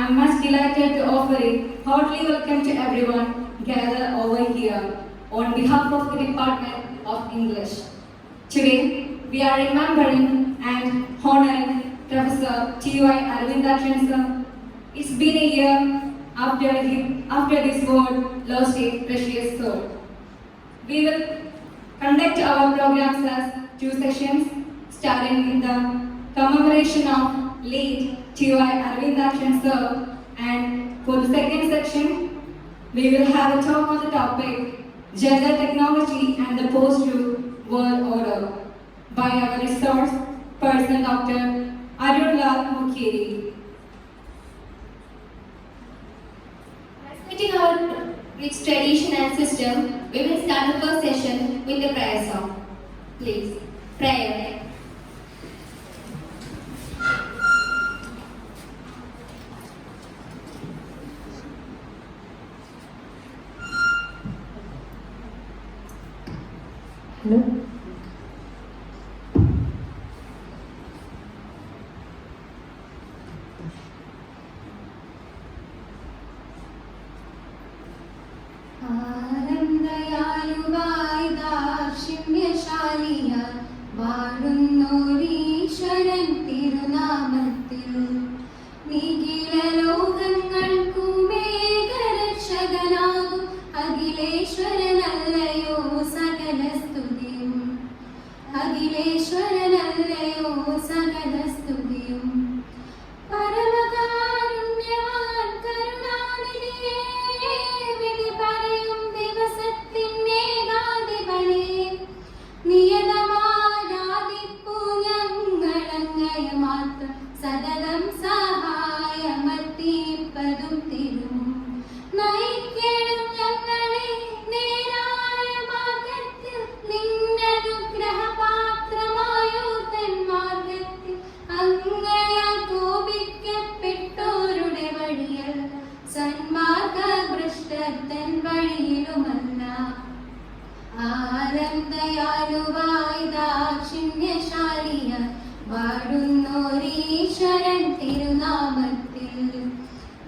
I'm much delighted to offer a heartily welcome to everyone gathered over here on behalf of the Department of English. Today, we are remembering and honoring Professor T.Y. Arvindakshan sir. It's been a year after this world lost a precious soul. We will conduct our programs as two sessions, starting with the commemoration of late T.Y. Arvindakshan sir, and for the second section, we will have a talk on the topic Gender Technology and the Post-Truth World Order by our resource person Dr. Arunlal Mukheri. Respecting our rich tradition and system, we will start the first session with the prayer song. Please, prayer. Hello. വാഴുന്നോരീശ്വരൻ തിരുനാമത്തിൽ നിഖിലലോകങ്ങൾക്കുമേകരക്ഷകനാകും അഖിലേശ്വരനല്ലയോ സകലസ്തുതിയും അഖിലേശ്വരനല്ലയോ സകലസ്തുതിയും പരമകാരുണ്യവാൻ കരുണാനിധിയേ വിധി പറയും ദിവസത്തിൻ ഏകാധിപനേ നിയതമാരാധിപ്പു ഞങ്ങളങ്ങയ മാത്രം സതതം സഹായമർത്തിപ്പതും തിരും നയിക്കണം ഞങ്ങളെ നേരായ മാർഗത്തിൽ നിന്നനുഗ്രഹപാത്രമായോ തന്മാർഗത്തിൽ അങ്ങയ കോപിക്കപ്പെട്ടോരുടെ വഴിയല്ല സന്മാർഗഭ്രഷ്ടർ തൻ വഴിയിലുമല്ല ആനന്ദയാലുവായി ദാക്ഷിണ്യശാലിയ വാഴുന്നോരീശ്വരൻ തിരുനാമത്തിൽ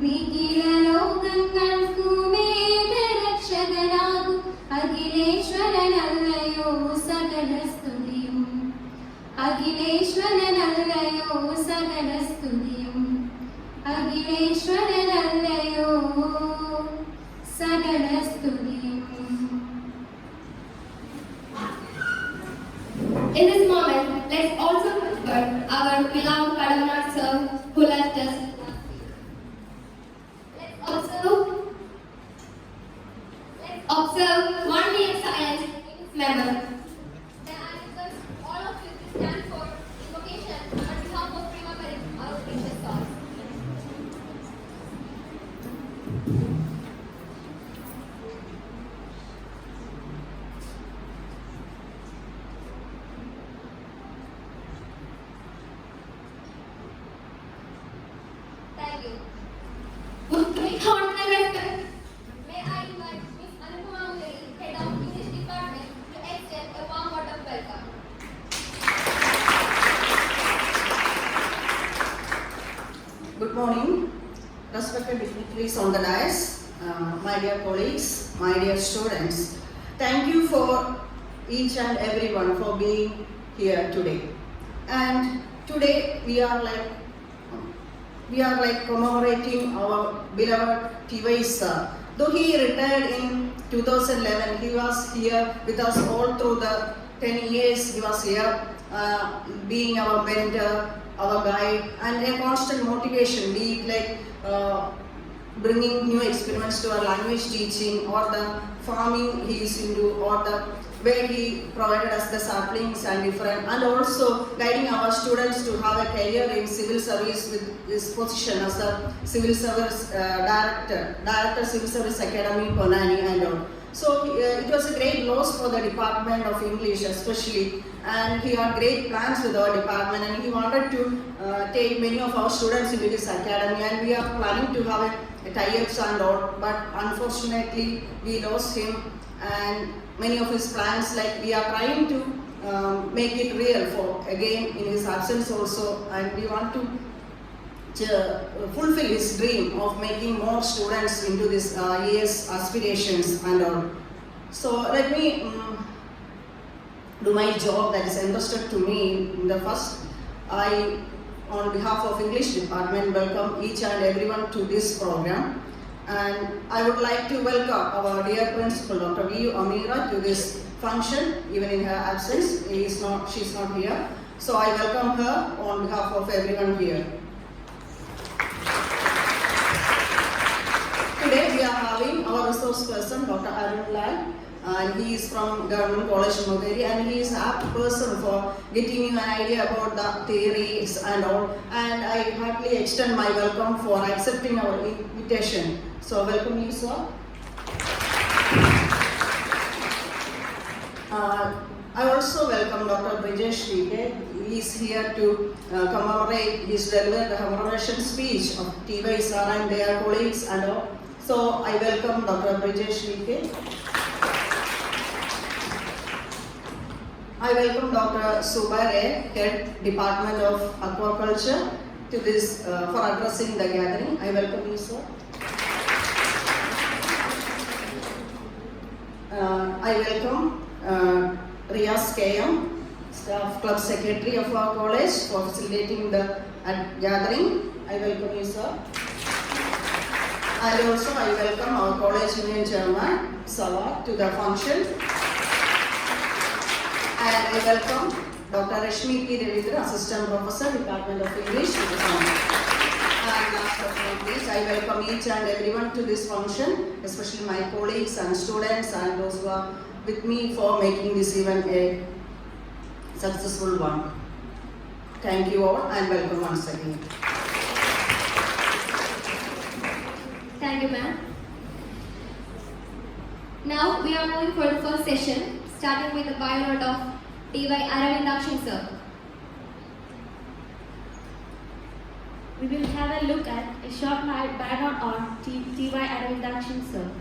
നിഖിലലോകങ്ങൾക്കുമേകരക്ഷകനാകും അഖിലേശ്വരനല്ലയോ സകലസ്തുതിയും അഖിലേശ്വരനല്ലയോ സകലസ്തുതിയും അഖിലേശ്വരനല്ലയോ സകലസ്തുതിയും. In this moment, let's also remember our beloved Kadamnath sir who left us. Let's observe 1 minute silence in his memory. Then I request all of you to stand for invocation on behalf of remembering our precious souls. Thank you. With great honor and respect, may I invite Ms. Anupama Murali, Head of English Department, to extend a warm word of welcome. Good morning, respected dignitaries on the dais, my dear colleagues, my dear students. Thank you for each and everyone for being here today. And today we are like commemorating our beloved T.Y. sir. Though he retired in 2011, he was here with us all through the 10 years he was here, being our mentor, our guide, and a constant motivation, be it like bringing new experiments to our language teaching, or the farming he is into, or the where he provided us the saplings and different, and also guiding our students to have a career in civil service with his position as a civil service director Civil Service Academy Ponnani and all. So it was a great loss for the Department of English especially, and he had great plans with our department, and he wanted to take many of our students into his academy, and we are planning to have a tie-ups and all, but unfortunately we lost him, and many of his plans, like we are trying to make it real for again in his absence also, and we want to to fulfill his dream of making more students into this year's aspirations and all. So let me do my job that is entrusted to me. In the first, I, on behalf of English department, welcome each and everyone to this program. And I would like to welcome our dear principal, Dr. V. Amira, to this function, even in her absence. She's not here. So I welcome her on behalf of everyone here. Today we are having our resource person, Dr. Arun Lal, and he is from Government College Mugeri, and he is an apt person for getting you an idea about the theories and all. And I heartily extend my welcome for accepting our invitation. So welcome you, sir. I also welcome Dr. Brijesh Vike. He is here to commemorate his delivered the commemoration speech of TY sir and their colleagues and all. So I welcome Dr. Brijesh Vike. I welcome Dr. Subare, Head Department of Aquaculture, to this for addressing the gathering. I welcome you, sir. I welcome Riaz KM, Staff Club Secretary of our college, for facilitating the gathering. I welcome you, sir. And also I welcome our college union chairman, Sawa, to the function. And I welcome Dr. Rashmi P. Ravindra, Assistant Professor, Department of English, to the function. And last but not least, I welcome each and everyone to this function, especially my colleagues and students and those who are with me for making this event a successful one. Thank you all and welcome once again. Thank you, ma'am. Now we are moving for the first session, starting with the bio note of T.Y. Aravindakshan sir. We will have a look at a short background on T.Y. Aravindakshan sir.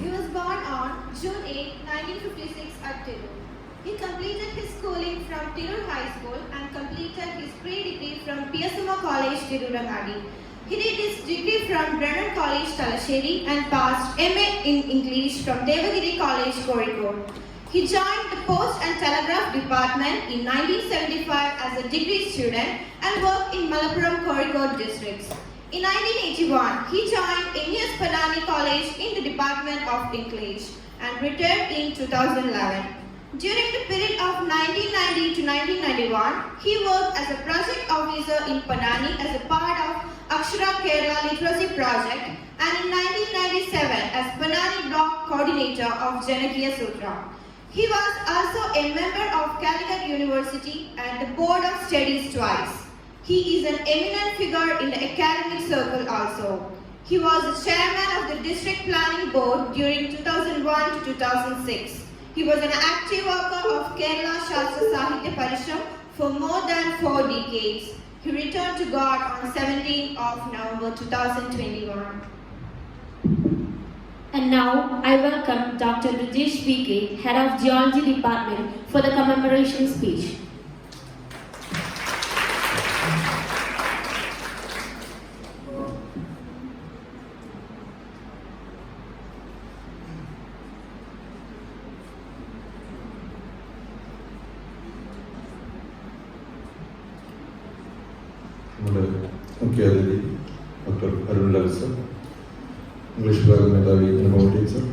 He was born on June 8, 1956 at Tirur. He completed his schooling from Tirur High School and completed his pre-degree from PSMO College, Tirurangadi. He did his degree from Brennan College, Talasheri, and passed MA in English from Devagiri College, Kozhikode. He joined the Post and Telegraph Department in 1975 as a degree student and worked in Malappuram, Kozhikode districts. In 1981, he joined MES Ponnani College in the Department of English and retired in 2011. During the period of 1990 to 1991, he worked as a project officer in Ponnani as a part of Akshara Kerala Literacy Project, and in 1997 as Ponnani Block Coordinator of Janakiya Sutra. He was also a member of Calicut University and the Board of Studies twice. He is an eminent figure in the academic circle also. He was the chairman of the District Planning Board during 2001 to 2006. He was an active worker of Kerala Shastra Sahitya Parisham for more than 4 decades. He returned to God on 17th of November 2021. And now I welcome Dr. Brijesh Vike, Head of Geology Department, for the commemoration speech. मुख्य अतिथि doctor Arun Lal sir, English विभाग मेधावी अनुभव teacher,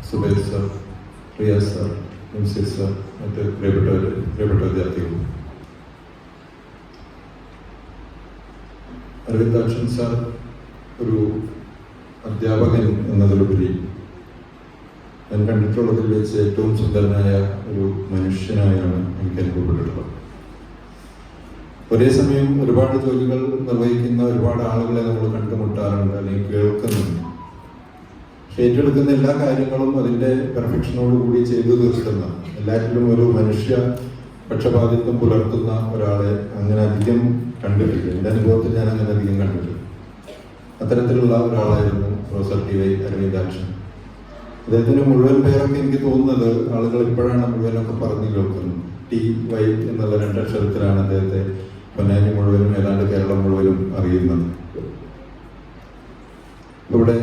Subair sir, Riyas sir, MC sir, മറ്റ് പ്രിയപ്പെട്ട വിദ്യാർത്ഥികൾ. Aravindakshan sir ഒരു അധ്യാപകൻ എന്നതിലുപരി ഞാൻ കണ്ടിട്ടുള്ളതിൽ വെച്ച് ഏറ്റവും സുന്ദരനായ ഒരു മനുഷ്യനായാണ് എനിക്ക് അനുഭവപ്പെട്ടിട്ടുള്ളത്. ഒരേ സമയം ഒരുപാട് ജോലികൾ നിർവഹിക്കുന്ന ഒരുപാട് ആളുകളെ നമ്മൾ കണ്ടുമുട്ടാറുണ്ട് അല്ലെങ്കിൽ കേൾക്കുന്നുണ്ട്. പക്ഷെ ഏറ്റെടുക്കുന്ന എല്ലാ കാര്യങ്ങളും അതിൻ്റെ പെർഫെക്ഷനോടുകൂടി ചെയ്തു തീർക്കുന്ന, എല്ലാറ്റിലും ഒരു മനുഷ്യ പക്ഷപാതിത്വം പുലർത്തുന്ന ഒരാളെ അങ്ങനെ അധികം കണ്ടിട്ടില്ല. എൻ്റെ അനുഭവത്തിൽ ഞാൻ അങ്ങനെ അധികം കണ്ടിട്ടില്ല. അത്തരത്തിലുള്ള ഒരാളായിരുന്നു പ്രൊഫസർ ടി.വൈ. അരവിന്ദാക്ഷൻ. അദ്ദേഹത്തിൻ്റെ മുഴുവൻ പേരൊക്കെ എനിക്ക് തോന്നുന്നത് ആളുകൾ ഇപ്പോഴാണ് മുഴുവനൊക്കെ പറഞ്ഞു കേൾക്കുന്നത്. TY എന്നുള്ള 2 അക്ഷരത്തിലാണ് അദ്ദേഹത്തെ പൊന്നാനി മുഴുവനും ഏതാണ്ട് കേരളം മുഴുവനും അറിയുന്നത്. ഇവിടെ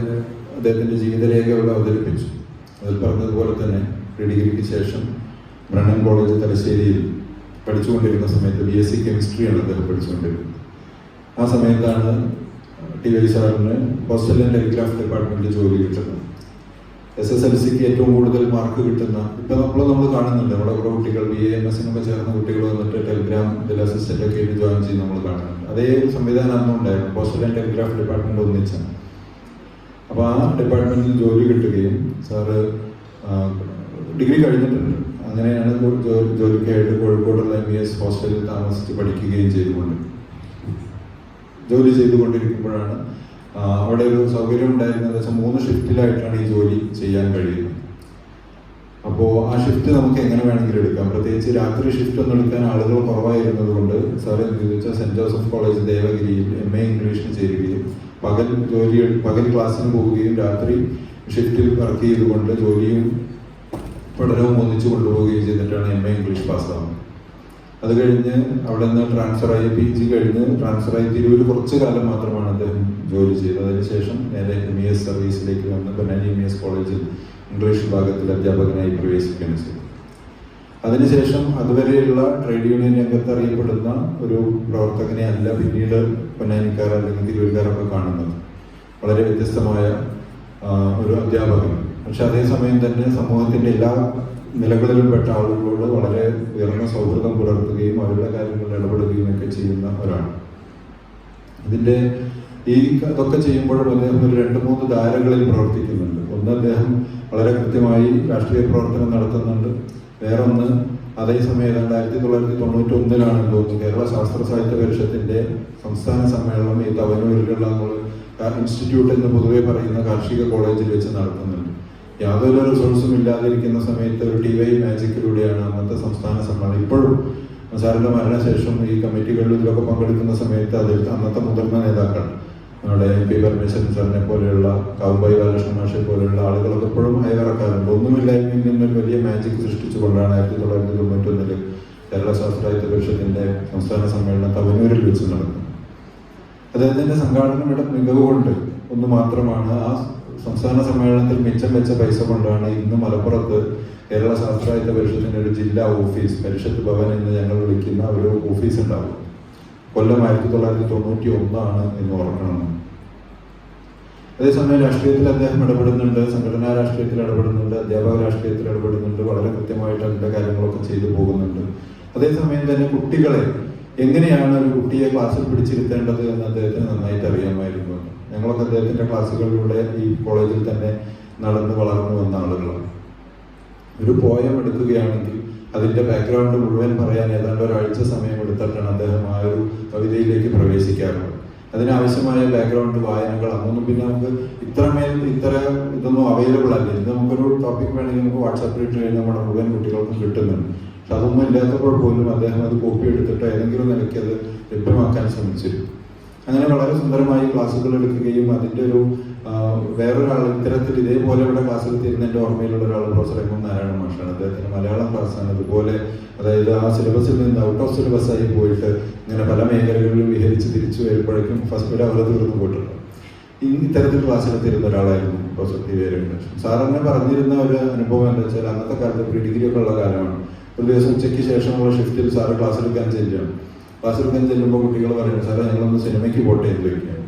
അദ്ദേഹത്തിൻ്റെ ജീവിതരേഖ ഇവിടെ അവതരിപ്പിച്ചു. അതിൽ പറഞ്ഞതുപോലെ തന്നെ ഡിഗ്രിക്ക് ശേഷം ബ്രണ്ണൻ കോളേജ് തലശ്ശേരിയിൽ പഠിച്ചുകൊണ്ടിരുന്ന സമയത്ത് BSc കെമിസ്ട്രിയാണ് അദ്ദേഹം പഠിച്ചുകൊണ്ടിരുന്നത്. ആ സമയത്താണ് TY സാറിന് പോസ്റ്റൽ ആൻഡ് ടെലിഗ്രാഫ് ഡിപ്പാർട്ട്മെൻറ്റിൽ ജോലി കിട്ടുന്നത്. SSLCക്ക് ഏറ്റവും കൂടുതൽ മാർക്ക് കിട്ടുന്ന, ഇപ്പം നമ്മൾ കാണുന്നുണ്ട് നമ്മുടെ കുറേ കുട്ടികൾ BA-MS ചേർന്ന കുട്ടികൾ വന്നിട്ട് ടെലിഗ്രാം ഇതിൽ അസിസ്റ്റൻ്റ് ഒക്കെ ആയിട്ട് ജോയിൻ ചെയ്ത് നമ്മൾ കാണുന്നുണ്ട്. അതേ സംവിധാനം അന്നും ഉണ്ടായിരുന്നു. പോസ്റ്റൽ ആൻഡ് ടെലിഗ്രാഫ് ഡിപ്പാർട്ട്മെൻറ്റ് ഒന്നിച്ചാണ്. അപ്പോൾ ആ ഡിപ്പാർട്ട്മെൻറ്റിൽ ജോലി കിട്ടുകയും സാറ് ഡിഗ്രി കഴിഞ്ഞിട്ടുണ്ട്. അങ്ങനെയാണ് ജോലിക്കായിട്ട് കോഴിക്കോടുള്ള MES ഹോസ്റ്റലിൽ താമസിച്ച് പഠിക്കുകയും ജോലി ചെയ്തുകൊണ്ടിരിക്കുമ്പോഴാണ് അവിടെ ഒരു സൗകര്യം ഉണ്ടായിരുന്നത് വെച്ചാൽ 3 ഷിഫ്റ്റിലായിട്ടാണ് ഈ ജോലി ചെയ്യാൻ കഴിയുന്നത്. അപ്പോൾ ആ ഷിഫ്റ്റ് നമുക്ക് എങ്ങനെ വേണമെങ്കിലും എടുക്കാം. പ്രത്യേകിച്ച് രാത്രി ഷിഫ്റ്റ് ഒന്നും എടുക്കാൻ ആളുകൾ കുറവായിരുന്നത് കൊണ്ട് സാർ എന്ത് ചോദിച്ചാൽ സെൻറ് ജോസഫ് കോളേജ് ദേവഗിരിയിൽ MA ഇംഗ്ലീഷിന് ചേരുകയും പകൽ ക്ലാസ്സിന് പോവുകയും രാത്രി ഷിഫ്റ്റിൽ വർക്ക് ചെയ്തുകൊണ്ട് ജോലിയും പഠനവും ഒന്നിച്ചു കൊണ്ടുപോവുകയും ചെയ്തിട്ടാണ് MA ഇംഗ്ലീഷ് പാസ്സാവുന്നത്. അത് കഴിഞ്ഞ് അവിടെ നിന്ന് ട്രാൻസ്ഫറായി PG കഴിഞ്ഞ് ട്രാൻസ്ഫറായി തിരൂർ കുറച്ച് കാലം മാത്രമാണ് അദ്ദേഹം ജോലി ചെയ്തത്. അതിനുശേഷം നേരെ MES സർവീസിലേക്ക് വന്ന് പൊന്നാനി MES കോളേജിൽ ഇംഗ്ലീഷ് വിഭാഗത്തിൽ അധ്യാപകനായി പ്രവേശിക്കുകയാണ് ചെയ്തത്. അതിനുശേഷം അതുവരെയുള്ള ട്രേഡ് യൂണിയൻ രംഗത്ത് അറിയപ്പെടുന്ന ഒരു പ്രവർത്തകനെ അല്ല പിന്നീട് പൊന്നാനിക്കാർ അല്ലെങ്കിൽ തിരൂർക്കാരൊക്കെ കാണുന്നത്. വളരെ വ്യത്യസ്തമായ ഒരു അധ്യാപകൻ. പക്ഷെ അതേസമയം തന്നെ സമൂഹത്തിൻ്റെ എല്ലാ നിലകളിലും പെട്ട ആളുകളോട് വളരെ ഉയർന്ന സൗഹൃദം പുലർത്തുകയും അവരുടെ കാര്യങ്ങളിൽ ഇടപെടുകയും ഒക്കെ ചെയ്യുന്ന ഒരാൾ. ഇതൊക്കെ ചെയ്യുമ്പോഴും അദ്ദേഹം ഒരു 2-3 ധാരകളിൽ പ്രവർത്തിക്കുന്നുണ്ട്. ഒന്ന്, അദ്ദേഹം വളരെ കൃത്യമായി രാഷ്ട്രീയ പ്രവർത്തനം നടത്തുന്നുണ്ട്. വേറൊന്ന്, അതേസമയം 1991 തോന്നുന്നു കേരള ശാസ്ത്ര സാഹിത്യ പരിഷത്തിന്റെ സംസ്ഥാന സമ്മേളനം ഈ തവനൂരിലുള്ള ഇൻസ്റ്റിറ്റ്യൂട്ട് എന്ന് പൊതുവെ പറയുന്ന കാർഷിക കോളേജിൽ വെച്ച് നടത്തുന്നുണ്ട്. യാതൊരു റിസോഴ്സും ഇല്ലാതിരിക്കുന്ന സമയത്ത് ഒരു TY മാജിക്കിലൂടെയാണ് അന്നത്തെ സംസ്ഥാന സമ്മേളനം. ഇപ്പോഴും സാറിന്റെ മരണശേഷം ഈ കമ്മിറ്റികളിൽ ഇതിലൊക്കെ പങ്കെടുക്കുന്ന സമയത്ത് അന്നത്തെ മുതിർന്ന നേതാക്കൾ, നമ്മുടെ MP പരമേശ്വരൻ സാറിനെ പോലെയുള്ള കാവുബായി ബാലകൃഷ്ണ മാഷെ പോലെയുള്ള ആളുകളൊക്കെ എപ്പോഴും അയവിറക്കാറുണ്ട്. ഒന്നുമില്ലായ്മയിൽ നിന്നൊരു വലിയ മാജിക് സൃഷ്ടിച്ചുകൊണ്ടാണ് 1991 കേരള ശാസ്ത്ര സാഹിത്യ പരിഷത്തിന്റെ സംസ്ഥാന സമ്മേളനം തവനൂരിൽ വെച്ച് നടന്നത്. അദ്ദേഹത്തിന്റെ സംഘാടനയുടെ മികവ് കൊണ്ട് ഒന്ന് മാത്രമാണ് ആ സംസ്ഥാന സമ്മേളനത്തിൽ മിച്ചം വെച്ച പൈസ കൊണ്ടാണ് ഇന്ന് മലപ്പുറത്ത് കേരള ശാസ്ത്ര സാഹിത്യ പരിഷത്തിന്റെ ഒരു ജില്ലാ ഓഫീസ്, പരിഷത്ത് ഭവൻ എന്ന് ഞങ്ങൾ വിളിക്കുന്ന ഒരു ഓഫീസ് ഉണ്ടാവും. കൊല്ലം 1991 എന്ന് ഓർക്കണം. അതേസമയം രാഷ്ട്രീയത്തിൽ അദ്ദേഹം ഇടപെടുന്നുണ്ട്, സംഘടനാ രാഷ്ട്രീയത്തിൽ ഇടപെടുന്നുണ്ട്, അധ്യാപക രാഷ്ട്രീയത്തിൽ ഇടപെടുന്നുണ്ട്. വളരെ കൃത്യമായിട്ട് അതിൻ്റെ കാര്യങ്ങളൊക്കെ ചെയ്തു പോകുന്നുണ്ട്. അതേസമയം തന്നെ കുട്ടികളെ എങ്ങനെയാണ് ഒരു കുട്ടിയെ ക്ലാസ്സിൽ പിടിച്ചിരുത്തേണ്ടത് എന്ന് അദ്ദേഹത്തിന് നന്നായിട്ട് അറിയാമായിരുന്നു. ഞങ്ങളൊക്കെ അദ്ദേഹത്തിന്റെ ക്ലാസ്സുകളിലൂടെ ഈ കോളേജിൽ തന്നെ നടന്ന് വളർന്നു വന്ന ആളുകളാണ്. ഒരു പോയം എടുക്കുകയാണെങ്കിൽ അതിന്റെ ബാക്ക്ഗ്രൗണ്ട് മുഴുവൻ പറയാൻ ഏതാണ്ട് ഒരാഴ്ച സമയം എടുത്തിട്ടാണ് അദ്ദേഹം ആ ഒരു കവിതയിലേക്ക് പ്രവേശിക്കാറുള്ളത്. അതിനാവശ്യമായ ബാക്ക്ഗ്രൗണ്ട് വായനകൾ അന്നൊന്നും പിന്നെ നമുക്ക് ഇത്ര ഇതൊന്നും അവൈലബിൾ അല്ല. ഇന്ന് നമുക്കൊരു ടോപ്പിക് വേണമെങ്കിൽ നമുക്ക് വാട്സാപ്പിൽ ഇട്ട് കഴിഞ്ഞാൽ നമ്മുടെ മുഴുവൻ കുട്ടികൾക്കും കിട്ടുന്നുണ്ട്. പക്ഷെ അതൊന്നും ഇല്ലാത്തപ്പോൾ പോലും അദ്ദേഹം അത് കോപ്പി എടുത്തിട്ട് ഏതെങ്കിലും നിലയ്ക്ക് അത് ലഭ്യമാക്കാൻ ശ്രമിച്ചിരുന്നു. അങ്ങനെ വളരെ സുന്ദരമായി ക്ലാസ്സുകൾ എടുക്കുകയും അതിൻ്റെ ഒരു വേറൊരാൾ ഇത്തരത്തിൽ ഇതേപോലെ ഇവിടെ ക്ലാസ് എടുത്തിരുന്ന എൻ്റെ ഓർമ്മയിലുള്ള ഒരാൾ പ്രൊഫസർ M. നാരായണ മാഷാണ്. അദ്ദേഹത്തിന് മലയാളം ക്ലാസ്സാണ്. അതുപോലെ അതായത് ആ സിലബസിൽ നിന്ന് ഔട്ട് ഓഫ് സിലബസായി പോയിട്ട് ഇങ്ങനെ പല മേഖലകളിലും വിഹരിച്ച് തിരിച്ചു വരുമ്പോഴേക്കും ഫസ്റ്റ് ഒരു അവർ തീർന്നു പോയിട്ടുണ്ട്. ഇത്തരത്തിൽ ക്ലാസ് എടുത്തിരുന്ന ഒരാളായിരുന്നു പ്രൊഫസർ T. വെങ്കടേഷൻ. സാറിനെ പറഞ്ഞിരുന്ന ഒരു അനുഭവം എന്താ വെച്ചാൽ അന്നത്തെ കാലത്ത് പ്രീ ഡിഗ്രി ഒക്കെ ഉള്ള കാലമാണ്. ഒരു ദിവസം ഉച്ചയ്ക്ക് ശേഷമുള്ള ഷിഫ്റ്റിൽ സാറ് ക്ലാസ് എടുക്കാൻ ചെല്ലുമ്പോൾ കുട്ടികൾ പറയുന്നത്, സാറേ ഞങ്ങളൊന്ന് സിനിമയ്ക്ക് പോട്ടെ എന്ന് ചോദിക്കുകയാണ്.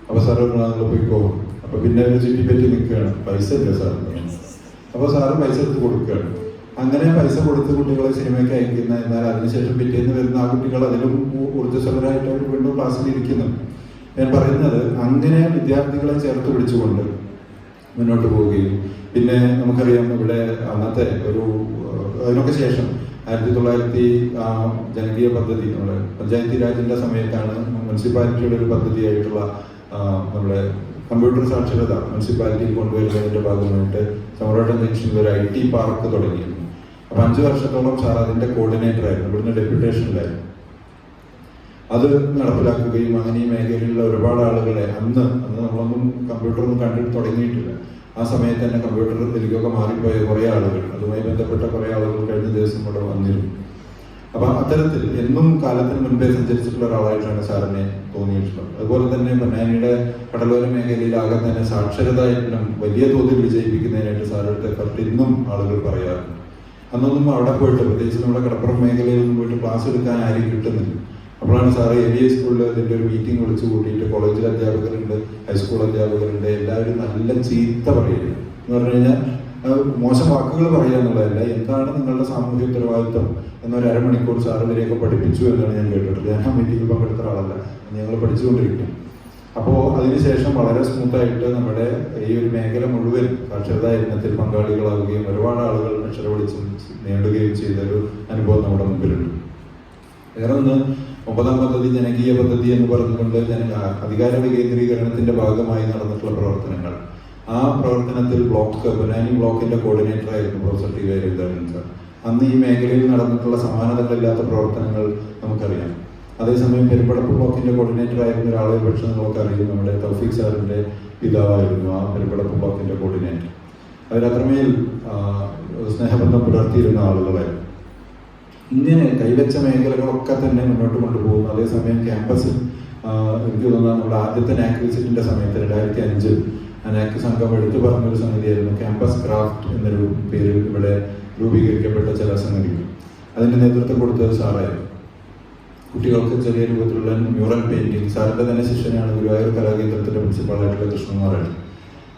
അപ്പോൾ സാറ് നിങ്ങൾ പോയിക്കോ. അപ്പോൾ പിന്നെ ഒരു ചുറ്റിപ്പറ്റി നിൽക്കുകയാണ്, പൈസ ഇല്ല സാർ. അപ്പോൾ സാറ് പൈസ എടുത്ത് കൊടുക്കുകയാണ്. അങ്ങനെ പൈസ കൊടുത്ത് കുട്ടികളെ സിനിമയ്ക്ക് അയക്കുന്ന, എന്നാൽ അതിനുശേഷം പിറ്റേന്ന് വരുന്ന ആ കുട്ടികൾ അതിലും ഊർജ്ജസ്വലരായിട്ട് അവർ വീണ്ടും ക്ലാസ്സിൽ ഇരിക്കുന്നു. ഞാൻ പറയുന്നത് അങ്ങനെ വിദ്യാർത്ഥികളെ ചേർത്ത് പിടിച്ചുകൊണ്ട് മുന്നോട്ട് പോവുകയും പിന്നെ നമുക്കറിയാം ഇവിടെ അന്നത്തെ അതിനൊക്കെ ശേഷം 1900 ജനകീയ പദ്ധതി നമ്മുടെ പഞ്ചായത്തി രാജിന്റെ സമയത്താണ് മുനിസിപ്പാലിറ്റിയുടെ ഒരു പദ്ധതിയായിട്ടുള്ള നമ്മുടെ കമ്പ്യൂട്ടർ സാക്ഷരത മുനിസിപ്പാലിറ്റിയിൽ കൊണ്ടുവരുന്നതിന്റെ ഭാഗമായിട്ട് സമരോട്ടം ജംഗ്ഷനിൽ ഒരു IT പാർക്ക് തുടങ്ങിയിരുന്നു. അപ്പൊ 5 വർഷത്തോളം സാർ അതിന്റെ കോർഡിനേറ്റർ ആയിരുന്നു, ഇവിടുന്ന് ഡെപ്യൂട്ടേഷനിലായിരുന്നു. അത് നടപ്പിലാക്കുകയും അങ്ങനെ ഈ മേഖലയിലുള്ള ഒരുപാട് ആളുകളെ അന്ന് നമ്മളൊന്നും കമ്പ്യൂട്ടറൊന്നും കണ്ടിട്ട് തുടങ്ങിയിട്ടില്ല. ആ സമയത്ത് തന്നെ കമ്പ്യൂട്ടറിലേക്കൊക്കെ മാറിപ്പോയ കുറേ ആളുകൾ, അതുമായി ബന്ധപ്പെട്ട കുറേ ആളുകൾ കഴിഞ്ഞ ദിവസം ഇവിടെ വന്നിരുന്നു. അപ്പോൾ അത്തരത്തിൽ എന്നും കാലത്തിന് മുൻപേ സഞ്ചരിച്ചിട്ടുള്ള ഒരാളായിട്ടാണ് സാറിനെ തോന്നിയിട്ടുള്ളത്. അതുപോലെ തന്നെ പൊന്നാനിയുടെ കടലോര മേഖലയിലാകെ തന്നെ സാക്ഷരതായിട്ടും വലിയ തോതിൽ വിജയിപ്പിക്കുന്നതിനായിട്ട് സാറിന്റെ എഫർട്ട് ഇന്നും ആളുകൾ പറയാറുണ്ട്. അന്നൊന്നും അവിടെ പോയിട്ട്, പ്രത്യേകിച്ച് നമ്മുടെ കടപ്പുറം മേഖലയിലൊന്നും പോയിട്ട് ക്ലാസ് എടുക്കാൻ ആരും കിട്ടുന്നില്ല. അപ്പോഴാണ് സാറ് MES സ്കൂളിൽ ഇതിൻ്റെ ഒരു മീറ്റിംഗ് വിളിച്ചു കൂട്ടിയിട്ട് കോളേജിലെ അധ്യാപകരുണ്ട്, ഹൈസ്കൂൾ അധ്യാപകരുണ്ട്, എല്ലാവരും നല്ല ചീത്ത പറയുക എന്ന് പറഞ്ഞു കഴിഞ്ഞാൽ മോശം വാക്കുകൾ പറയുക എന്നുള്ളതല്ല, എന്താണ് നിങ്ങളുടെ സാമൂഹ്യ ഉത്തരവാദിത്വം എന്നൊരു അരമണിക്കൂർ സാറ് വരെയൊക്കെ പഠിപ്പിച്ചു എന്നാണ് ഞാൻ കേട്ടിട്ടുള്ളത്. ഞാൻ ആ മീറ്റിംഗിൽ പങ്കെടുത്ത ആളല്ല, ഞങ്ങൾ പഠിച്ചുകൊണ്ടിരിക്കും. അപ്പോൾ അതിനുശേഷം വളരെ സ്മൂത്തായിട്ട് നമ്മുടെ ഈ ഒരു മേഖല മുഴുവൻ സാക്ഷരതാ യജ്ഞത്തിൽ പങ്കാളികളാവുകയും ഒരുപാട് ആളുകൾ അക്ഷരവെളിച്ചം നേടുകയും ചെയ്തൊരു അനുഭവം നമ്മുടെ മുമ്പിലുണ്ട്. വേറെ ഒന്ന് 9ാം പദ്ധതി ജനകീയ പദ്ധതി എന്ന് പറഞ്ഞുകൊണ്ട് അധികാര വികേന്ദ്രീകരണത്തിന്റെ ഭാഗമായി നടന്നിട്ടുള്ള പ്രവർത്തനങ്ങൾ. ആ പ്രവർത്തനത്തിൽ പൊന്നാനി ബ്ലോക്കിന്റെ കോർഡിനേറ്റർ ആയിരുന്നു പ്രൊഫസർ ടി വൈ രവിദാനന്ദൻ സാർ. അന്ന് ഈ മേഖലയിൽ നടന്നിട്ടുള്ള സമാനതകളില്ലാത്ത പ്രവർത്തനങ്ങൾ നമുക്കറിയാം. അതേസമയം പെരുമ്പടപ്പ് ബ്ലോക്കിന്റെ കോർഡിനേറ്റർ ആയിരുന്ന ഒരാളെ പക്ഷെ നമുക്കറിയും, നമ്മുടെ തൗഫീഖ് സാറിന്റെ പിതാവായിരുന്നു ആ പെരുമ്പടപ്പ് ബ്ലോക്കിന്റെ കോർഡിനേറ്റർ. അവരത്രമേൽ സ്നേഹബന്ധം പുലർത്തിയിരുന്ന ആളുകളായിരുന്നു. ഇങ്ങനെ കൈവച്ച മേഖലകളൊക്കെ തന്നെ മുന്നോട്ട് കൊണ്ടുപോകുന്നു. അതേസമയം ക്യാമ്പസിൽ എനിക്ക് തോന്നുന്നു നമ്മുടെ ആദ്യത്തെ നാക് വിസിറ്റിന്റെ സമയത്ത് 2005 നാക് സംഘം എടുത്തു പറഞ്ഞൊരു സംഗതിയായിരുന്നു ക്യാമ്പസ് ക്രാഫ്റ്റ് എന്നൊരു പേരിൽ ഇവിടെ രൂപീകരിക്കപ്പെട്ട ചില സംഗതികൾ. അതിന് നേതൃത്വം കൊടുത്തത് സാറായിരുന്നു. കുട്ടികൾക്ക് ചെറിയ രൂപത്തിലുള്ള മ്യൂറൽ പെയിന്റിങ്, സാറിന്റെ തന്നെ ശിഷ്യനാണ് ഗുരുവായൂർ കലാകേന്ദ്രത്തിന്റെ പ്രിൻസിപ്പാളായിട്ടുള്ള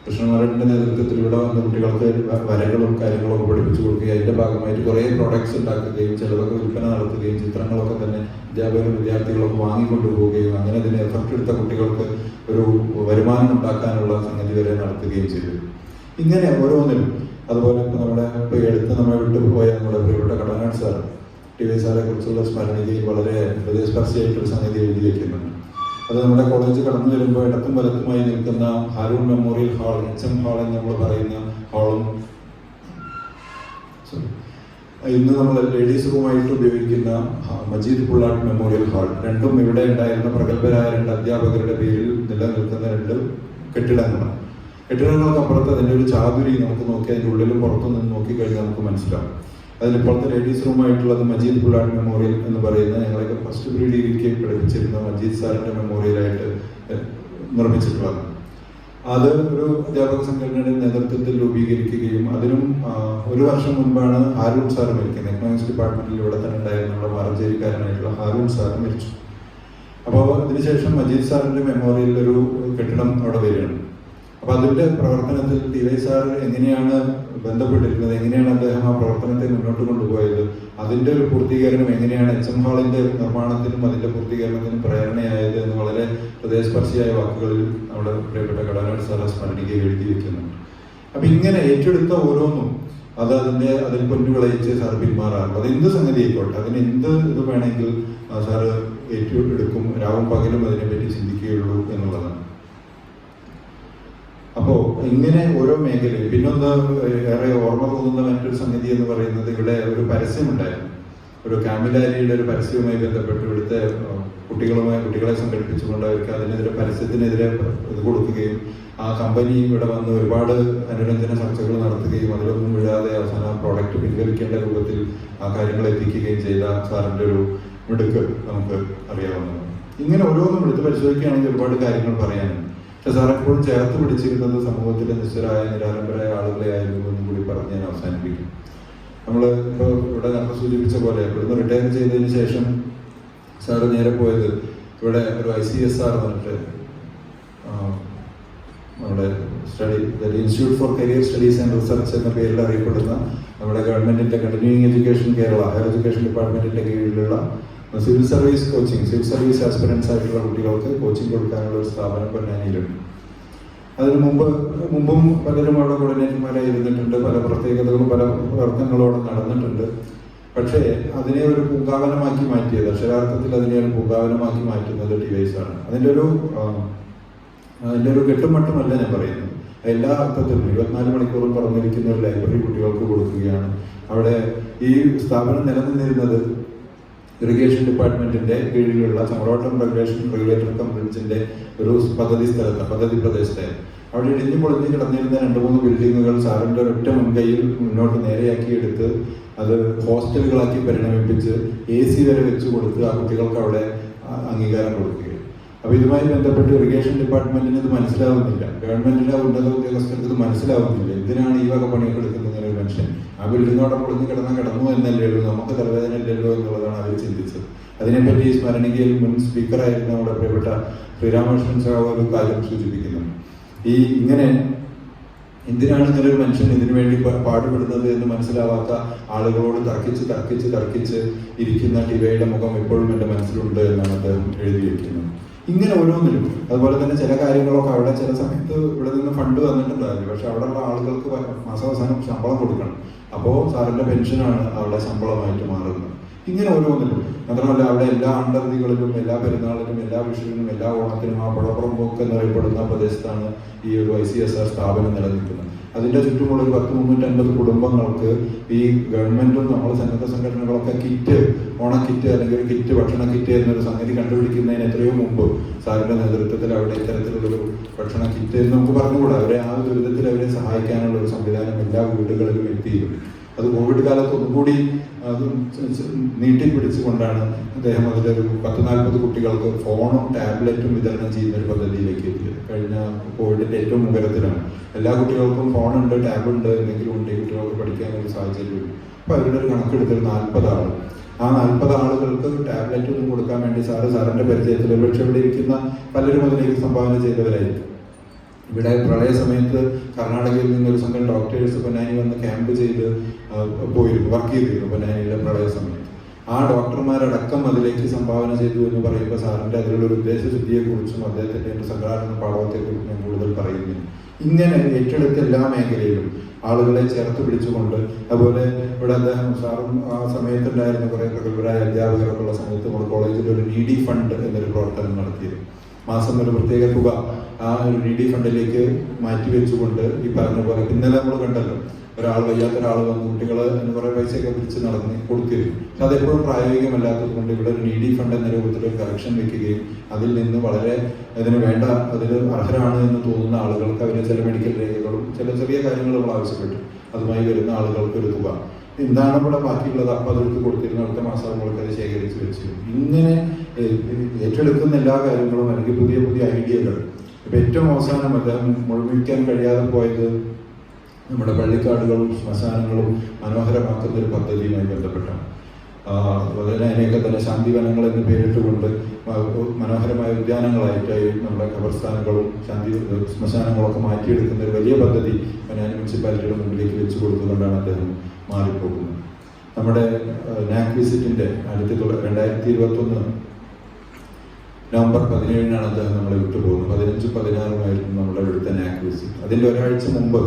കൃഷ്ണകുമാരന്റെ നേതൃത്വത്തിൽ ഇവിടെ വന്ന കുട്ടികൾക്ക് വരകളും കാര്യങ്ങളൊക്കെ പഠിപ്പിച്ചു കൊടുക്കുകയും അതിന്റെ ഭാഗമായിട്ട് കുറേ പ്രോഡക്ട്സ് ഉണ്ടാക്കുകയും ചിലതൊക്കെ വിൽപ്പന നടത്തുകയും ചിത്രങ്ങളൊക്കെ തന്നെ അധ്യാപകരും വിദ്യാർത്ഥികളൊക്കെ വാങ്ങിക്കൊണ്ടുപോവുകയും അങ്ങനെ അതിന് എഫർട്ട് എടുത്ത കുട്ടികൾക്ക് ഒരു വരുമാനം ഉണ്ടാക്കാനുള്ള സംഗതി വരെ നടത്തുകയും ചെയ്തു. ഇങ്ങനെ ഓരോന്നിലും അതുപോലെ ഇപ്പോൾ എടുത്ത് നമ്മളെ വിട്ടുപോയ നമ്മുടെ പ്രിയപ്പെട്ട കടനാട് സാർ ടി വൈ സാറെ കുറിച്ചുള്ള സ്മരണയിൽ വളരെ ഹൃദയസ്പർശിയായിട്ടൊരു സംഗതി എഴുതി വയ്ക്കുന്നുണ്ട്. അത് നമ്മുടെ കോളേജ് കടന്നു വരുമ്പോൾ ഇടത്തും വലത്തുമായി നിൽക്കുന്ന Haroon memorial hall, HM hall എന്ന് നമ്മൾ പറയുന്ന ഹാളും ഇന്ന് നമ്മൾ ലേഡീസ് റൂമായിട്ട് ഉപയോഗിക്കുന്ന മജീദ് പുള്ളാട്ട് മെമ്മോറിയൽ ഹാൾ, രണ്ടും ഇവിടെ ഉണ്ടായിരുന്ന പ്രഗത്ഭരായ 2 അധ്യാപകരുടെ പേരിൽ നിലനിൽക്കുന്ന 2 കെട്ടിടങ്ങളാണ്. കെട്ടിടങ്ങൾക്കപ്പുറത്ത് അതിൻ്റെ ഒരു ചാതുരി നമുക്ക് നോക്കി അതിൻ്റെ ഉള്ളിലും പുറത്തു നിന്ന് നോക്കിക്കഴിഞ്ഞാൽ നമുക്ക് മനസ്സിലാവും. അതിലിപ്പോഴത്തെ ലേഡീസ് റൂമായിട്ടുള്ളത് മജീദ് പുള്ളാട്ട് മെമ്മോറിയൽ എന്ന് പറയുന്ന ഞങ്ങളൊക്കെ ഫസ്റ്റ് പ്രീ ഡിഗ്രിക്ക് പഠിപ്പിച്ചിരുന്ന മജീദ് സാറിന്റെ മെമ്മോറിയലായിട്ട് നിർമ്മിച്ചിട്ടുള്ളത്. അത് ഒരു അധ്യാപക സംഘടനയുടെ നേതൃത്വത്തിൽ രൂപീകരിക്കുകയും അതിനും 1 വർഷം മുൻപാണ് ഹാരൂൺ സാർ മരിക്കുന്നത്. എക്കണോമിക്സ് ഡിപ്പാർട്ട്മെന്റിൽ ഇവിടെ തന്നെ ഉണ്ടായിരുന്നുള്ള മാറഞ്ചേരിക്കാരനായിട്ടുള്ള ഹാരൂൺ സാർ മരിച്ചു. അപ്പോൾ അതിനുശേഷം മജീദ് സാറിന്റെ മെമ്മോറിയലിൽ ഒരു കെട്ടിടം അവിടെ വരികയാണ്. അപ്പോൾ അതിന്റെ പ്രവർത്തനത്തിൽ ടി വൈ സാർ എങ്ങനെയാണ് ബന്ധപ്പെട്ടിരുന്നത്, എങ്ങനെയാണ് അദ്ദേഹം ആ പ്രവർത്തനത്തെ മുന്നോട്ട് കൊണ്ടുപോയത്, അതിന്റെ ഒരു പൂർത്തീകരണം എങ്ങനെയാണ് HM ഹാളിന്റെ നിർമ്മാണത്തിനും അതിന്റെ പൂർത്തീകരണത്തിനും പ്രേരണയായത് എന്ന് വളരെ ഹൃദയസ്പർശിയായ വാക്കുകളിൽ നമ്മുടെ പ്രിയപ്പെട്ട കടനാട് സാറെ സ്മരണികയിൽ എഴുതി വെക്കുന്നുണ്ട്. അപ്പൊ ഇങ്ങനെ ഏറ്റെടുത്ത ഓരോന്നും അതിന് പൊന്നു വിളയിച്ച് സാർ പിന്മാറാറുണ്ട്. അത് എന്ത് സംഗതി ആയിക്കോട്ടെ, അതിന് എന്ത് ഇത് വേണമെങ്കിൽ സാറ് ഏറ്റെടുക്കും, രാവും പകലും അതിനെപ്പറ്റി ചിന്തിക്കുകയുള്ളൂ എന്നുള്ളതാണ്. അപ്പോൾ ഇങ്ങനെ ഓരോ മേഖലയും. പിന്നൊന്ന് ഏറെ ഓർമ്മ തോന്നുന്ന മറ്റൊരു സംഗതി എന്ന് പറയുന്നത്, ഇവിടെ ഒരു പരസ്യമുണ്ടായിരുന്നു. ഒരു കാമിലാരിയുടെ ഒരു പരസ്യവുമായി ബന്ധപ്പെട്ട് ഇവിടുത്തെ കുട്ടികളെ സംഘടിപ്പിച്ചുകൊണ്ട് അവർക്ക് അതിനെതിരെ പരസ്യത്തിനെതിരെ ഇത് കൊടുക്കുകയും ആ കമ്പനി ഇവിടെ വന്ന് ഒരുപാട് അനുരഞ്ജന ചർച്ചകൾ നടത്തുകയും അതിലൊന്നും വീഴാതെ അവസാനം പ്രോഡക്റ്റ് പിൻവലിക്കേണ്ട രൂപത്തിൽ ആ കാര്യങ്ങൾ എത്തിക്കുകയും ചെയ്ത സാറിൻ്റെ ഒരു മിടുക്ക് നമുക്ക് അറിയാവുന്നതാണ്. ഇങ്ങനെ ഓരോന്നും എടുത്ത് പരിശോധിക്കുകയാണെങ്കിൽ ഒരുപാട് കാര്യങ്ങൾ പറയാനുണ്ട്. പക്ഷെ സാർ എപ്പോഴും ചേർത്ത് പിടിച്ചിരുന്നത് സമൂഹത്തിലെ നിശ്ചരായ നിരാലംബരായ ആളുകളെ ആയിരുന്നു എന്ന് കൂടി പറഞ്ഞ് ഞാൻ അവസാനിപ്പിക്കും. നമ്മൾ ഇപ്പോൾ ഇവിടെ നമ്മൾ സൂചിപ്പിച്ച പോലെ ഇവിടുന്ന് റിട്ടയർ ചെയ്തതിന് ശേഷം സാറ് നേരെ പോയത് ഇവിടെ ഒരു ICSR വന്നിട്ട് നമ്മുടെ institute for career studies and research എന്ന പേരിൽ അറിയപ്പെടുന്ന നമ്മുടെ ഗവൺമെന്റിന്റെ continuing education Kerala higher education ഡിപ്പാർട്ട്മെന്റിന്റെ കീഴിലുള്ള സിവിൽ സർവീസ് ആസ്പിറൻസ് ആയിട്ടുള്ള കുട്ടികൾക്ക് കോച്ചിങ് കൊടുക്കാനുള്ള ഒരു സ്ഥാപനം പൊന്നാനിയിലുണ്ട്. അതിന് മുമ്പും പലരും അവിടെ കോർഡിനേറ്റർമാരായി ഇരുന്നിട്ടുണ്ട്. പല പ്രത്യേകതകളും പല പ്രവർത്തനങ്ങളും അവിടെ നടന്നിട്ടുണ്ട്. പക്ഷേ അതിനെ ഒരു പൂങ്കാവനമാക്കി മാറ്റിയത്, അക്ഷരാർത്ഥത്തിൽ അതിനെ ഒരു പൂങ്കാവനമാക്കി മാറ്റുന്നത് ടിവൈസ് ആണ്. അതിൻ്റെ ഒരു കെട്ടുമട്ടുമല്ല ഞാൻ പറയുന്നത്. എല്ലാ അർത്ഥത്തിലും 24 മണിക്കൂറും തുറന്നിരിക്കുന്ന ഒരു ലൈബ്രറി കുട്ടികൾക്ക് കൊടുക്കുകയാണ്. അവിടെ ഈ സ്ഥാപനം നിലനിന്നിരുന്നത് ഇറിഗേഷൻ ഡിപ്പാർട്ട്മെന്റിന്റെ കീഴിലുള്ള ചമ്രവട്ടം റെഗുലേറ്ററി കം ബ്രിഡ്ജിന്റെ ഒരു പദ്ധതി പ്രദേശത്തായിരുന്നു. അവിടെ ഇടിഞ്ഞു പൊളിഞ്ഞ് കിടന്നിരുന്ന 2-3 ബിൽഡിങ്ങുകൾ സാറിന്റെ ഒറ്റ മുൻകൈയിൽ മുന്നോട്ട് നേരെയാക്കിയെടുത്ത് അത് ഹോസ്റ്റലുകളാക്കി പരിണമിപ്പിച്ച് AC വരെ വെച്ച് കൊടുത്ത് ആ കുട്ടികൾക്ക് അവിടെ അംഗീകാരം കൊടുക്കുകയും. അപ്പോൾ ഇതുമായി ബന്ധപ്പെട്ട് ഇറിഗേഷൻ ഡിപ്പാർട്ട്മെന്റിന് ഇത് മനസ്സിലാവുന്നില്ല, ഗവൺമെന്റിലെ ഉന്നത ഉദ്യോഗസ്ഥർക്ക് ഇത് മനസ്സിലാവുന്നില്ല. എന്തിനാണ് ഈ വക പണിയൊക്കെ എടുക്കുന്നത് ഒരു മനുഷ്യൻ? ആ ബിൽഡിങ്ങോടെ പൊളിഞ്ഞ് കിടന്നു എന്നല്ലേ ഉള്ളൂ, നമുക്ക് തലവേദന ഇല്ലല്ലോ എന്നുള്ളതാണ് അവർ ചിന്തിച്ചത്. അതിനെപ്പറ്റി സ്മരണികയിൽ മുൻ സ്പീക്കറായിരുന്ന നമ്മുടെ പ്രിയപ്പെട്ട ശ്രീരാമകൃഷ്ണൻ സാഹു ഒരു കാര്യം സൂചിപ്പിക്കുന്നു. ഇങ്ങനെ എന്തിനാണ് ഇങ്ങനെ ഒരു മനുഷ്യൻ ഇതിനു വേണ്ടി പാടുപെടുന്നത് എന്ന് മനസ്സിലാവാത്ത ആളുകളോട് തർക്കിച്ച് ഇരിക്കുന്ന ടിവയുടെ മുഖം എപ്പോഴും എൻ്റെ മനസ്സിലുണ്ട് എന്നാണ് അദ്ദേഹം എഴുതി വയ്ക്കുന്നത്. ഇങ്ങനെ ഓരോന്നിലും അതുപോലെ തന്നെ ചില കാര്യങ്ങളൊക്കെ അവിടെ ചില സമയത്ത് ഇവിടെ നിന്ന് ഫണ്ട് വന്നിട്ടുണ്ടായിരുന്നു, പക്ഷെ അവിടെയുള്ള ആളുകൾക്ക് മാസാവസാനം ശമ്പളം കൊടുക്കണം. അപ്പോൾ സാറിന്റെ പെൻഷനാണ് അവിടെ ശമ്പളമായിട്ട് മാറുന്നത്. ഇങ്ങനെ ഓരോന്നിലും മാത്രമല്ല അവിടെ എല്ലാ ആണ്ടർതികളിലും എല്ലാ പെരുന്നാളിലും എല്ലാ വിഷുവിനും എല്ലാ ഓണത്തിനും ആ പടപ്പുറം പോക്ക് എന്നറിയപ്പെടുന്ന പ്രദേശത്താണ് ഈ ഒരു ICSR സ്ഥാപനം നിലനിൽക്കുന്നത്. അതിന്റെ ചുറ്റുമുള്ള ഒരു 350 കുടുംബങ്ങൾക്ക് ഈ ഗവൺമെന്റും നമ്മൾ സന്നദ്ധ സംഘടനകളൊക്കെ കിറ്റ്, ഓണക്കിറ്റ് അല്ലെങ്കിൽ ഒരു കിറ്റ്, ഭക്ഷണ കിറ്റ് എന്നൊരു സംഗതി കണ്ടുപിടിക്കുന്നതിന് എത്രയോ മുമ്പ് സാറിന്റെ നേതൃത്വത്തിൽ അവിടെ ഇത്തരത്തിലുള്ളൊരു ഭക്ഷണ കിറ്റ് എന്ന് നമുക്ക് പറഞ്ഞുകൂടാ, അവരെ ആ ഒരു വിധത്തിൽ അവരെ സഹായിക്കാനുള്ള ഒരു സംവിധാനം എല്ലാ വീടുകളിലും എത്തിയിരുന്നു. അത് കോവിഡ് കാലത്ത് ഒന്നുകൂടി അത് നീട്ടിപ്പിടിച്ചുകൊണ്ടാണ് അദ്ദേഹം അതിലൊരു 10-40 കുട്ടികൾക്ക് ഫോണും ടാബ്ലറ്റും വിതരണം ചെയ്യുന്ന ഒരു പദ്ധതിയിലേക്ക് എത്തിയത്. കഴിഞ്ഞ കോവിഡിന്റെ ഏറ്റവും മുഖരത്തിലാണ്. എല്ലാ കുട്ടികൾക്കും ഫോണുണ്ട്, ടാബുണ്ട്, എന്തെങ്കിലും ഉണ്ട് ഈ കുട്ടികൾക്ക് പഠിക്കാനൊരു സാഹചര്യം. അപ്പോൾ അവരുടെ ഒരു കണക്കെടുത്തൊരു 40 ആൾ. ആ 40 ആളുകൾക്ക് ടാബ്ലറ്റ് ഒന്നും കൊടുക്കാൻ വേണ്ടി സാറിന്റെ പരിചയത്തിൽ പക്ഷെ ഇവിടെ ഇരിക്കുന്ന പലരും അതിലേക്ക് സംഭാവന ചെയ്തവരായിരിക്കും. ഇവിടെ പ്രളയ സമയത്ത് കർണാടകയിൽ നിന്നൊരു സംഘം ഡോക്ടേഴ്സ് പൊന്നാനി വന്ന് ക്യാമ്പ് ചെയ്ത് വർക്ക് ചെയ്തിരുന്നു പൊന്നാനിയിലെ പ്രളയ സമയത്ത്. ആ ഡോക്ടർമാരടക്കം അതിലേക്ക് സംഭാവന ചെയ്തു എന്ന് പറയുമ്പോൾ സാറിന്റെ അതിലുള്ള ഒരു ഉദ്ദേശശുദ്ധിയെക്കുറിച്ചും അദ്ദേഹത്തിന്റെ സംഘാടന പാഠത്തെക്കുറിച്ചും ഞാൻ കൂടുതൽ പറയുന്നില്ല. ഇങ്ങനെ ഏറ്റെടുത്ത എല്ലാ മേഖലയിലും ആളുകളെ ചേർത്ത് പിടിച്ചുകൊണ്ട്, അതുപോലെ ഇവിടെ അദ്ദേഹം സാറും ആ സമയത്തുണ്ടായിരുന്ന കുറെ പ്രഗത്ഭരായ അധ്യാപകരൊക്കെ ഉള്ള സമയത്ത് നമ്മുടെ കോളേജിൽ ഒരു നീഡി ഫണ്ട് എന്നൊരു പ്രവർത്തനം നടത്തിയിരുന്നു. മാസം ഒരു പ്രത്യേക തുക ആ ഒരു നീഡി ഫണ്ടിലേക്ക് മാറ്റിവെച്ചുകൊണ്ട് ഈ പറഞ്ഞ പോലെ ഇന്നലെ നമ്മൾ കണ്ടല്ലോ, വയ്യാത്ത ഒരാൾ വന്ന് കുട്ടികൾ കുറെ പൈസയൊക്കെ പിടിച്ച് നടന്ന് കൊടുത്തിരുന്നു. പക്ഷെ അതെപ്പോഴും പ്രായോഗികമല്ലാത്തത് കൊണ്ട് ഇവിടെ ഒരു നീഡി ഫണ്ട് എന്ന രൂപത്തിൽ ഒരു കറക്ഷൻ വെക്കുകയും അതിൽ നിന്ന് വളരെ അതിന് വേണ്ട അതിൽ അർഹരാണ് എന്ന് തോന്നുന്ന ആളുകൾക്ക് അവര് ചില മെഡിക്കൽ രേഖകളും ചില ചെറിയ കാര്യങ്ങളും ആവശ്യപ്പെട്ടു. അതുമായി വരുന്ന ആളുകൾക്ക് ഒരു തുക എന്താണ് ഇവിടെ ബാക്കിയുള്ളത് അപ്പം അതെടുത്ത് കൊടുത്തിരുന്നു. അടുത്ത മാസം നമ്മൾക്ക് അത് ശേഖരിച്ച് വെച്ചിരുന്നു. ഇങ്ങനെ ഏറ്റെടുക്കുന്ന എല്ലാ കാര്യങ്ങളും അല്ലെങ്കിൽ പുതിയ പുതിയ ഐഡിയകൾ. ഇപ്പൊ ഏറ്റവും അവസാനം അദ്ദേഹം മുഴുമിക്കാൻ കഴിയാതെ പോയത് നമ്മുടെ പള്ളിക്കാടുകളും ശ്മശാനങ്ങളും മനോഹരമാക്കുന്ന ഒരു പദ്ധതിയുമായി ബന്ധപ്പെട്ടാണ്. അതിനെയൊക്കെ തന്നെ ശാന്തിവനങ്ങൾ എന്ന് പേരിട്ടുകൊണ്ട് മനോഹരമായ ഉദ്യാനങ്ങളായിട്ട് നമ്മുടെ ഖബർസ്ഥാനുകളും ശ്മശാനങ്ങളൊക്കെ മാറ്റിയെടുക്കുന്ന ഒരു വലിയ പദ്ധതി പൊന്നാനി മുനിസിപ്പാലിറ്റിയുടെ മുമ്പിലേക്ക് വെച്ചു കൊടുത്തുകൊണ്ടാണ് അദ്ദേഹം മാറിപ്പോകുന്നത്. നമ്മുടെ നാക് വിസിറ്റിന്റെ 2021 നവംബർ 17-നാണ് അദ്ദേഹം നമ്മളെ വിട്ടുപോകുന്നത്. 15-16 നമ്മുടെ ഇവിടുത്തെ നാക് വിസിറ്റ്. അതിന്റെ ഒരാഴ്ച മുമ്പ്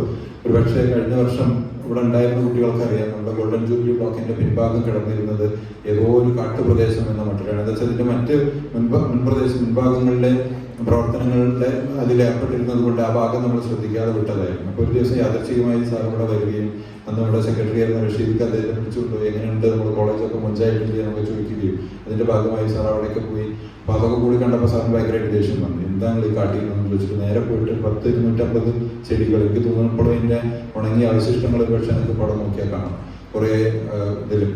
ഒരുപക്ഷെ കഴിഞ്ഞ വർഷം ഇവിടെ ഉണ്ടായിരുന്ന കുട്ടികൾക്ക് അറിയാം, നമ്മുടെ ഗോൾഡൻ ജൂബിലി ബ്ലോക്കിന്റെ പിൻഭാഗം കിടന്നിരുന്നത് ഏതോ ഒരു കാട്ടുപ്രദേശം എന്ന മട്ടിലാണ്. എന്താ വെച്ചാൽ അതിന്റെ മറ്റ് മുൻഭാഗങ്ങളിലെ പ്രവർത്തനങ്ങളുടെ അതിലേർപ്പെട്ടിരുന്നത് കൊണ്ട് ആ ഭാഗം നമ്മൾ ശ്രദ്ധിക്കാതെ വിട്ടതായിരുന്നു. അപ്പോൾ ഒരു ദിവസം യാദർച്ഛികമായി സാർ ഇവിടെ വരികയും അന്ന് നമ്മുടെ സെക്രട്ടറി ആയിരുന്ന റഷീദ് അദ്ദേഹത്തെ വിളിച്ചുകൊണ്ടു എങ്ങനെയുണ്ട് നമ്മുടെ കോളേജൊക്കെ മുഞ്ചായിട്ടില്ലേ എന്നൊക്കെ ചോദിക്കുകയും അതിന്റെ ഭാഗമായി സാർ അവിടേക്ക് പോയി. അപ്പോൾ അതൊക്കെ കൂടി കണ്ടപ്പോൾ സാറിന് ഭയങ്കരമായിട്ട് ദേഷ്യം വന്നു. എന്താണ് ഈ കാട്ടിയെന്ന് ചോദിച്ചിട്ട് നേരെ പോയിട്ട് 10-250 ചെടികൾ, എനിക്ക് തോന്നുന്നപ്പോഴും ഇതിന്റെ ഉണങ്ങിയ അവശിഷ്ടങ്ങൾ പക്ഷെ എനിക്ക് പടം നോക്കിയാൽ കാണാം. കുറെ ഇതിലും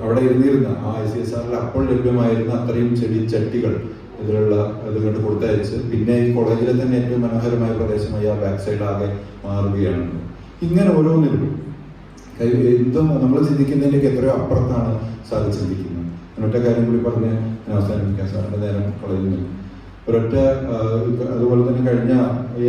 അവിടെ ഇരുന്നിരുന്ന ആ ICSRൽ അപ്പോൾ ലഭ്യമായിരുന്ന അത്രയും ചെടി ചട്ടികൾ ഇതിലുള്ള ഇത് കണ്ട് കൊടുത്തയച്ച് പിന്നെ ഈ കോളേജിലെ തന്നെ ഏറ്റവും മനോഹരമായ പ്രദേശമായി ആ ബാക്ക് സൈഡ് ആകെ മാറുകയാണ്. ഇങ്ങനെ ഓരോന്നിലും എന്തും നമ്മൾ ചിന്തിക്കുന്നതിലേക്ക് എത്രയോ അപ്പുറത്താണ് സാർ ചിന്തിക്കുന്നത്. ഒരൊറ്റ കാര്യം കൂടി പറഞ്ഞ് ഞാൻ അവസാനിപ്പിക്കാം. സാറിന്റെ നേരം കളയുന്നു. ഒരൊറ്റ അതുപോലെ തന്നെ കഴിഞ്ഞ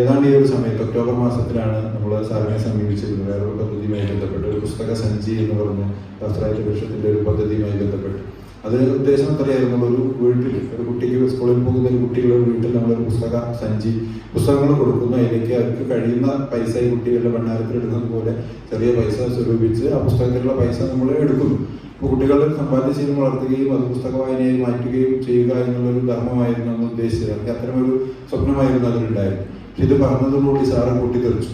ഏതാണ്ട് ഈ ഒരു സമയത്ത് ഒക്ടോബർ മാസത്തിലാണ് നമ്മൾ സാറിനെ സമീപിച്ചിരുന്നത് വേറൊരു പദ്ധതിയുമായി ബന്ധപ്പെട്ട് ഒരു പുസ്തക സഞ്ചി എന്ന് പറഞ്ഞ ശാസ്ത്രാജ്യ പരിഷത്തിന്റെ ഒരു പദ്ധതിയുമായി ബന്ധപ്പെട്ട്. അത് ഉദ്ദേശം എത്രയായിരുന്നു, ഒരു വീട്ടിൽ ഒരു കുട്ടിക്ക് സ്കൂളിൽ പോകുന്ന ഒരു കുട്ടികളുടെ വീട്ടിൽ നമ്മളൊരു പുസ്തക സഞ്ചി പുസ്തകങ്ങൾ കൊടുക്കുന്നു. അതിലേക്ക് അവർക്ക് കഴിയുന്ന പൈസ ഈ കുട്ടികളുടെ ഭണ്ഡാരത്തിലിടുന്നത് പോലെ ചെറിയ പൈസ സ്വരൂപിച്ച് ആ പുസ്തകത്തിലുള്ള പൈസ നമ്മൾ എടുക്കുന്നു. അപ്പോൾ കുട്ടികളുടെ സമ്പാദ്യശീലം വളർത്തുകയും അത് പുസ്തക വായനയായി മാറ്റുകയും ചെയ്യുക എന്നുള്ളൊരു ധർമ്മമായിരുന്നു അന്ന് ഉദ്ദേശിച്ചത്. അവർക്ക് അത്തരമൊരു സ്വപ്നമായിരുന്നു അതിലുണ്ടായിരുന്നു. പക്ഷെ ഇത് പറഞ്ഞതോടുകൂടി സാറ് പൊട്ടിത്തെറിച്ചു.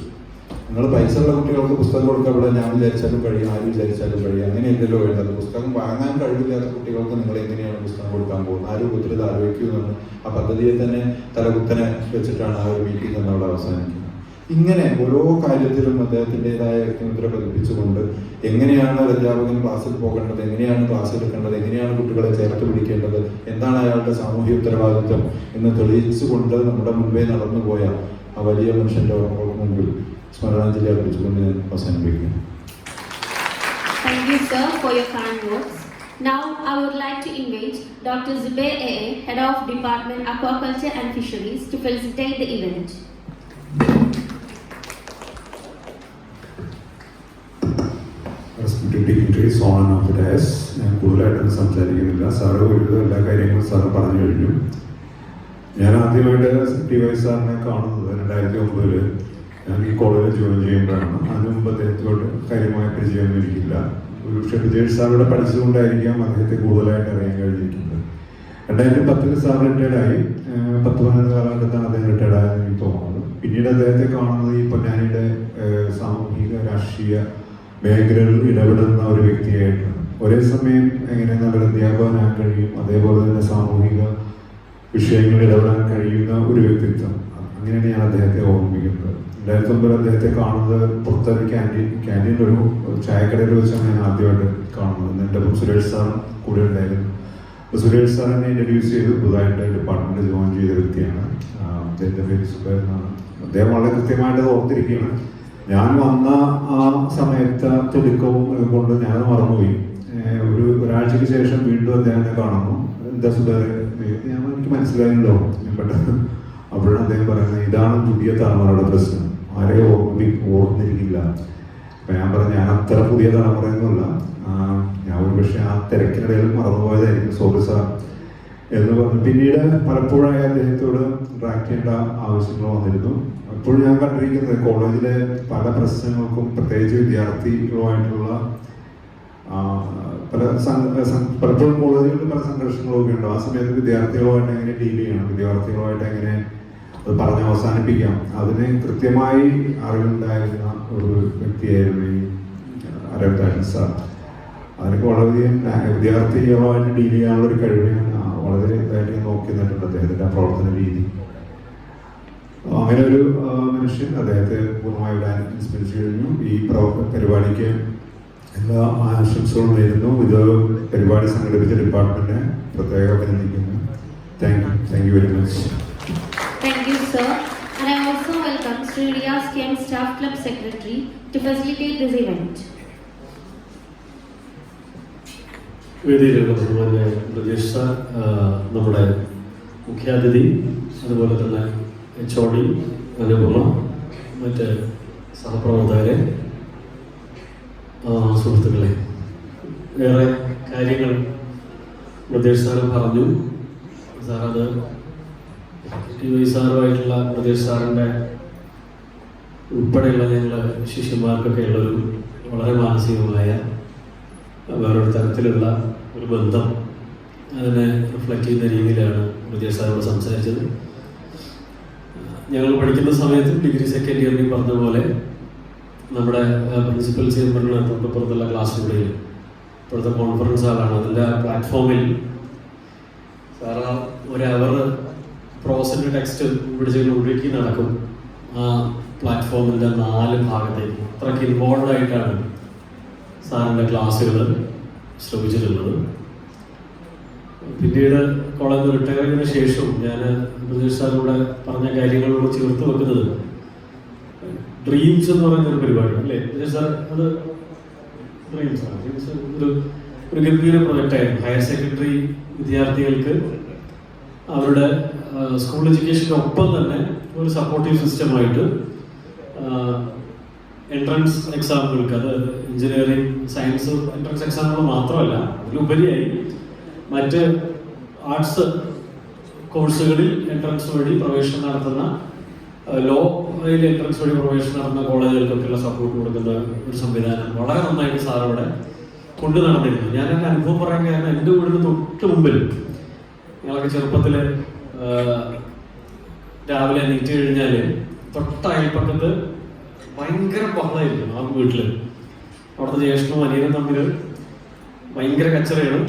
നിങ്ങൾ പൈസ ഉള്ള കുട്ടികൾക്ക് പുസ്തകം കൊടുക്കാൻ ഇവിടെ ഞാൻ വിചാരിച്ചാലും കഴിയും, ആര് വിചാരിച്ചാലും കഴിയും, അങ്ങനെയല്ലല്ലോ വേണ്ടത്. പുസ്തകം വാങ്ങാൻ കഴിവില്ലാത്ത കുട്ടികൾക്ക് നിങ്ങൾ എങ്ങനെയാണ് പുസ്തകം കൊടുക്കാൻ പോകുന്നത്? ആ രൂപത്തിൽ ഇത് ആലോചിക്കുമെന്ന് ആ പദ്ധതിയെ തന്നെ തലകുത്തനെ വെച്ചിട്ടാണ് ആ ഒരു മീറ്റിംഗ് എന്നവിടെ അവസാനിക്കുന്നത്. ഇങ്ങനെ ഓരോ കാര്യത്തിലും അദ്ദേഹത്തിൻ്റെതായ വ്യക്തിമുദ്ര പതിപ്പിച്ചുകൊണ്ട് എങ്ങനെയാണ് ഒരു അധ്യാപകൻ ക്ലാസ്സിൽ പോകേണ്ടത്, എങ്ങനെയാണ് ക്ലാസ് എടുക്കേണ്ടത്, എങ്ങനെയാണ് കുട്ടികളെ ചേർത്ത് പിടിക്കേണ്ടത്, എന്താണ് അയാളുടെ സാമൂഹ്യ ഉത്തരവാദിത്വം എന്ന് തെളിയിച്ചുകൊണ്ട് നമ്മുടെ മുൻപേ നടന്നുപോയ ആ വലിയ മനുഷ്യൻ്റെ ഓർമ്മകൾക്ക് മുമ്പിൽ സ്മരണാഞ്ജലി അർപ്പിച്ചുകൊണ്ട് ഞാൻ അവസാനിപ്പിക്കുന്നു. Thank you, sir, for your kind words. Now, I would like to invite Dr. Zubair A.A., Head of Department Aquaculture and Fisheries, to facilitate the event. Respected dignitaries on and off the dais, ഞാൻ കൂടുതലായിട്ടൊന്നും സംസാരിക്കുന്നില്ല. Sir ഒരുവിധം എല്ലാ കാര്യങ്ങളും sir പറഞ്ഞു കഴിഞ്ഞു. ഞാൻ ആദ്യമായിട്ട് ടി.വൈ സാറിനെ കാണുന്നത് 2009 ഞാൻ ഈ കോളേജിൽ ജോയിൻ ചെയ്യുമ്പോഴാണ്. അതിനു മുമ്പ് അദ്ദേഹത്തോട് കാര്യമായ പരിചയമൊന്നും എനിക്കില്ല. ഒരു പക്ഷേ വിജയ് സാറിവിടെ പഠിച്ചുകൊണ്ടായിരിക്കാം അദ്ദേഹത്തെ കൂടുതലായിട്ട് അറിയാൻ കഴിഞ്ഞിരിക്കുന്നത്. 2010 സാർ റിട്ടയർഡായി. 10-12 കാലഘട്ടത്താണ് അദ്ദേഹം റിട്ടയർഡായെന്ന് എനിക്ക് തോന്നുന്നത്. പിന്നീട് അദ്ദേഹത്തെ കാണുന്നത് ഈ പൊന്നാനിയുടെ സാമൂഹിക രാഷ്ട്രീയ മേഖലകളിൽ ഇടപെടുന്ന ഒരു വ്യക്തിയായിട്ടാണ്. ഒരേ സമയം എങ്ങനെ നല്ലൊരു അധ്യാപകനാൻ കഴിയും, അതേപോലെ തന്നെ സാമൂഹിക വിഷയങ്ങളിൽ ഇടപെടാൻ കഴിയുന്ന ഒരു വ്യക്തിത്വം. അങ്ങനെയാണ് ഞാൻ അദ്ദേഹത്തെ ഓർമ്മിക്കുന്നത്. 2009 അദ്ദേഹത്തെ കാണുന്നത് പുറത്തൊരു ക്യാൻറ്റീനിലൊരു ചായക്കടയിൽ വെച്ചാണ് ഞാൻ ആദ്യമായിട്ട് കാണുന്നത്. എൻ്റെ ഒപ്പം സുരേഷ് സാറും കൂടെ ഉണ്ടായിരുന്നു. സുരേഷ് സാർ എന്നെ ഇൻട്രൊഡ്യൂസ് ചെയ്ത് പുതുതായിട്ട് ഡിപ്പാർട്ട്മെൻറ്റ് ജോയിൻ ചെയ്ത വ്യക്തിയാണ്. അദ്ദേഹത്തിൻ്റെ പേര് സുബൈർ എന്നാണ്. അദ്ദേഹം വളരെ കൃത്യമായിട്ട് ഓർത്തിരിക്കുകയാണ്. ഞാൻ വന്ന ആ സമയത്ത് തിടുക്കവും കൊണ്ട് ഞാൻ മറന്നുപോയി. ഒരാഴ്ചയ്ക്ക് ശേഷം വീണ്ടും അദ്ദേഹത്തെ കാണുന്നു. എന്താ സുബൈർ, എനിക്ക് മനസ്സിലായല്ലോ പെട്ടെന്ന്. അപ്പോഴാണ് അദ്ദേഹം പറയുന്നത്, ഇതാണ് പുതിയ തലമുറയുടെ പ്രശ്നം, ആരെയും ഓർന്നിരിക്കില്ല. അപ്പം ഞാൻ പറഞ്ഞു, ഞാൻ അത്ര പുതിയ തലമുറയൊന്നുമല്ല, ഞാൻ ഒരു പക്ഷേ ആ തിരക്കിനിടയിൽ മറന്നുപോയതായിരിക്കും, സോറി സാർ എന്ന് പറഞ്ഞു. പിന്നീട് പലപ്പോഴായി അദ്ദേഹത്തോട് ഇൻട്രാക്ട് ചെയ്യേണ്ട ആവശ്യങ്ങൾ വന്നിരുന്നു. അപ്പോൾ ഞാൻ കണ്ടിരിക്കുന്നത് കോളേജിലെ പല പ്രശ്നങ്ങൾക്കും, പ്രത്യേകിച്ച് വിദ്യാർത്ഥികളുമായിട്ടുള്ള പലപ്പോഴും കോളേജുകളിൽ പല സംഘർഷങ്ങളൊക്കെ ഉണ്ട്. ആ സമയത്ത് വിദ്യാർത്ഥികളുമായിട്ട് എങ്ങനെ ഡീൽ ചെയ്യണം, വിദ്യാർത്ഥികളുമായിട്ട് എങ്ങനെ അത് പറഞ്ഞ് അവസാനിപ്പിക്കാം, അതിന് കൃത്യമായി അറിവുണ്ടായിരുന്ന ഒരു വ്യക്തിയായിരുന്നു ഈ അരവിന്ദാക്ഷൻ സാർ. അതിനൊക്കെ വളരെയധികം വിദ്യാർത്ഥികളുമായിട്ട് ഡീൽ ചെയ്യാനുള്ള ഒരു കഴിവ് ഞാൻ വളരെ ഇതായിട്ട് നോക്കി നിന്നിട്ടുണ്ട് അദ്ദേഹത്തിൻ്റെ പ്രവർത്തന രീതി. അങ്ങനെ ഒരു മനുഷ്യൻ, അദ്ദേഹത്തെ പൂർണ്ണമായി ഇവിടെ അനുസ്മരിച്ചു കഴിഞ്ഞു. ഈ പരിപാടിക്ക് എല്ലാ ആശംസകളും നേരുന്നു. ഇത് പരിപാടി സംഘടിപ്പിച്ച ഡിപ്പാർട്ട്മെന്റിനെ പ്രത്യേകം അഭിനന്ദിക്കുന്നു. Thank you very much. Thank you, sir. And I also welcome Sri Riya's Camp Staff Club Secretary to facilitate this event. വേദിയിലുള്ള ബഹുമാന്യ പ്രജേഷ് സാർ, നമ്മുടെ മുഖ്യാതിഥി, അതുപോലെ തന്നെ HOD അനുപമ, മറ്റ് സഹപ്രവർത്തകരെ, സുഹൃത്തുക്കളെ, വേറെ കാര്യങ്ങൾ പ്രജേഷ് സാറ് പറഞ്ഞു. സാറത് ടി.വൈ സാറുമായിട്ടുള്ള പ്രജേഷ് സാറിൻ്റെ ഉൾപ്പെടെയുള്ള ഞങ്ങൾ ശിഷ്യന്മാർക്കൊക്കെ ഉള്ളൊരു വളരെ മാനസികമായ വേറൊരു തരത്തിലുള്ള ഒരു ബന്ധം അതിനെ റിഫ്ലക്റ്റ് ചെയ്യുന്ന രീതിയിലാണ് പ്രജേഷ് സാറോട് സംസാരിച്ചത്. ഞങ്ങൾ പഠിക്കുന്ന സമയത്ത് ഡിഗ്രി സെക്കൻഡ് ഇയറിൽ പറഞ്ഞ പോലെ നമ്മുടെ പ്രിൻസിപ്പൽ ചേംബറിന് തൊട്ടപ്പുറത്തുള്ള ക്ലാസ് മുറിയിൽ ഇപ്പോഴത്തെ കോൺഫറൻസ് ഹാളാണ്. അതിൻ്റെ പ്ലാറ്റ്ഫോമിൽ സാറ് ഒരു അവർ പ്രോസിൻ്റെ ടെക്സ്റ്റ് പിടിച്ച് ഒഴുക്കി നടക്കും ആ പ്ലാറ്റ്ഫോമിൻ്റെ 4 ഭാഗത്തേക്ക്. അത്രയ്ക്ക് ഇൻവോൾവ് ആയിട്ടാണ് സാറിൻ്റെ ക്ലാസ്സുകൾ ശ്രമിച്ചിട്ടുള്ളത്. പിന്നീട് കോളേജ് റിട്ടയർ ചെയ്തതിനു ശേഷവും ഞാൻ പ്രജേഷ് സാറിലൂടെ പറഞ്ഞ കാര്യങ്ങളോട് ചേർത്ത് വെക്കുന്നത് ഡ്രീംസ് എന്ന് പറയുന്നൊരു പരിപാടി അല്ലേ പ്രജേഷ് സാർ? അത് ഡ്രീംസാണ്. ഡ്രീംസ് ഒരു ഗംഭീര പ്രൊജക്റ്റായിരുന്നു. ഹയർ സെക്കൻഡറി വിദ്യാർത്ഥികൾക്ക് അവരുടെ സ്കൂൾ എഡ്യൂക്കേഷൻ്റെ ഒപ്പം തന്നെ ഒരു സപ്പോർട്ടീവ് സിസ്റ്റമായിട്ട് എൻട്രൻസ് എക്സാമുകൾക്ക്, അത് എഞ്ചിനീയറിംഗ്, സയൻസ് എൻട്രൻസ് എക്സാമുകൾ മാത്രമല്ല, അതിലുപരിയായി മറ്റ് ആർട്സ് കോഴ്സുകളിൽ എൻട്രൻസ് വഴി പ്രവേശനം നടത്തുന്ന, ലോയിൽ എൻട്രൻസ് വഴി പ്രവേശനം നടത്തുന്ന കോളേജുകൾക്കൊക്കെയുള്ള സപ്പോർട്ട് കൊടുക്കുന്ന ഒരു സംവിധാനം വളരെ നന്നായിട്ട് സാർ അവിടെ കൊണ്ടു നടന്നിരുന്നു. ഞാനൊക്കെ അനുഭവം പറയാൻ കാരണം എൻ്റെ വീടിന് തൊട്ട് മുമ്പിൽ ഞങ്ങളൊക്കെ ചെറുപ്പത്തിൽ രാവിലെ എണീറ്റ് കഴിഞ്ഞാൽ തൊട്ട അയൽപ്പക്കത്ത് ഭയങ്കര ബഹളമായിരിക്കും ആ വീട്ടിൽ. അവിടുത്തെ ജ്യേഷ്ഠനും അനിയനും തമ്മിൽ ഭയങ്കര കച്ചറയാണ്.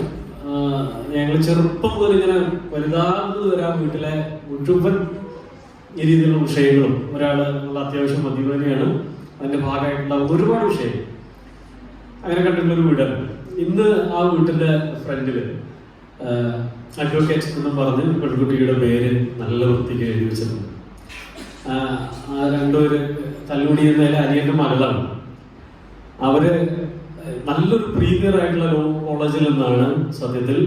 ഞങ്ങൾ ചെറുപ്പം മുതൽ ഇങ്ങനെ വലുതാകുന്നത് വരെ ആ വീട്ടിലെ മുഴുവൻ ഈ രീതിയിലുള്ള വിഷയങ്ങളും, ഒരാൾ നല്ല അത്യാവശ്യം മദ്യപാനിയാണ്, അതിൻ്റെ ഭാഗമായിട്ടുണ്ടാകുന്ന ഒരുപാട് വിഷയം അങ്ങനെ കണ്ടിട്ടുള്ളൊരു വീടാണ്. ഇന്ന് ആ വീട്ടിൻ്റെ ഫ്രണ്ടിൽ അഡ്വക്കേറ്റ് എന്നും പറഞ്ഞ് പെൺകുട്ടിയുടെ പേര് നല്ല വൃത്തിക്ക് എഴുതി വെച്ചിട്ടുണ്ട്. ആ രണ്ടുപേര് തല്ലുകൂടിയിരുന്നതിൽ അനിയൻ്റെ മകളാണ്. അവര് നല്ലൊരു പ്രീമിയർ ആയിട്ടുള്ള ലോ കോളേജിൽ നിന്നാണ് സത്യത്തിൽ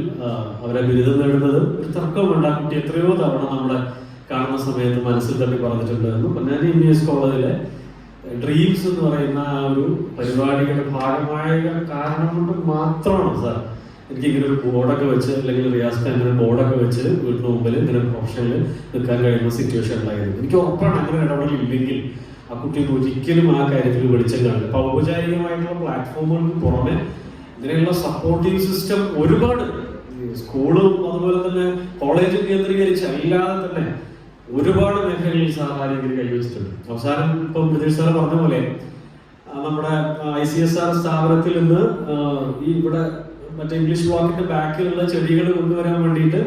അവരെ ബിരുദം നേടുന്നത്. ഒരു തർക്കമുണ്ട്. ആ കുട്ടി എത്രയോ തവണ നമ്മളെ കാണുന്ന സമയത്ത് മനസ്സിൽ തന്നെ പറഞ്ഞിട്ടുണ്ടായിരുന്നു. പൊന്നാനി MES കോളേജിലെ ഡ്രീംസ് എന്ന് പറയുന്ന ആ ഒരു പരിപാടിയുടെ ഭാഗമായ കാരണം കൊണ്ട് മാത്രമാണ് സാർ എനിക്ക് ഇങ്ങനെ ഒരു ബോർഡൊക്കെ വെച്ച്, അല്ലെങ്കിൽ റിയാസ് ഇങ്ങനെ ബോർഡൊക്കെ വെച്ച് വീട്ടിന് മുമ്പിൽ ഇങ്ങനെ പ്രൊഫഷനിൽ നിൽക്കാൻ കഴിയുന്ന സിറ്റുവേഷൻ ഉണ്ടായിരുന്നു. എനിക്ക് ഉറപ്പാണ് അങ്ങനെ ഇടപെടലില്ലെങ്കിൽ ആ കുട്ടിക്ക് ഒരിക്കലും ആ കാര്യത്തിൽ വെളിച്ചം കാണില്ല. അപ്പൊ ഔപചാരികമായിട്ടുള്ള പ്ലാറ്റ്ഫോമുകൾക്ക് പുറമെ ഇതിനുള്ള സപ്പോർട്ടീവ് സിസ്റ്റം ഒരുപാട് സ്കൂളും അതുപോലെ തന്നെ കോളേജും കേന്ദ്രീകരിച്ച് അല്ലാതെ തന്നെ ഒരുപാട് മേഖലകളിൽ സാർ ആരെങ്കിലും കൈവച്ചിട്ടുണ്ട്. അവസാനം ഇപ്പം പ്രതീഷ് സാർ പറഞ്ഞ പോലെ നമ്മുടെ ICSR സ്ഥാപനത്തിൽ നിന്ന് ഈ ഇവിടെ മറ്റേ ഇംഗ്ലീഷ് വാക്കിന്റെ ബാക്കിലുള്ള ചെടികൾ കൊണ്ടുവരാൻ വേണ്ടിയിട്ട്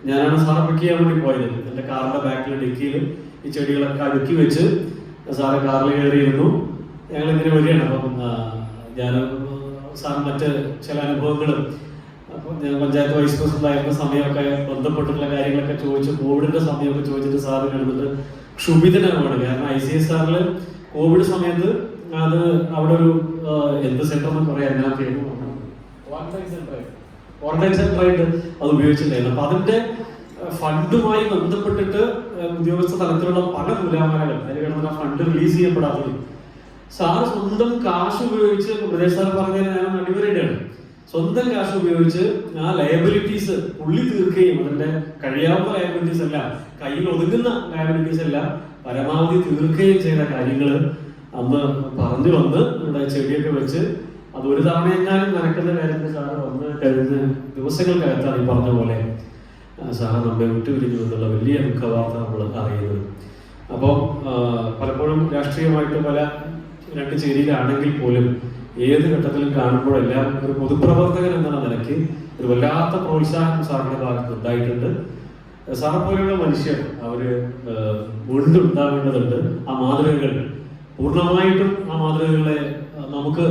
ഞാനാണ് സാറെ പിക്ക് ചെയ്യാൻ വേണ്ടി പോയത്. എൻ്റെ കാറിന്റെ ബാക്കിൽ ഡിക്കിയിൽ ഈ ചെടികളൊക്കെ അടുക്കി വെച്ച് സാറ് കാറിൽ കയറിയിരുന്നു. ഞങ്ങൾ ഇങ്ങനെ വരികയാണ്. അപ്പം ഞാൻ സാർ മറ്റ് ചില അനുഭവങ്ങൾ, അപ്പം ഞാൻ പഞ്ചായത്ത് വൈസ് പ്രസിഡന്റ് ആയിരുന്ന സമയമൊക്കെ ബന്ധപ്പെട്ടിട്ടുള്ള കാര്യങ്ങളൊക്കെ ചോദിച്ച്, കോവിഡിന്റെ സമയമൊക്കെ ചോദിച്ചിട്ട് സാറ് കിടന്നിട്ട് ക്ഷുഭിതനാണ്. കാരണം ICSRൽ കോവിഡ് സമയത്ത് അത് അവിടെ ഒരു എന്ത് സെന്റർ എന്ന് പറയാൻ ഞാൻ ക്വാറന്റൈൻ സെന്ററായിട്ട് അത് ഉപയോഗിച്ചിട്ടുണ്ടായിരുന്നു. അപ്പൊ അതിന്റെ ഫണ്ടുമായി ബന്ധപ്പെട്ടിട്ട് ഉദ്യോഗസ്ഥ തലത്തിലുള്ള പല നൂലാമാലകൾ അതിൽ കിടന്ന ഫണ്ട് റിലീസ് ചെയ്യപ്പെടാത്തത് സാറ് സ്വന്തം കാശ് ഉപയോഗിച്ച്, പ്രദേശ് സാർ പറഞ്ഞാൽ ഞാൻ അടിവരയിട്ടാണ്, സ്വന്തം കാശ് ഉപയോഗിച്ച് ആ ലയബിലിറ്റീസ് പുള്ളി തീർക്കുകയും അതിന്റെ കഴിയാവുന്ന ലയബിലിറ്റീസ് അല്ല, കയ്യിൽ ഒതുങ്ങുന്ന ലയബിലിറ്റീസ് അല്ല, പരമാവധി തീർക്കുകയും ചെയ്ത കാര്യങ്ങൾ അന്ന് പറഞ്ഞു വന്ന് ഇവിടെ ചെടിയൊക്കെ വെച്ച് അത് ഒരു തവണയെങ്ങാനും നനക്കുന്ന കാര്യത്തിൽ സാറ് വന്ന് കഴിഞ്ഞ ദിവസങ്ങൾക്കകത്താണ് ഈ പറഞ്ഞ പോലെ സാറ് നമ്മെ വിട്ടുപിരിഞ്ഞു എന്നുള്ള വലിയ ദുഃഖവാർത്ത നമ്മൾ അറിയുന്നത്. അപ്പോൾ പലപ്പോഴും രാഷ്ട്രീയമായിട്ട് പല രണ്ട് ചേരിയിലാണെങ്കിൽ പോലും ഏത് ഘട്ടത്തിലും കാണുമ്പോഴെല്ലാം ഒരു പൊതുപ്രവർത്തകൻ എന്നുള്ള നിലയ്ക്ക് ഒരു വല്ലാത്ത പ്രോത്സാഹനം സാറിന്റെ ഭാഗത്ത് ഉണ്ടായിട്ടുണ്ട്. സാറെ പോലെയുള്ള മനുഷ്യർ അവര് വീണ്ടും ഉണ്ടാവേണ്ടതുണ്ട്. ആ മാതൃകകൾ പൂർണ്ണമായിട്ടും ആ മാതൃകകളെ നമുക്ക്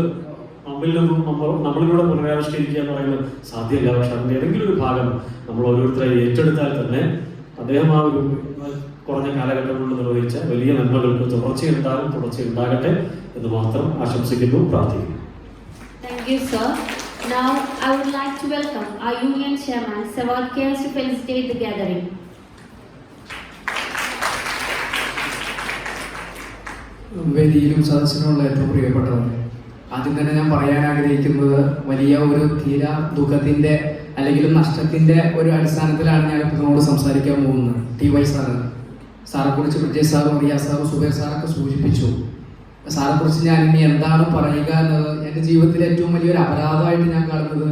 നമ്മിൽ നിന്നും നമ്മളിലൂടെ പുനരാവിഷ്കരിക്കുക എന്ന് പറയുന്നത് സാധ്യമല്ല. പക്ഷെ അതിന്റെ ഏതെങ്കിലും ഒരു ഭാഗം നമ്മൾ ഓരോരുത്തരെ ഏറ്റെടുത്താൽ തന്നെ അദ്ദേഹം ആ ഒരു കുറഞ്ഞ കാലഘട്ടം കൊണ്ട് നിർവഹിച്ച വലിയ നന്മകൾക്ക് തുടർച്ചയുണ്ടാകട്ടെ എന്ന് മാത്രം ആശംസിക്കുന്നു, പ്രാർത്ഥിക്കുന്നു. Thank you, sir. Now I would like to welcome our union chairman, Sawad Cares, to felicitate the gathering. വേദിയിലും സദസ്സിനുമുള്ള ഏറ്റവും പ്രിയപ്പെട്ടവരെ, ആദ്യം തന്നെ ഞാൻ പറയാൻ ആഗ്രഹിക്കുന്നത് വലിയ ഒരു തീര ദുഃഖത്തിന്റെ അല്ലെങ്കിൽ നഷ്ടത്തിന്റെ ഒരു അടിസ്ഥാനത്തിലാണ് ഞാൻ ഇപ്പോൾ നിങ്ങളോട് സംസാരിക്കാൻ പോകുന്നത്. TY സാറെ കുറിച്ച് ബ്രിജേഷ് സാറും റിയാസ് സാറും സുബൈർ സാറൊക്കെ സൂചിപ്പിച്ചു. സാറെ കുറിച്ച് ഞാൻ ഇനി എന്താണ് പറയുക എന്നത് എൻ്റെ ജീവിതത്തിലെ ഏറ്റവും വലിയൊരു അപരാധമായിട്ട് ഞാൻ കാണുന്നത്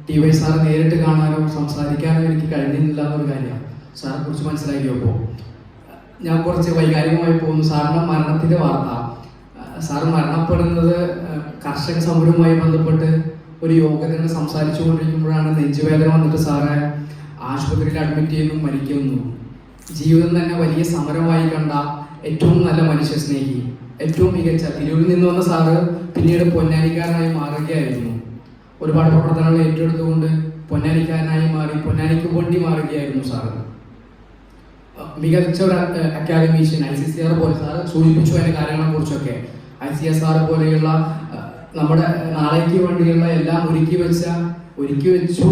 TY സാറ് നേരിട്ട് കാണാനോ സംസാരിക്കാനോ എനിക്ക് കഴിഞ്ഞില്ല എന്നൊരു കാര്യമാണ്. സാറെ കുറിച്ച് മനസ്സിലാക്കിയപ്പോൾ ഞാൻ കുറച്ച് വൈകാരികമായി പോകുന്നു. സാറിൻ്റെ മരണത്തിൻ്റെ വാർത്ത, സാറ് മരണപ്പെടുന്നത് കർഷക സമരവുമായി ബന്ധപ്പെട്ട് ഒരു യോഗത്തിന് സംസാരിച്ചു കൊണ്ടിരിക്കുമ്പോഴാണ് നെഞ്ചുവേദന വന്നിട്ട് സാറെ ആശുപത്രിയിൽ അഡ്മിറ്റ് ചെയ്യുന്നു, മരിക്കുന്നു. ജീവിതം തന്നെ വലിയ സമരമായി കണ്ട ഏറ്റവും നല്ല മനുഷ്യ സ്നേഹി, ഏറ്റവും മികച്ച തിരൂരിൽ നിന്ന് വന്ന സാറ് പിന്നീട് പൊന്നാനിക്കാരനായി മാറുകയായിരുന്നു. ഒരുപാട് പ്രവർത്തനങ്ങൾ ഏറ്റെടുത്തുകൊണ്ട് പൊന്നാനിക്കാരനായി മാറി പൊന്നാനിക്ക് വേണ്ടി മാറുകയായിരുന്നു സാറ്. മികച്ച ഒരു അക്കാദമീഷ്യൻ, ICSR പോലെ സാറ് സൂചിപ്പിച്ചു അതിൻ്റെ കാര്യങ്ങളെ കുറിച്ചൊക്കെ. ICSR പോലെയുള്ള നമ്മുടെ നാളേക്ക് വേണ്ടിയുള്ള എല്ലാം ഒരുക്കി വെച്ചു,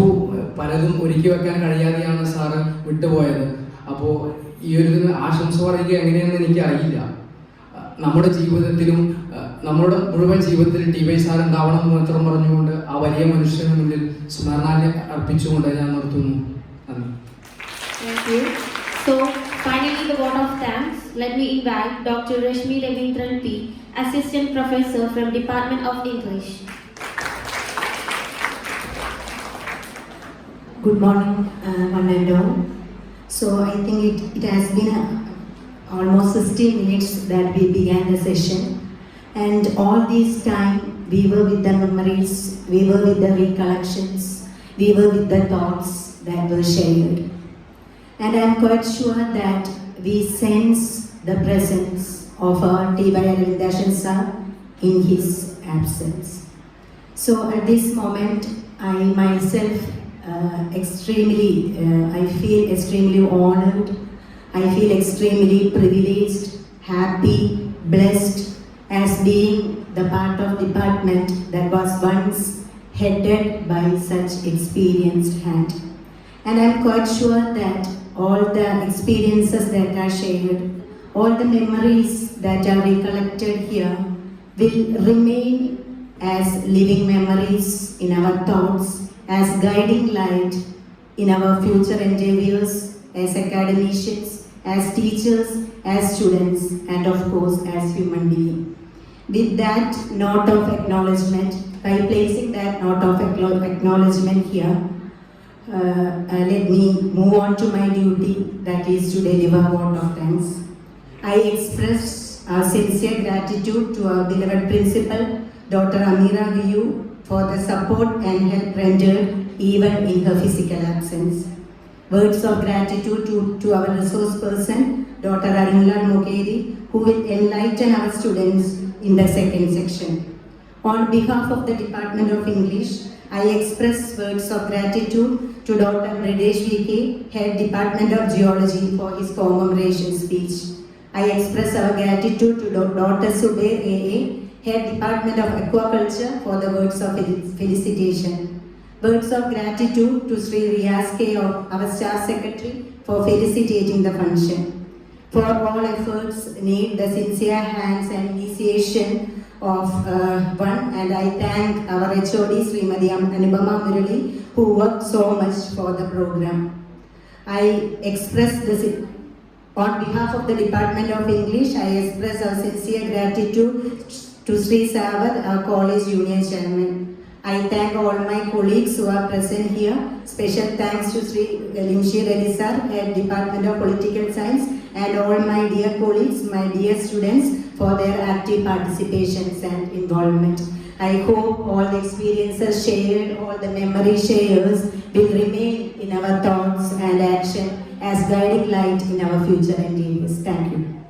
പലതും ഒരുക്കി വെക്കാൻ കഴിയാതെയാണ് സാറ് വിട്ടുപോയത്. അപ്പോൾ ഈ ഒരു ആശംസ പറയുക എങ്ങനെയാണെന്ന് എനിക്ക് അറിയില്ല. നമ്മുടെ ജീവിതത്തിലും നമ്മുടെ മുഴുവൻ ജീവിതത്തിലും TY സാർ ഉണ്ടാവണം എന്ന് മാത്രം പറഞ്ഞുകൊണ്ട് ആ വലിയ മനുഷ്യന് മുന്നിൽ സ്മരണാഞ്ജലി അർപ്പിച്ചുകൊണ്ട് ഞാൻ നിർത്തുന്നു. നന്ദി. Thank you. So, finally, the vote of thanks. Let me invite Dr. Rashmi Levindran P, Assistant Professor from Department of English. Good morning, one and all. So, I think it has been almost 60 minutes that we began the session. And all this time, we were with the memories, we were with the recollections, we were with the thoughts that were shared. And I'm quite sure that we sense the presence of our T.Y. Arvindashan sir in his absence. So at this moment, I myself I feel extremely honored, I feel extremely privileged, happy, blessed as being the part of department that was once headed by such experienced hand. And I'm quite sure that all the experiences that are shared, all the memories that are recollected here will remain as living memories in our thoughts, as guiding light in our future endeavors as academicians, as teachers, as students, and of course as human beings. With that note of acknowledgement, by placing that note of acknowledgement here, let me move on to my duty, that is to deliver a vote of thanks. I express our sincere gratitude to our beloved principal, Dr. Amira Guyu, for the support and help rendered even in her physical absence. Words of gratitude to our resource person, Dr. Arunlal Mukherjee, who will enlighten our students in the second section. On behalf of the Department of English, I express words of gratitude to Dr. Bridesh VK, Head Department of Geology, for his commemoration speech. I express our gratitude to Dr. Zubair AA, Head Department of Aquaculture, for the words of felicitation. Words of gratitude to Sri Riaz K, our Staff Secretary, for felicitating the function. For all efforts need the sincere hands and initiation of one, and I thank our HOD Srimadi Anubama Murali, who worked so much for the program. I express this on behalf of the Department of English. I express our sincere gratitude to Sri Savar, our college union chairman. I thank all my colleagues who are present here. Special thanks to Sri Limshi Reddy sir, Head Department of Political Science, and all my dear colleagues, my dear students, for their active participations and involvement. I hope all the experiences shared, all the memory shares will remain in our thoughts and action as guiding light in our future endeavors. Thank you.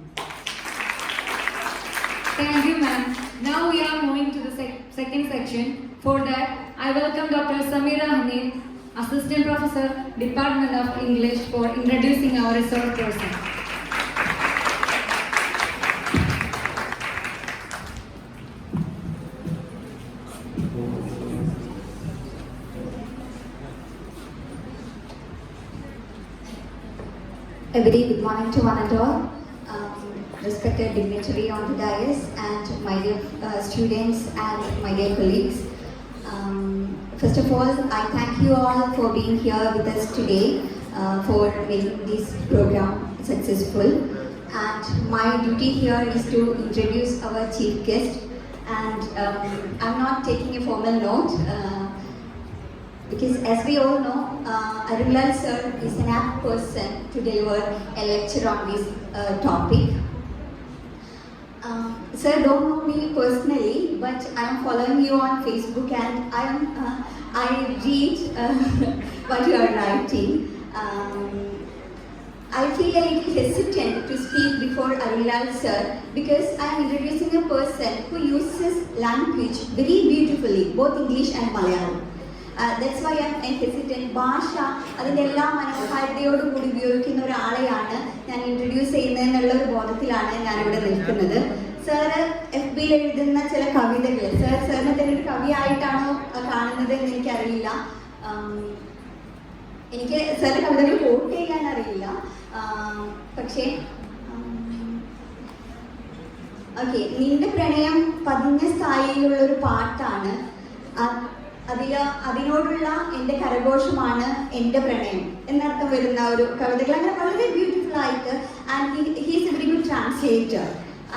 Thank you, ma'am. Now we are moving to the second section. For that, I welcome Dr. Samira Hanif, Assistant Professor, Department of English, for introducing our resource person. A very good morning to one and all. Respected dignitary on the dais, and my dear students and my dear colleagues. First of all, I thank you all for being here with us today, for making this program successful. And my duty here is to introduce our chief guest. And I'm not taking a formal note, because as we all know, Arunlal sir is an apt person to deliver a lecture on this topic. Sir don't know me personally, but I am following you on Facebook, and I read what you are writing. I feel a little hesitant to speak before Arunlal sir, because I am introducing a person who uses language very beautifully, both English and Malayalam. That's why I am hesitant. ഭാഷ അതിൻ്റെ എല്ലാ മനോഹാരിതയോടും കൂടി ഉപയോഗിക്കുന്ന ഒരാളെയാണ് ഞാൻ introduce ചെയ്യുന്നതെന്നുള്ള ഒരു ബോധത്തിലാണ് ഞാനിവിടെ നിൽക്കുന്നത്. Sir FB യിൽ എഴുതുന്ന ചില കവിതകൾ, സാറിനെ തന്നെ ഒരു കവിയായിട്ടാണോ കാണുന്നത് എന്ന് എനിക്കറിയില്ല. എനിക്ക് സാറിൻ്റെ കവിതകൾ കോട്ട് ചെയ്യാൻ അറിയില്ല. പക്ഷേ ഓക്കെ, നിന്റെ പ്രണയം പതിഞ്ഞ സ്ഥായിയിലുള്ളൊരു പാട്ടാണ്. അതിനോടുള്ള എൻ്റെ കരഘോഷമാണ് എൻ്റെ പ്രണയം എന്നർത്ഥം വരുന്ന ഒരു കവിതകൾ, അങ്ങനെ വളരെ ബ്യൂട്ടിഫുൾ ആയിട്ട്. And he's A very good translator.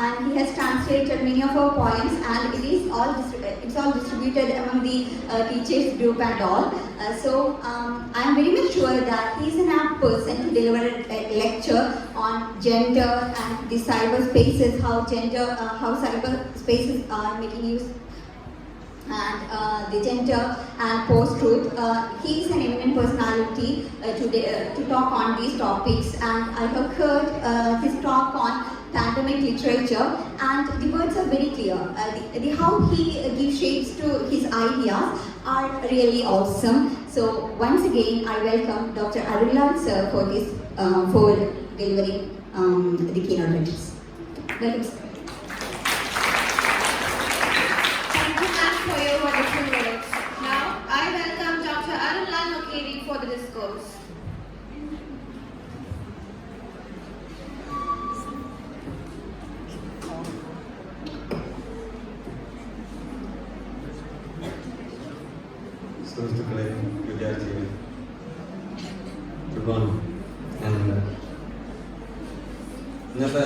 and he has translated many of our poems, and it's all distributed among the teachers group and all. So I'm very much sure that he's an apt person to deliver a lecture on gender and the cyber spaces, how cyber spaces are making use, and the gender and post-truth. He is an eminent personality to talk on these topics, and I have heard his talk on pandemic literature, and the words are very clear. How he gives shapes to his ideas are really awesome. So once again, I welcome Dr. Arulal sir for delivering the keynote address. Welcome, sir. Thank you, ma'am, for your wonderful words. Now, I welcome Dr. Arulal Mukherjee for the discourse. സുഹൃത്തുക്കളെ, വിദ്യാർത്ഥികളെ, good morning. ഇന്നത്തെ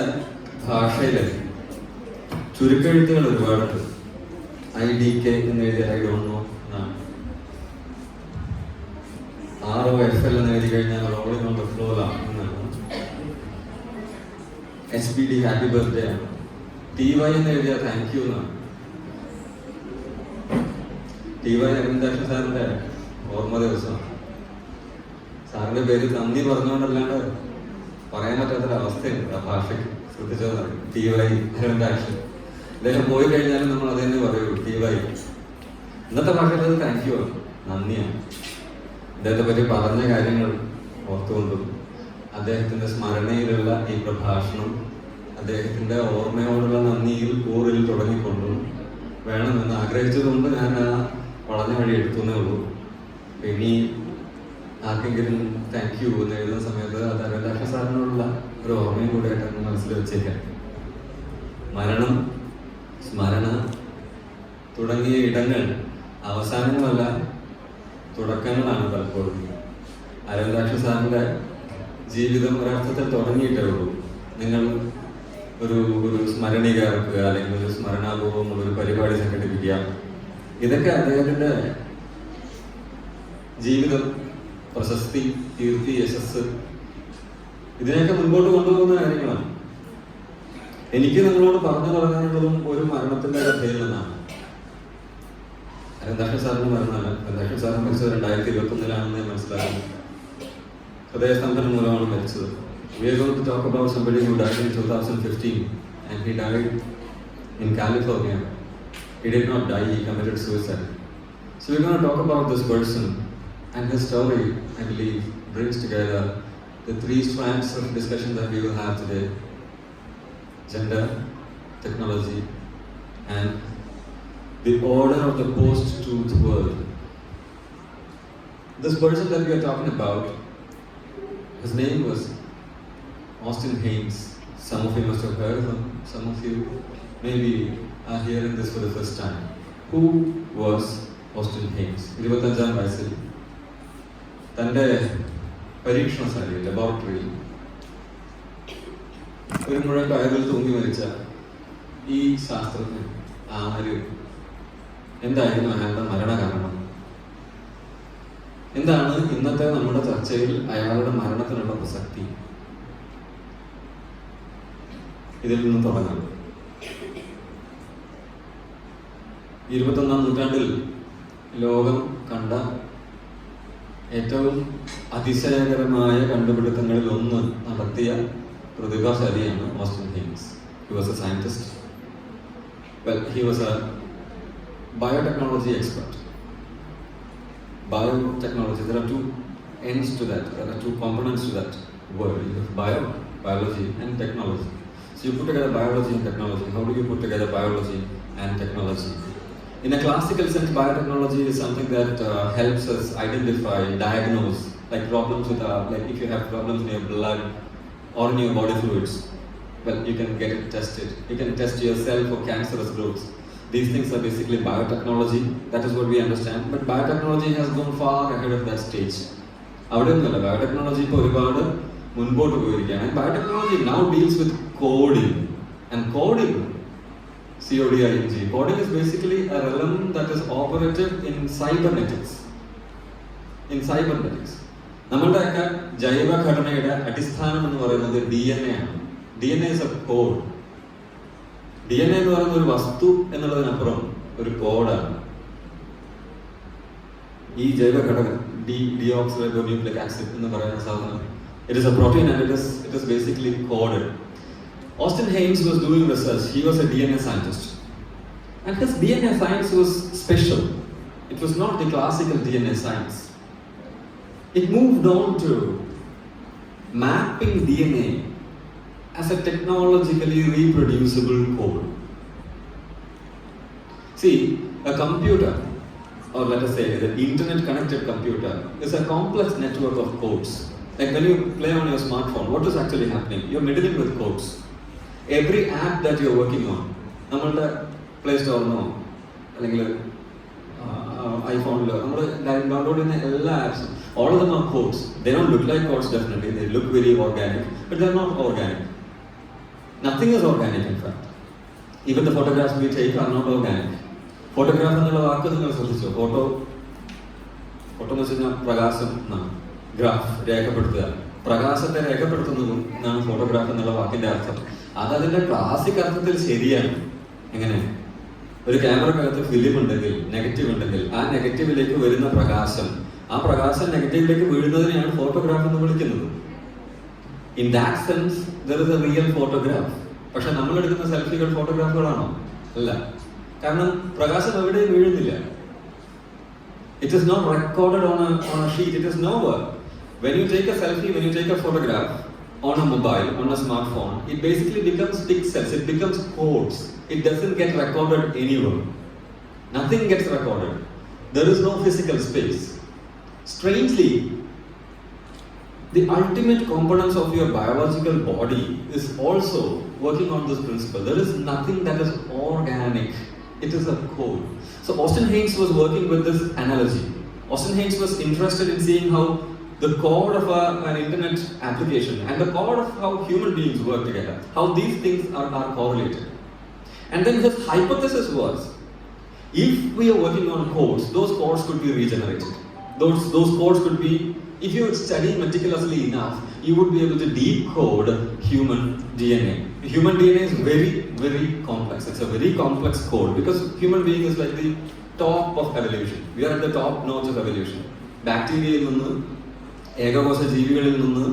ഭാഷയിൽ ചുരുക്കെഴുത്തുകൾ ഒരുപാടുണ്ട്. IDK എന്ന് എഴുതിയാൽ I don't know എന്നാണ്. ROFL എന്ന് എഴുതി കഴിഞ്ഞാൽ റോളിംഗ് ഓൺ ദ ഫ്ലോറാണ് എന്നാണ്. SBD ഹാപ്പി ബർത്ത്ഡേ ആണ്. TY എന്ന് എഴുതിയാൽ താങ്ക് യു എന്നാണ്. TY അരവിന്ദാക്ഷൻ സാറിന്റെ ഓർമ്മ ദിവസമാണ്. സാറിന്റെ പേര് നന്ദി പറഞ്ഞുകൊണ്ടല്ലാണ്ട് പറയാൻ പറ്റാത്തൊരവസ്ഥയുണ്ട് ആ ഭാഷയ്ക്ക്. ശ്രദ്ധിച്ചതാണ് TY അരവിന്ദാക്ഷൻ. അദ്ദേഹം പോയി കഴിഞ്ഞാലും നമ്മൾ അത് തന്നെ പറയുള്ളൂ, TY. ഇന്നത്തെ ഭാഷയിൽ അത് താങ്ക് യു ആണ്, നന്ദിയാണ്. അദ്ദേഹത്തെ പറ്റി പറഞ്ഞ കാര്യങ്ങൾ ഓർത്തുകൊണ്ടും അദ്ദേഹത്തിന്റെ സ്മരണയിലുള്ള ഈ പ്രഭാഷണം അദ്ദേഹത്തിന്റെ ഓർമ്മയോടുള്ള നന്ദിയിൽ കൂറിൽ തുടങ്ങിക്കൊണ്ടും വേണമെന്ന് ആഗ്രഹിച്ചതുകൊണ്ട് ഞാൻ ആ വളഞ്ഞ വഴി എടുത്തുന്നേ ഉള്ളൂ. ഇനി ആർക്കെങ്കിലും താങ്ക് യു എന്ന് എഴുതുന്ന സമയത്ത് അത് അരവിന്ദാക്ഷൻ സാറിനോടുള്ള ഒരു ഓർമ്മയും കൂടിയായിട്ടാണ് മനസ്സിൽ വെച്ചേക്കാൻ. മരണം, സ്മരണ തുടങ്ങിയ ഇടങ്ങൾ അവസാനങ്ങളല്ല, തുടക്കങ്ങളാണ് പലപ്പോഴും. അരവിന്ദാക്ഷൻ സാറിന്റെ ജീവിതം ഒരർത്ഥത്തിൽ തുടങ്ങിയിട്ടേ ഉള്ളൂ. നിങ്ങൾ ഒരു സ്മരണിക ഇറക്കുക, അല്ലെങ്കിൽ ഒരു സ്മരണാപൂർവ്വമുള്ള ഒരു പരിപാടി സംഘടിപ്പിക്കുക, ഇതൊക്കെ അദ്ദേഹത്തിന്റെ ജീവിതം, പ്രശസ്തി, കീർത്തി, യശസ്, ഇതിനെയൊക്കെ മുൻപോട്ട് കൊണ്ടുപോകുന്ന കാര്യങ്ങളാണ്. എനിക്ക് നിങ്ങളോട് പറഞ്ഞു തുടങ്ങാനുള്ളതും ഒരു മരണത്തിന്റെ കഥയിൽ നിന്നാണ്. അരവിന്ദാക്ഷൻ സാറിന് മരണമല്ല, അരവിന്ദാക്ഷൻ സാറിന് മരിച്ചത് 2021 മനസ്സിലാക്കുന്നു. ഹൃദയസ്തംഭനം മൂലമാണ് മരിച്ചത്. We are going to talk about somebody who died in 2015, and he died in California. He did not die, he committed suicide. So we're going to talk about this person, and his story, I believe, brings together the three strands of discussion that we will have today: gender, technology, and the order of the post-truth world. This person that we are talking about, his name was Austin Haynes. Some of you must have heard of him. Some of you maybe are hearing this for the first time. Who was Austin Haynes? 25 വയസ്സിൽ തൻ്റെ പരീക്ഷണശാലയിൽ, ലബോറട്ടറിയിൽ ഒരു മുഴുവൻ കയറിൽ തൂങ്ങി മരിച്ച ഈ ശാസ്ത്രജ്ഞൻ ആര്? എന്തായിരുന്നു അയാളുടെ മരണകാരണം? എന്താണ് ഇന്നത്തെ നമ്മുടെ ചർച്ചയിൽ അയാളുടെ മരണത്തിനുള്ള പ്രസക്തി? ഇതിൽ നിന്ന് തുടങ്ങാം. 21ാം നൂറ്റാണ്ടിൽ ലോകം കണ്ട ഏറ്റവും അതിശയകരമായ കണ്ടുപിടുത്തങ്ങളിൽ ഒന്ന് നടത്തിയ പ്രതിഭാശാലിയാണ് Austin Haynes. He was a scientist. Well, he was a biotechnology expert. Biotechnology, there are two ends to that, there are two components to that word. You have biology and technology. So you put together biology and technology. How do you put together biology and technology? In a classical sense, biotechnology is something that helps us identify, diagnose, like problems with like if you have problems in your blood or in your body fluids, well, you can get it tested. You can test yourself for cancerous growths. These things are basically biotechnology. That is what we understand. But biotechnology has gone far ahead of that stage. അവിടെയൊന്നുമല്ല, biotechnology ഇപ്പോൾ ഒരുപാട് മുൻപോട്ട് പോയിരിക്കുകയാണ്. Biotechnology now deals with coding And coding, CODING, coding is basically a realm that is operated in cybernetics. In cybernetics. നമ്മളുടെയൊക്കെ ജൈവഘടനയുടെ അടിസ്ഥാനം എന്ന് പറയുന്നത് DNA ആണ്. DNA is a code. DNA എന്ന് പറയുന്ന ഒരു വസ്തു എന്നുള്ളതിനപ്പുറം ഒരു കോഡാണ്. ഈ ജൈവഘടക deoxyribonucleic acid എന്ന് പറയുന്ന സാധനം, it is a protein and it is basically coded. Austin Haynes was doing research. He was a DNA scientist, and his DNA science was special. It was not the classical DNA science. It moved on to mapping DNA as a technologically reproducible code. See, a computer, or let us say the internet connected computer, is a complex network of codes. Like when you play on your smartphone, what is actually happening? You're meddling with codes. Every app that you're working on, നമ്മളുടെ play സ്റ്റോറിനോ അല്ലെങ്കിൽ ഐഫോണിലോ നമ്മൾ download ചെയ്യുന്ന എല്ലാ ആപ്സും, all of them are codes. They don't look like codes definitely. They look very organic, but they're not organic. Nothing is organic in fact. Even the photographs we take are not organic. Photograph എന്നുള്ള വാക്ക് നിങ്ങൾ ശ്രദ്ധിച്ചോ? Photo എന്ന് വെച്ച് കഴിഞ്ഞാൽ പ്രകാശം എന്നാണ്. Graph രേഖപ്പെടുത്തുക, പ്രകാശത്തെ രേഖപ്പെടുത്തുന്നതും എന്നാണ് ഫോട്ടോഗ്രാഫ് എന്നുള്ള വാക്കിന്റെ അർത്ഥം. അതതിന്റെ ക്ലാസിക് അർത്ഥത്തിൽ ശരിയാണ്. എങ്ങനെ? ഒരു ക്യാമറക്കകത്ത് ഫിലിം ഉണ്ടെങ്കിൽ, നെഗറ്റീവ് ഉണ്ടെങ്കിൽ, ആ നെഗറ്റീവിലേക്ക് വരുന്ന പ്രകാശം, ആ പ്രകാശം നെഗറ്റീവിലേക്ക് വീഴുന്നതിനെയാണ് ഫോട്ടോഗ്രാഫ് എന്ന് വിളിക്കുന്നത്. In that sense there is A real photograph. പക്ഷെ നമ്മൾ എടുക്കുന്ന സെൽഫികൾ ഫോട്ടോഗ്രാഫുകളാണോ? അല്ല. കാരണം പ്രകാശം എവിടെയും വീഴുന്നില്ല. It is not recorded on a sheet. It is nowhere. When you take a selfie, when you take a photograph on a mobile, on a smartphone, it basically becomes pixels. It becomes codes. It doesn't get recorded anywhere. Nothing gets recorded. There is no physical space. Strangely, the ultimate components of your biological body is also working on this principle. There is nothing that is organic. It is a code. So Austin Haynes was working with this analogy. Austin Haynes was interested in seeing how the code of an internet application and the code of how human beings work together, how these things are correlated. And then his hypothesis was, if we are working on codes, those codes could be regenerated. Those codes could be, if you would study meticulously enough, you would be able to decode human DNA. Human DNA is very, very complex. It's a very complex code because human being is like the top of evolution. We are at the top notch of evolution. Bacteria നിന്ന് ഏകകോശ ജീവികളിൽ നിന്ന്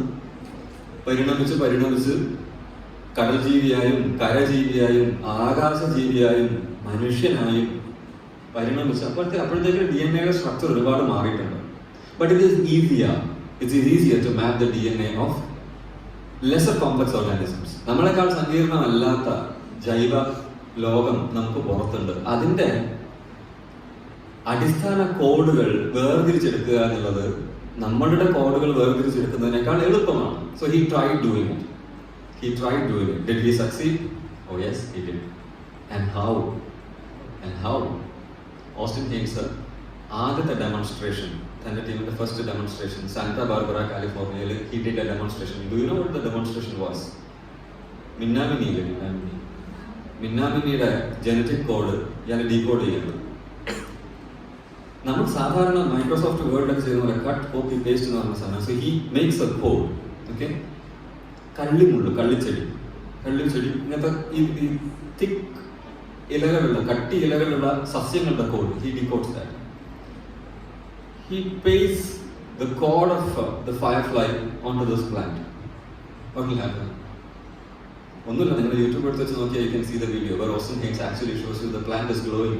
പരിണമിച്ച് കടൽ ജീവിയായും കരജീവിയായും ആകാശജീവിയായും മനുഷ്യനായും പരിണമിച്ച് അപ്പോഴത്തേക്ക് DNA structure ഒരുപാട് മാറിയിട്ടുണ്ട്. But it is easier to map the DNA of lesser complex organisms. നമ്മളെക്കാൾ സങ്കീർണമല്ലാത്ത ജൈവ ലോകം നമുക്ക് പുറത്തുണ്ട്. അതിന്റെ അടിസ്ഥാന കോഡുകൾ വേർതിരിച്ചെടുക്കുക എന്നുള്ളത് നമ്മളുടെ കോഡുകൾ വേർതിരിച്ചെടുക്കുന്നതിനേക്കാൾ എളുപ്പമാണ്. So he tried doing it. Did he succeed? Oh yes, he did. And how? Austin Haynes ആദ്യത്തെ ഡെമോൺസ്ട്രേഷൻ, തന്റെ ടീമിന്റെ ഫസ്റ്റ് ഡെമോൺസ്ട്രേഷൻ സാന്റാ ബാർബറ കാലിഫോർണിയയിൽ he did a demonstration. Do you know what the demonstration was? മിന്നാമിനിയുടെ genetic code ഞാൻ decode ചെയ്യുന്നത്. നമ്മൾ സാധാരണ Microsoft വേർഡിലൊക്കെ ചെയ്യുന്ന പോലെ കട്ട് കോപ്പി പേസ്റ്റ് എന്ന് പറഞ്ഞ സാധനം. So he makes a code. Okay, കള്ളിച്ചെടി ഇങ്ങനത്തെ ഈ തിക്ക് ഇലകളുള്ള കട്ടി ഇലകളുള്ള സസ്യങ്ങളുടെ code he decodes that. He pastes the cord of the firefly onto this plant. What will happen? ഒന്നുമില്ല, നിങ്ങൾ യൂട്യൂബ് എടുത്ത് വെച്ച് നോക്കിയാൽ you can see the video where Austin Haynes actually shows you the plant is glowing.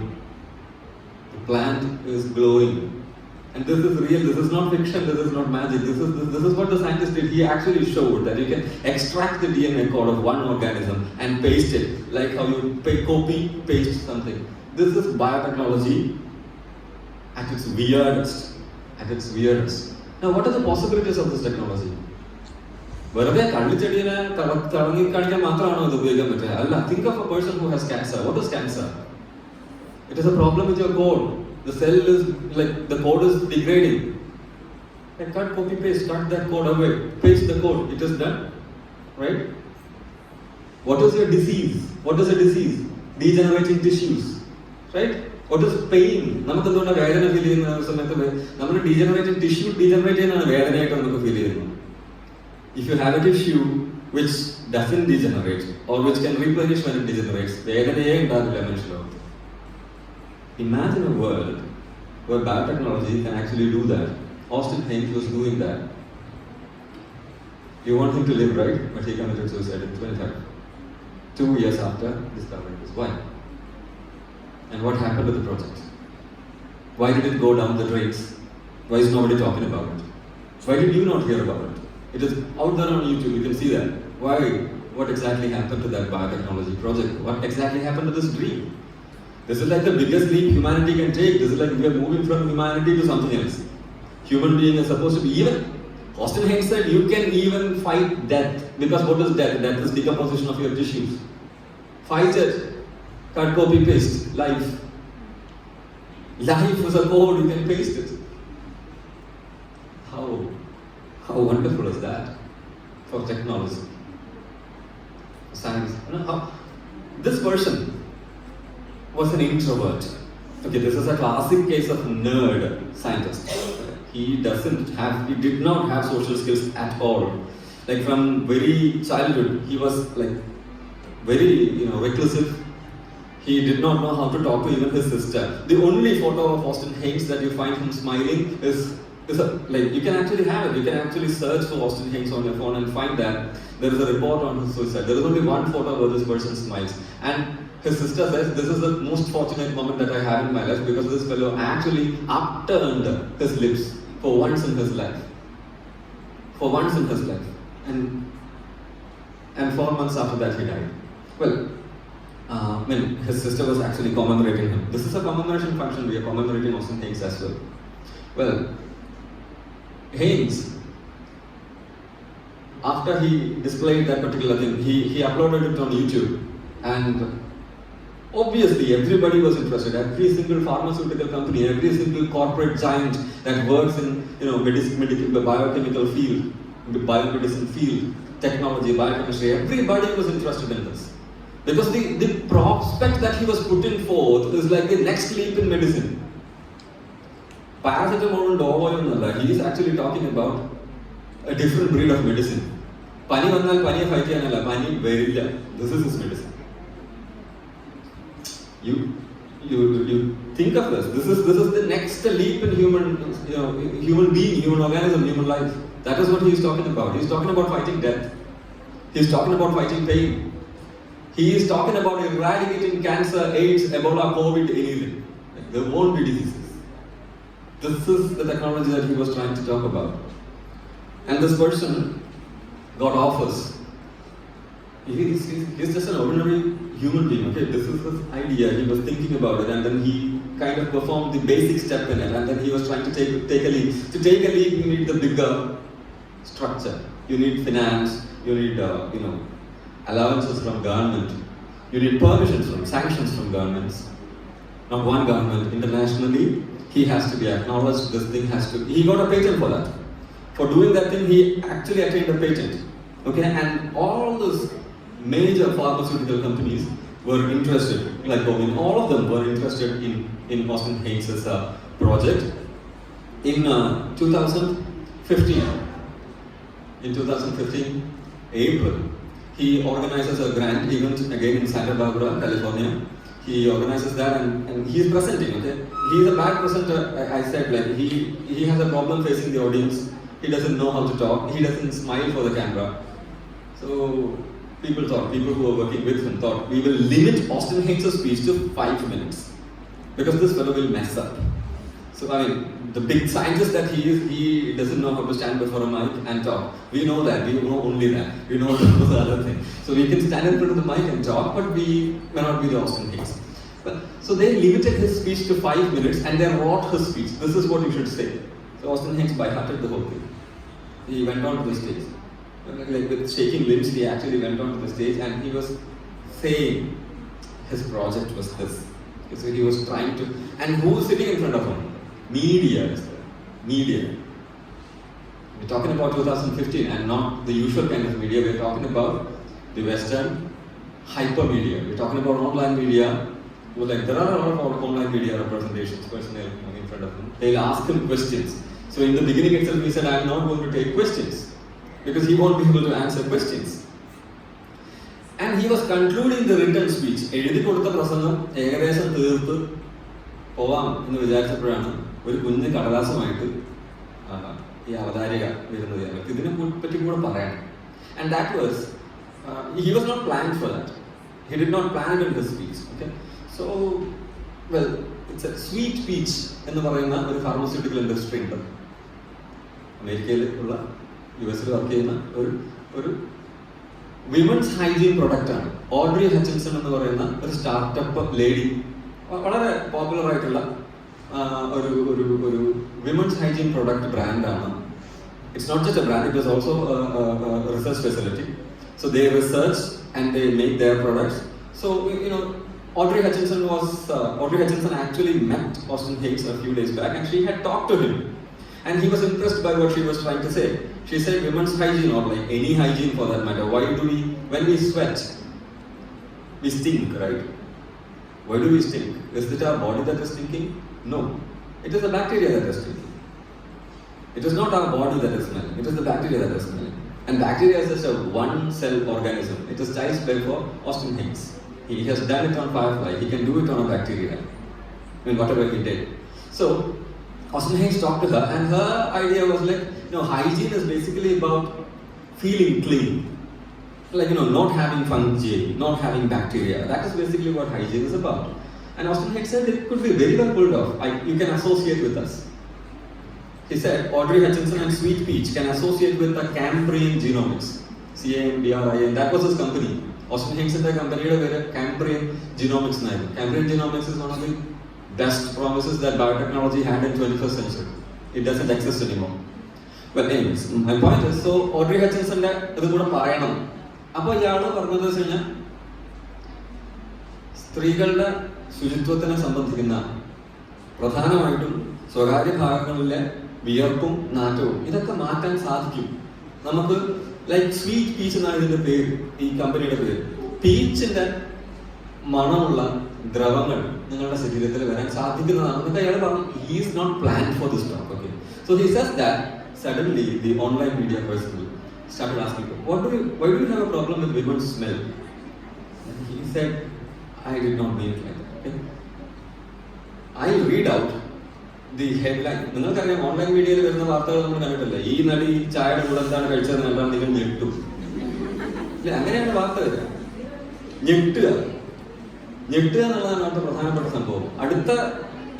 The plant is glowing. And this is real, this is not fiction, this is not magic. This is what the scientist did. He actually showed that you can extract the DNA code of one organism and paste it like how you copy paste something. This is biotechnology at its weirdest. Now what are the possibilities of this technology? വെറുതെ കള്ളിച്ചെടിയെ തടങ്ങി കാണിക്കാൻ മാത്രമാണോ ഇത് ഉപയോഗിക്കാൻ പറ്റുക? അല്ല. Think of a person who has cancer. What is cancer? It is a problem with your code. The cell is like, the code is degrading. And cut, copy, paste, cut that code away, paste the code. It is done, right? What is your disease? What is a disease? Degenerating tissues, right? What is pain? നമുക്ക് എന്തുകൊണ്ടാണ് വേദന feel ചെയ്യുന്ന സമയത്ത് നമ്മുടെ degenerating tissue degenerate ചെയ്യുന്നതാണ് വേദനയായിട്ട് നമുക്ക് feel ചെയ്യുന്നത്. If you have a tissue which doesn't degenerate or which can replenish when it degenerates, വേദനയേ ഉണ്ടാകില്ല മനുഷ്യർക്ക്. Imagine a world where biotechnology can actually do that. Austin Haynes was doing that. You want him to live, right? But he committed suicide at 25. 2 years after discovering this. Why? And what happened to the project? Why did it go down the drains? Why is nobody talking about it? Why did you not hear about it? It is out there on YouTube, you can see that. Why? What exactly happened to that biotechnology project? What exactly happened to this dream? This is like the biggest leap humanity can take. This is like we are moving from humanity to something else. Human being is supposed to be even. Austin Haynes said you can even fight death. Because what is death? Death is decomposition of your tissues. Fight it. Cut, copy, paste. Life. Life is a code, you can paste it. How wonderful is that for technology? Science. You know how this person was an introvert. Okay, this is a classic case of nerd scientist. He did not have social skills at all. Like from very childhood, he was like very, reclusive. He did not know how to talk to even his sister. The only photo of Austin Haynes that you find him smiling is you can actually have it. You can actually search for Austin Haynes on your phone and find that there is a report on his suicide. There is only one photo where this person smiles. And his sister says, this is the most fortunate moment that I have in my life because this fellow actually upturned his lips for once in his life. For once in his life. And 4 months after that he died. Well, his sister was actually commemorating him. This is a commemoration function. We are commemorating Austin Haynes as well. Well, Haynes, after he displayed that particular thing, he uploaded it on YouTube, and obviously everybody was interested. Every single pharmaceutical company, every single corporate giant that works in biochemical field, biomedicine field, technology, biochemistry, everybody was interested in this. Because the prospect that he was putting forth is like the next leap in medicine. Paracetamol and Dolo, he is actually talking about a different breed of medicine. Pani vannal pani fight cheyanalla, pani verilla. This is his medicine. You think of this. This is the next leap in human being, human organism, human life. That is what he is talking about. He is talking about fighting death. He is talking about fighting pain. He is talking about eradicating cancer, AIDS, Ebola, COVID, anything. There won't be diseases. This is the technology that he was trying to talk about. And this person got offers. He's just an ordinary human being. Okay, this is his idea. He was thinking about it, and then he kind of performed the basic step in it, and then he was trying to take a leap. To take a leap, you need the bigger structure. You need finance. You need allowances from government. You need permissions from sanctions from governments. Not one government, internationally. He has to be acknowledged. This thing has to. He got a patent for that. For doing that thing, he actually attained a patent. Okay, and all those major pharmaceutical companies were interested. All of them were interested in Austin Haynes' project. In 2015, April, he organizes a grand event again in Santa Barbara, California. He organizes that and he is presenting, okay? He is a bad presenter, I said, he has a problem facing the audience. He doesn't know how to talk. He doesn't smile for the camera. So people who were working with him thought, we will limit Austin Haynes' speech to 5 minutes because this fellow will mess up. So the big scientist that he is, he doesn't know how to stand before a mic and talk. We know that. We know only that. We know those other things. So we can stand in front of the mic and talk, but we may not be the Austin Haynes. So they limited his speech to 5 minutes and they wrote his speech. This is what you should say. So Austin Haynes by-hearted the whole thing. He went on to the stage. With shaking limbs, he actually went on to the stage and he was saying his project was this. So he was trying to, and who was sitting in front of him? Media. We're talking about 2015 and not the usual kind of media. We're talking about the Western hypermedia. We're talking about online media. Well, like, there are a lot of online media representations, personnel in front of him. They'll ask him questions. So in the beginning itself, he said, I'm not going to take questions because he won't be able to answer questions. And he was concluding the written speech. എഴുതി കൊടുത്ത പ്രസംഗം ഏകദേശം തീർത്ത് പോവാം എന്ന് വിചാരിച്ചപ്പോഴാണ് ഒരു കുഞ്ഞ് കടലാസമായിട്ട് ഈ അവതാരിക വരുന്നത്. ഞങ്ങൾക്ക് ഇതിനെ പറ്റി കൂടെ പറയണം. And that was, he was not planned for that. He did not plan it in his speech. Okay? So, well, it's a sweet peach എന്ന് പറയുന്ന ഒരു ഫാർമസ്യൂട്ടിക്കൽ ഇൻഡസ്ട്രി ഉണ്ട്. അമേരിക്കയിൽ ഉള്ള US വർക്ക് ചെയ്യുന്ന ഒരു വിമൻസ് ഹൈജീൻ പ്രൊഡക്റ്റ് ആണ്. Audrey Hutchinson എന്ന് പറയുന്ന ഒരു സ്റ്റാർട്ടപ്പ് ലേഡി, വളരെ പോപ്പുലർ ആയിട്ടുള്ള ഒരു വിമൻസ് ഹൈജീൻ പ്രൊഡക്റ്റ് ബ്രാൻഡാണ്. It's not just a brand, it was also research facility. So they research and they make their products. So Audrey Hutchinson actually met Austin Hicks a few days back and she had talked to him. And he was impressed by what she was trying to say. She said women's hygiene, or like any hygiene for that matter, why do we, when we sweat, we stink, right? Why do we stink? Is it our body that is stinking? No. It is the bacteria that is stinking. It is not our body that is smelling. It is the bacteria that is smelling. And bacteria is just a one-cell organism. It is child's play for Austin Hicks. He has done it on Firefly. He can do it on a bacteria. I mean, whatever he did. So, Austin Hicks talked to her, and her idea was like, hygiene is basically about feeling clean. Like, not having fungi, not having bacteria. That is basically what hygiene is about. And Austin Hicks said it could be very well pulled off. You can associate with us. He said Audrey Hutchinson and Sweet Peach can associate with the Cambrian Genomics. CAMBRIN. That was his company. Austin Hicks in the company had Cambrian Genomics. Cambrian Genomics is one of the best promises that biotechnology had in 21st century. It doesn't exist anymore. Well, anyways, my point is, so Audrey Hutchinson ഇത് കൂടെ പറയണം. അപ്പോൾ ഇയാൾ പറഞ്ഞത് വെച്ച് കഴിഞ്ഞാൽ സ്ത്രീകളുടെ ശുചിത്വത്തിനെ സംബന്ധിക്കുന്ന പ്രധാനമായിട്ടും സ്വകാര്യ ഭാഗങ്ങളിലെ വിയർപ്പും നാറ്റവും ഇതൊക്കെ മാറ്റാൻ സാധിക്കും. നമുക്ക് ലൈക്ക് സ്വീറ്റ് പീച്ച് എന്നാണ് ഇതിന്റെ പേര്, ഈ കമ്പനിയുടെ പേര്. പീച്ചിന്റെ മണമുള്ള ദ്രവങ്ങൾ നിങ്ങളുടെ ശരീരത്തിൽ വരാൻ സാധിക്കുന്നതാണ്. എന്നിട്ട് അയാൾ പറഞ്ഞു he is not planned for this talk. Okay, so he says that suddenly the online media person started asking him, why do you have a problem with women's smell? And he said, I did not mean it like that. Okay? I'll read out the headline. നിങ്ങൾക്കറിയാം online മീഡിയയിൽ വരുന്ന വാർത്തകൾ നമ്മൾ കണ്ടിട്ടില്ലേ, ഈ നടി ചായയുടെ കൂടെ എന്താണ് കഴിച്ചത് കണ്ടാൽ നിങ്ങൾ ഞെട്ടും. അല്ലെ, അങ്ങനെയാണ് വാർത്ത വരിക. ഞെട്ടുക എന്നുള്ളതാണ് അടുത്ത പ്രധാനപ്പെട്ട സംഭവം. അടുത്ത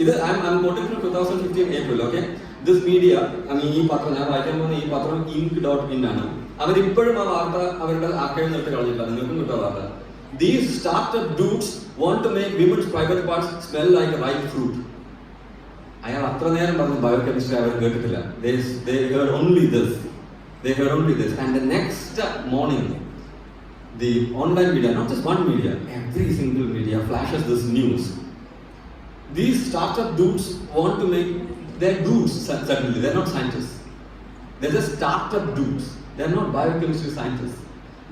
ഇത് quoting from 2015 April. Okay, this media, ഈ പത്രം ഞാൻ വായിക്കാൻ പോകുന്ന ഈ പത്രം ink.in ആണ്. അവരിപ്പോഴും ആ വാർത്ത അവരുടെ ആർക്കൈവിൽ നിർത്തി കളഞ്ഞിട്ടില്ല. നിങ്ങൾക്കും കിട്ടുക വാർത്ത. These startup dudes want to make women's private parts smell like ripe fruit. അയാൾ അത്ര നേരം പറഞ്ഞു ബയോകെമിസ്ട്രി അവർ കേട്ടിട്ടില്ല. They heard only this. And the next morning, the online media, not just one media, every single media flashes this news. These startup dudes want to make, they're dudes suddenly, they're not scientists. They're just startup dudes. They're not biochemistry scientists.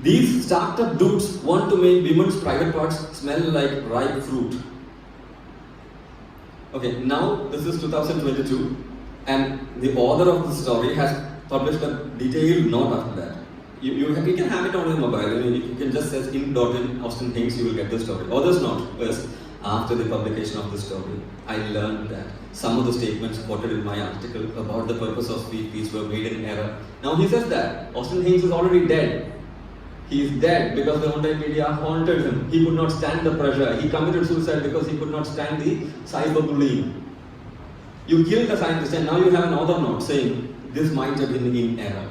These startup dudes want to make women's private parts smell like ripe fruit. Okay, now this is 2022 and the author of the story has published a detailed note after that. You can have it on your mobile. You can just search ink.in Austin Hicks, you will get the story. Author's note was, after the publication of the story, I learned that some of the statements quoted in my article about the purpose of Sweet Peach were made in error. Now he says that Austin Hicks is already dead. He is dead because the online media haunted him. He could not stand the pressure. He committed suicide because he could not stand the cyberbullying. You killed a scientist and now you have an author note saying this might have been in error.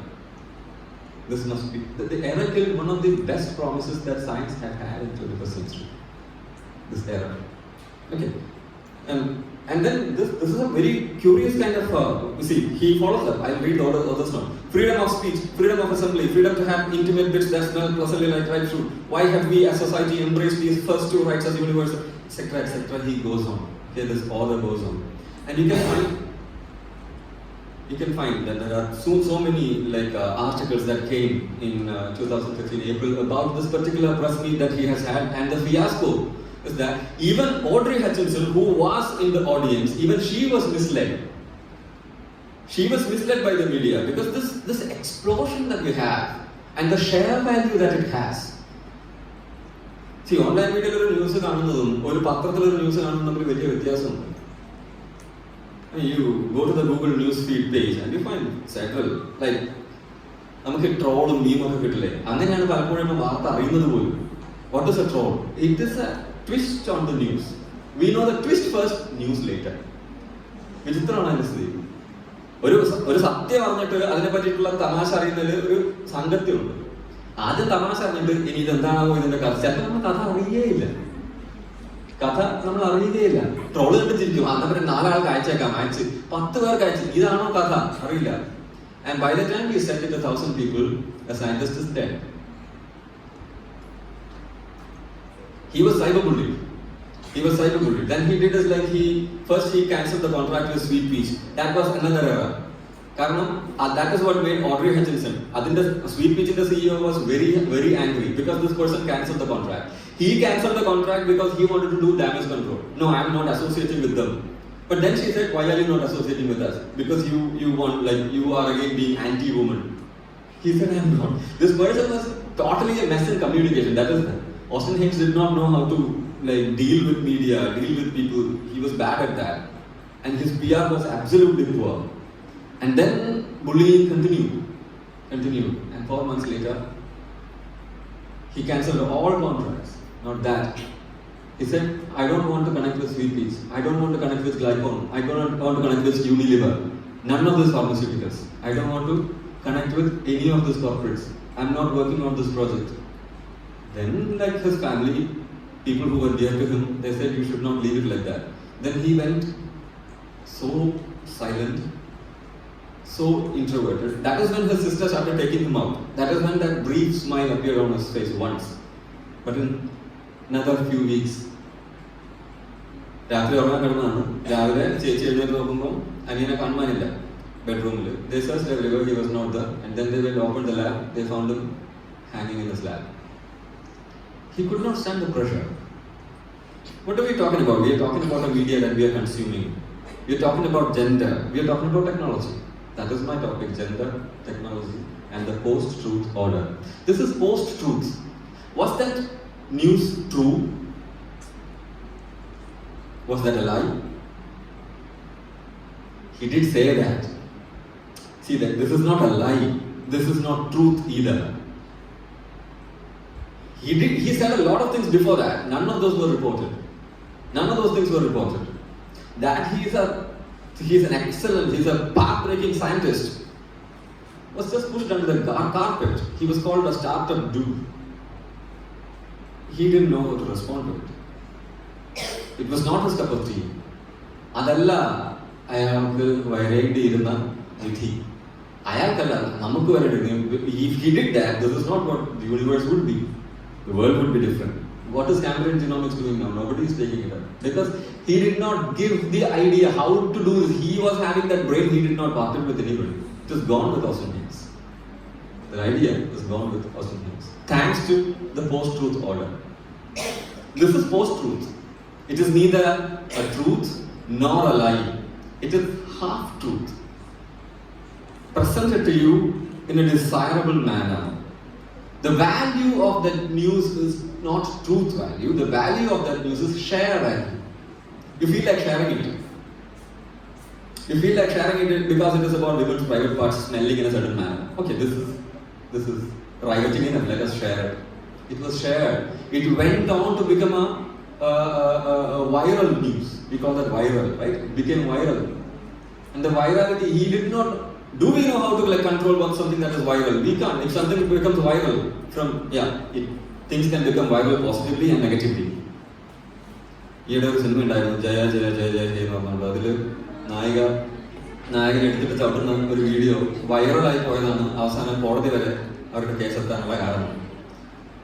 This must be the error killed one of the best promises that science had had in 21st century. This error. Okay, and then this is a very curious kind of you see, he follows up. I'll read the others now. Freedom of speech, freedom of assembly, freedom to have intimate bits that smell pleasantly like ripe fruit. Why have we as society embraced these first two rights as universal, etc., etc. He goes on. Okay, this author goes on, and you can find you can find that there are so many articles that came in 2015 April about this particular press meet that he has had, and the fiasco is that even Audrey Hutchinson, who was in the audience, even she was misled. She was misled by the media because this explosion that we have and the share value that it has. See, online media news കാണുന്നതും ഒരു പത്രത്തിലൊരു news കാണുന്നതും തമ്മിൽ വലിയ വ്യത്യാസമുണ്ട്. You go to the Google news feed page and you find several നമുക്ക് ട്രോളും മീമും ഒക്കെ കിട്ടില്ലേ, അങ്ങനെയാണ് പലപ്പോഴും വാർത്ത അറിയുന്നത് പോലും. What is a troll? It is a twist on the news. We know the twist first, news later. വിചിത്രമാണ് അതിന്റെ സ്ഥിതി. ഒരു സത്യം അറിഞ്ഞിട്ട് അതിനെ പറ്റിയിട്ടുള്ള തമാശ അറിയുന്നതിൽ ഒരു സംഗത്യമുണ്ട്. ആദ്യം തമാശ അറിഞ്ഞിട്ട് ഇനി ഇതെന്താണോ ഇതിന്റെ കഥ, ചിലപ്പോൾ നമ്മൾ കഥ അറിയുകയില്ല. ട്രോള് കണ്ട് ചിരിക്കും, അന്നവരെ 4 ആൾക്ക് അയച്ചേക്കാം, അയച്ച് 10 പേർക്ക് അയച്ച്, ഇതാണോ കഥ അറിയില്ല. And by the time we sent it to 1,000 people, a scientist is dead. He was cyberbullied. Then he did is first he cancelled the contract with Sweet Peach. That was another error. That is what made Audrey Hutchinson. Sweet Peach, the CEO, was very, very angry because this person cancelled the contract. He cancelled the contract because he wanted to do damage control. No, I am not associating with them. But then she said, why are you not associating with us? Because you want, you are again being anti-woman. He said, I am not. This person was totally a mess in communication. That is, Austin Hicks did not know how to deal with media, deal with people. He was bad at that. And his PR was absolutely poor. And then bullying continued. And 4 months later, he cancelled all contracts. Not that. He said, I don't want to connect with Sweet Peach. I don't want to connect with Glycon. I don't want to connect with Unilever. None of these pharmaceuticals. I don't want to connect with any of these corporates. I'm not working on this project. Then, his family, people who were dear to him, they said, you should not leave it like that. Then he went so silent, so introverted. That is when his sister started taking him out. That is when that brief smile appeared on his face once. But in another few weeks, രാത്രി ഉറങ്ങാൻ കിടന്നതാണ്, രാവിലെ ചേച്ചി എഴുന്നേറ്റ് നോക്കുമ്പോൾ അനിയനെ കാണുവാനില്ല ബെഡ്റൂമിൽ. They searched everywhere, he was not there. And then they went open the lab, they found him hanging in the slab. He could not stand the pressure. What are we talking about? We are talking about a media that we are consuming. We are talking about gender. We are talking about technology. That is my topic, gender, technology, and the post-truth order. This is post-truth. Was that news true? Was that a lie? He did say that. See that this is not a lie. This is not truth either. He said a lot of things before that. None of those were reported. None of those things were reported. That he's an excellent, he's a path-breaking scientist was just pushed under the carpet. He was called a startup dude. He didn't know how to respond to it. It was not his cup of tea. അതല്ല അയാൾക്ക് വരേണ്ടിയിരുന്ന വിധി. അയാൾക്കല്ല, നമുക്ക് വരേണ്ടി. If he did that, this is not what the universe would be. The world would be different. What is Cambridge Genomics doing now? Nobody is taking it up. Because he did not give the idea how to do this. He was having that brain, he did not part it with anybody. It is gone with Austin Hicks. The idea is gone with Austin Hicks. Thanks to the post-truth order. This is post-truth. It is neither a truth nor a lie. It is half-truth. Presented to you in a desirable manner. The value of that news is not truth value. The value of that news is share value. You feel like sharing it. You feel like sharing it because it is about women's private parts smelling in a certain manner. Okay, this is rioting enough. Let us share it. It was shared. It went on to become a viral news. We call that viral, right? It became viral. And the virality, he did not. Do we know how to control something that is viral? We can't. If something becomes viral, things can become viral positively and negatively. ഈയിടെ ഒരു cinema ഉണ്ടായിരുന്നു, ജയ ജയ ജയ ജയ ജയ എന്ന് പറഞ്ഞുകൊണ്ട്. അതിൽ നായകൻ എടുത്തിട്ട് ചവിട്ടുന്ന ഒരു video വൈറലായി പോയതാണ്. അവസാനം കോടതി വരെ അവരുടെ കേസെത്താനുള്ള കാരണം.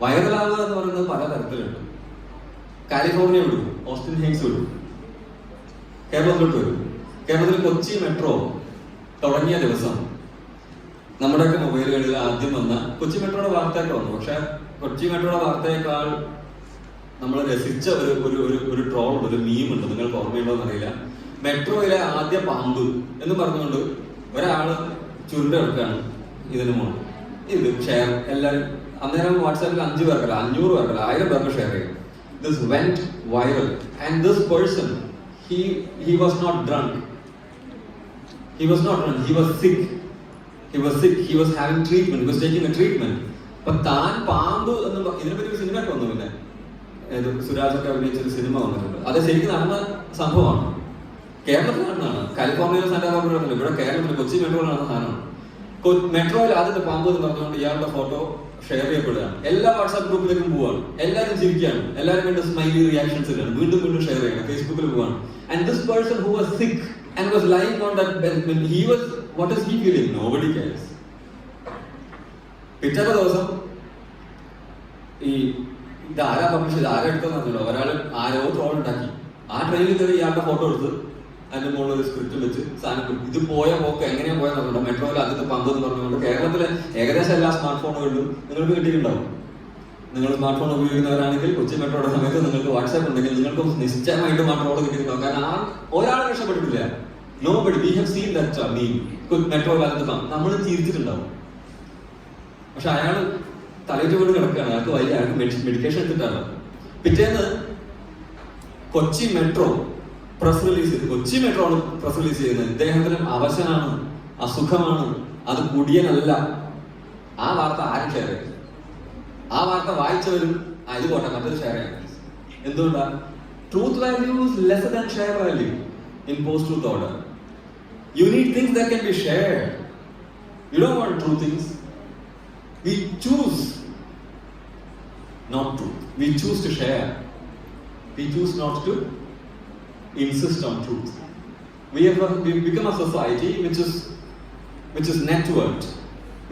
വൈറലാവുക എന്ന് പറയുന്നത് പല തരത്തിലുണ്ട്. കാലിഫോർണിയ വിടും, ഓസ്റ്റിൻ ഹിക്സ് വിടും, കേരളത്തിലോട്ട് വരും. കേരളത്തിൽ കൊച്ചി മെട്രോ തുടങ്ങിയ ദിവസം നമ്മുടെയൊക്കെ മൊബൈലുകളിൽ ആദ്യം വന്ന കൊച്ചി മെട്രോയുടെ വാർത്തയൊക്കെ വന്നു. പക്ഷെ കൊച്ചി മെട്രോയുടെ വാർത്തയേക്കാൾ നമ്മൾ രസിച്ച ഒരു ട്രോൾ, ഒരു മീമുണ്ട്, നിങ്ങൾക്ക് ഓർമ്മയുണ്ടോ എന്നറിയില്ല. മെട്രോയിലെ ആദ്യ പാമ്പ് എന്ന് പറഞ്ഞുകൊണ്ട് ഒരാള് ചുരുണ്ടെടുക്കുകയാണ് ഇതിന് മുകളിൽ. ഇത് ഷെയർ എല്ലാവരും അന്നേരം വാട്സാപ്പിൽ 5 പേർക്കല്ല, 500 പേർക്കല്ല, 1000 പേർക്ക് ഷെയർ ചെയ്യും. This went viral and this person, he was not drunk. He was sick. He was having treatment. He was taking a treatment. But താൻ പാമ്പ് എന്ന് ഇതിനെപ്പറ്റി ഒരു സിനിമ ഒക്കെ വന്നു. പിന്നെ സുരാജൊക്കെ അഭിനയിച്ചൊരു സിനിമ വന്നിട്ടുണ്ട്. അത് ശരിക്കും നടന്ന സംഭവമാണ്. കേരളത്തിൽ നടന്നതാണ്. കാലിഫോർണിയയിലെ സാന്റാ ബാർബറയിലല്ല, ഇവിടെ കേരളത്തിൽ കൊച്ചി മെട്രോയിൽ നടന്ന സാധനമാണ്. മെട്രോയിൽ ആദ്യത്തെ പാമ്പ് എന്ന് പറഞ്ഞുകൊണ്ട് ഇയാളുടെ ഫോട്ടോ ഷെയർ ചെയ്യപ്പെടുകയാണ്. എല്ലാ വാട്സാപ്പ് ഗ്രൂപ്പിലേക്കും പോവാണ്. എല്ലാവരും ചിരിക്കുകയാണ്. എല്ലാവരും വേണ്ട സ്മൈലി റിയാക്ഷൻസ് ഇല്ലാണ്. വീണ്ടും ഷെയർ ചെയ്യണം. ഫേസ്ബുക്കിൽ പോവാണ്. And this person who was സിക്ക് and was lying on that bed, when he was, what is he feeling? Nobody cares. പിറ്റേ ദിവസം ഇത് ആരാ പബ്ലിഷ് ചെയ്ത്, ആരാ എടുത്തതെന്നല്ലോ, ഒരാള് ആരോ ട്രോൾ ഉണ്ടാക്കി. ആ ട്രെയിനിൽ കയറി ഇയാളുടെ ഫോട്ടോ എടുത്ത് അതിന്റെ മുകളിൽ ഒരു സ്ക്രിപ്റ്റ് വെച്ച് സാധനം ഇത് പോയ പോക്ക് എങ്ങനെയാ പോയെന്നുണ്ടോ. മെട്രോയിൽ ആദ്യത്തെ പമ്പ് എന്ന് പറഞ്ഞുകൊണ്ട് കേരളത്തിലെ ഏകദേശം എല്ലാ സ്മാർട്ട് ഫോണുകളിലും നിങ്ങൾക്ക് കിട്ടിയിട്ടുണ്ടാവും. നിങ്ങൾ സ്മാർട്ട് ഫോൺ ഉപയോഗിക്കുന്നവരാണെങ്കിൽ കൊച്ചി മെട്രോയുടെ സമയത്ത് നിങ്ങൾക്ക് വാട്സാപ്പ് ഉണ്ടെങ്കിൽ നിങ്ങൾക്ക് നിശ്ചയമായിട്ടും ആ ട്രോൾ കിട്ടിയിട്ടുണ്ടാവും. കാരണം ഒരാളെ രക്ഷപ്പെട്ടിട്ടില്ല. Nobody. We have seen that meme. മെട്രോയിലാകത്ത് നമ്മൾ ചിരിച്ചിട്ടുണ്ടാവും. പക്ഷെ അയാൾ തലയിട്ട് കൊണ്ട് കിടക്കുകയാണ്. അയാൾക്ക് മെഡിക്കേഷൻ എടുത്തിട്ടാണ്. പിറ്റേന്ന് കൊച്ചി മെട്രോ പ്രസ് റിലീസ് ചെയ്തു. കൊച്ചി മെട്രോ ആണ് പ്രസ് റിലീസ് ചെയ്യുന്നത്. ഇദ്ദേഹത്തിന് അവശനാണ്, അസുഖമാണ്, അത് കുടിയനല്ല. ആ വാർത്ത ആരും ഷെയർ ചെയ്തു. ആ വാർത്ത വായിച്ചവരും ഇത് പോട്ടെ മറ്റൊരു ഷെയർ ചെയ്യാം. എന്തുകൊണ്ടാ? Truth value is lesser than share value in post-truth order. You need things that can be shared. You don't want true things. We choose not to. We choose to share. We choose not to insist on truth. We've become a society which is networked,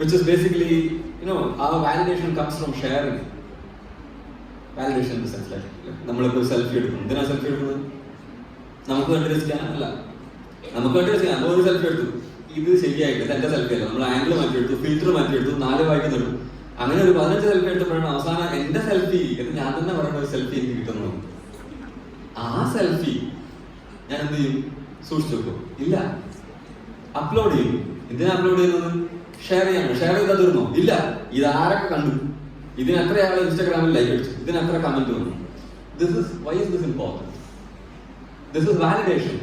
which is basically, our validation comes from sharing. Validation in the sense like നമ്മളിപ്പോൾ selfie എടുക്കുന്നു. എന്തിനാ selfie എടുക്കുന്നത്? നമുക്ക് വേണ്ടി രസിക്കാനല്ല. നമുക്ക് വേണ്ടി രസിക്കാൻ നമ്മളൊരു selfie എടുത്തു, ഇത് ശരിയായിട്ട് എന്റെ സെൽഫി അല്ല, നമ്മൾ ആംഗിൾ മാറ്റിയെടുത്തു, ഫിൽറ്റർ മാറ്റിയെടുത്തു, 4 വായിക്ക് നിടും. അങ്ങനെ ഒരു 15 സെൽഫി എടുത്തപ്പോഴാണ് അവസാനം എന്റെ സെൽഫി എന്ന് ഞാൻ തന്നെ പറയുന്ന ഒരു സെൽഫി എനിക്ക് കിട്ടുന്നത്. ആ സെൽഫി ഞാൻ എന്ത് ചെയ്യും? സൂക്ഷിച്ചു വെക്കും? ഇല്ല, അപ്ലോഡ് ചെയ്യും. എന്തിനാ അപ്ലോഡ് ചെയ്യുന്നത്? ഷെയർ ചെയ്യാണ്. ഷെയർ ചെയ്താൽ തീർന്നോ? ഇല്ല, ഇതാരൊക്കെ കണ്ടു, ഇതിന് എത്ര ആൾ ഇൻസ്റ്റാഗ്രാമിൽ ലൈക്ക് അടിച്ചു, ഇതിന് എത്ര കമന്റ് വന്നു. Why is this important? This is validation.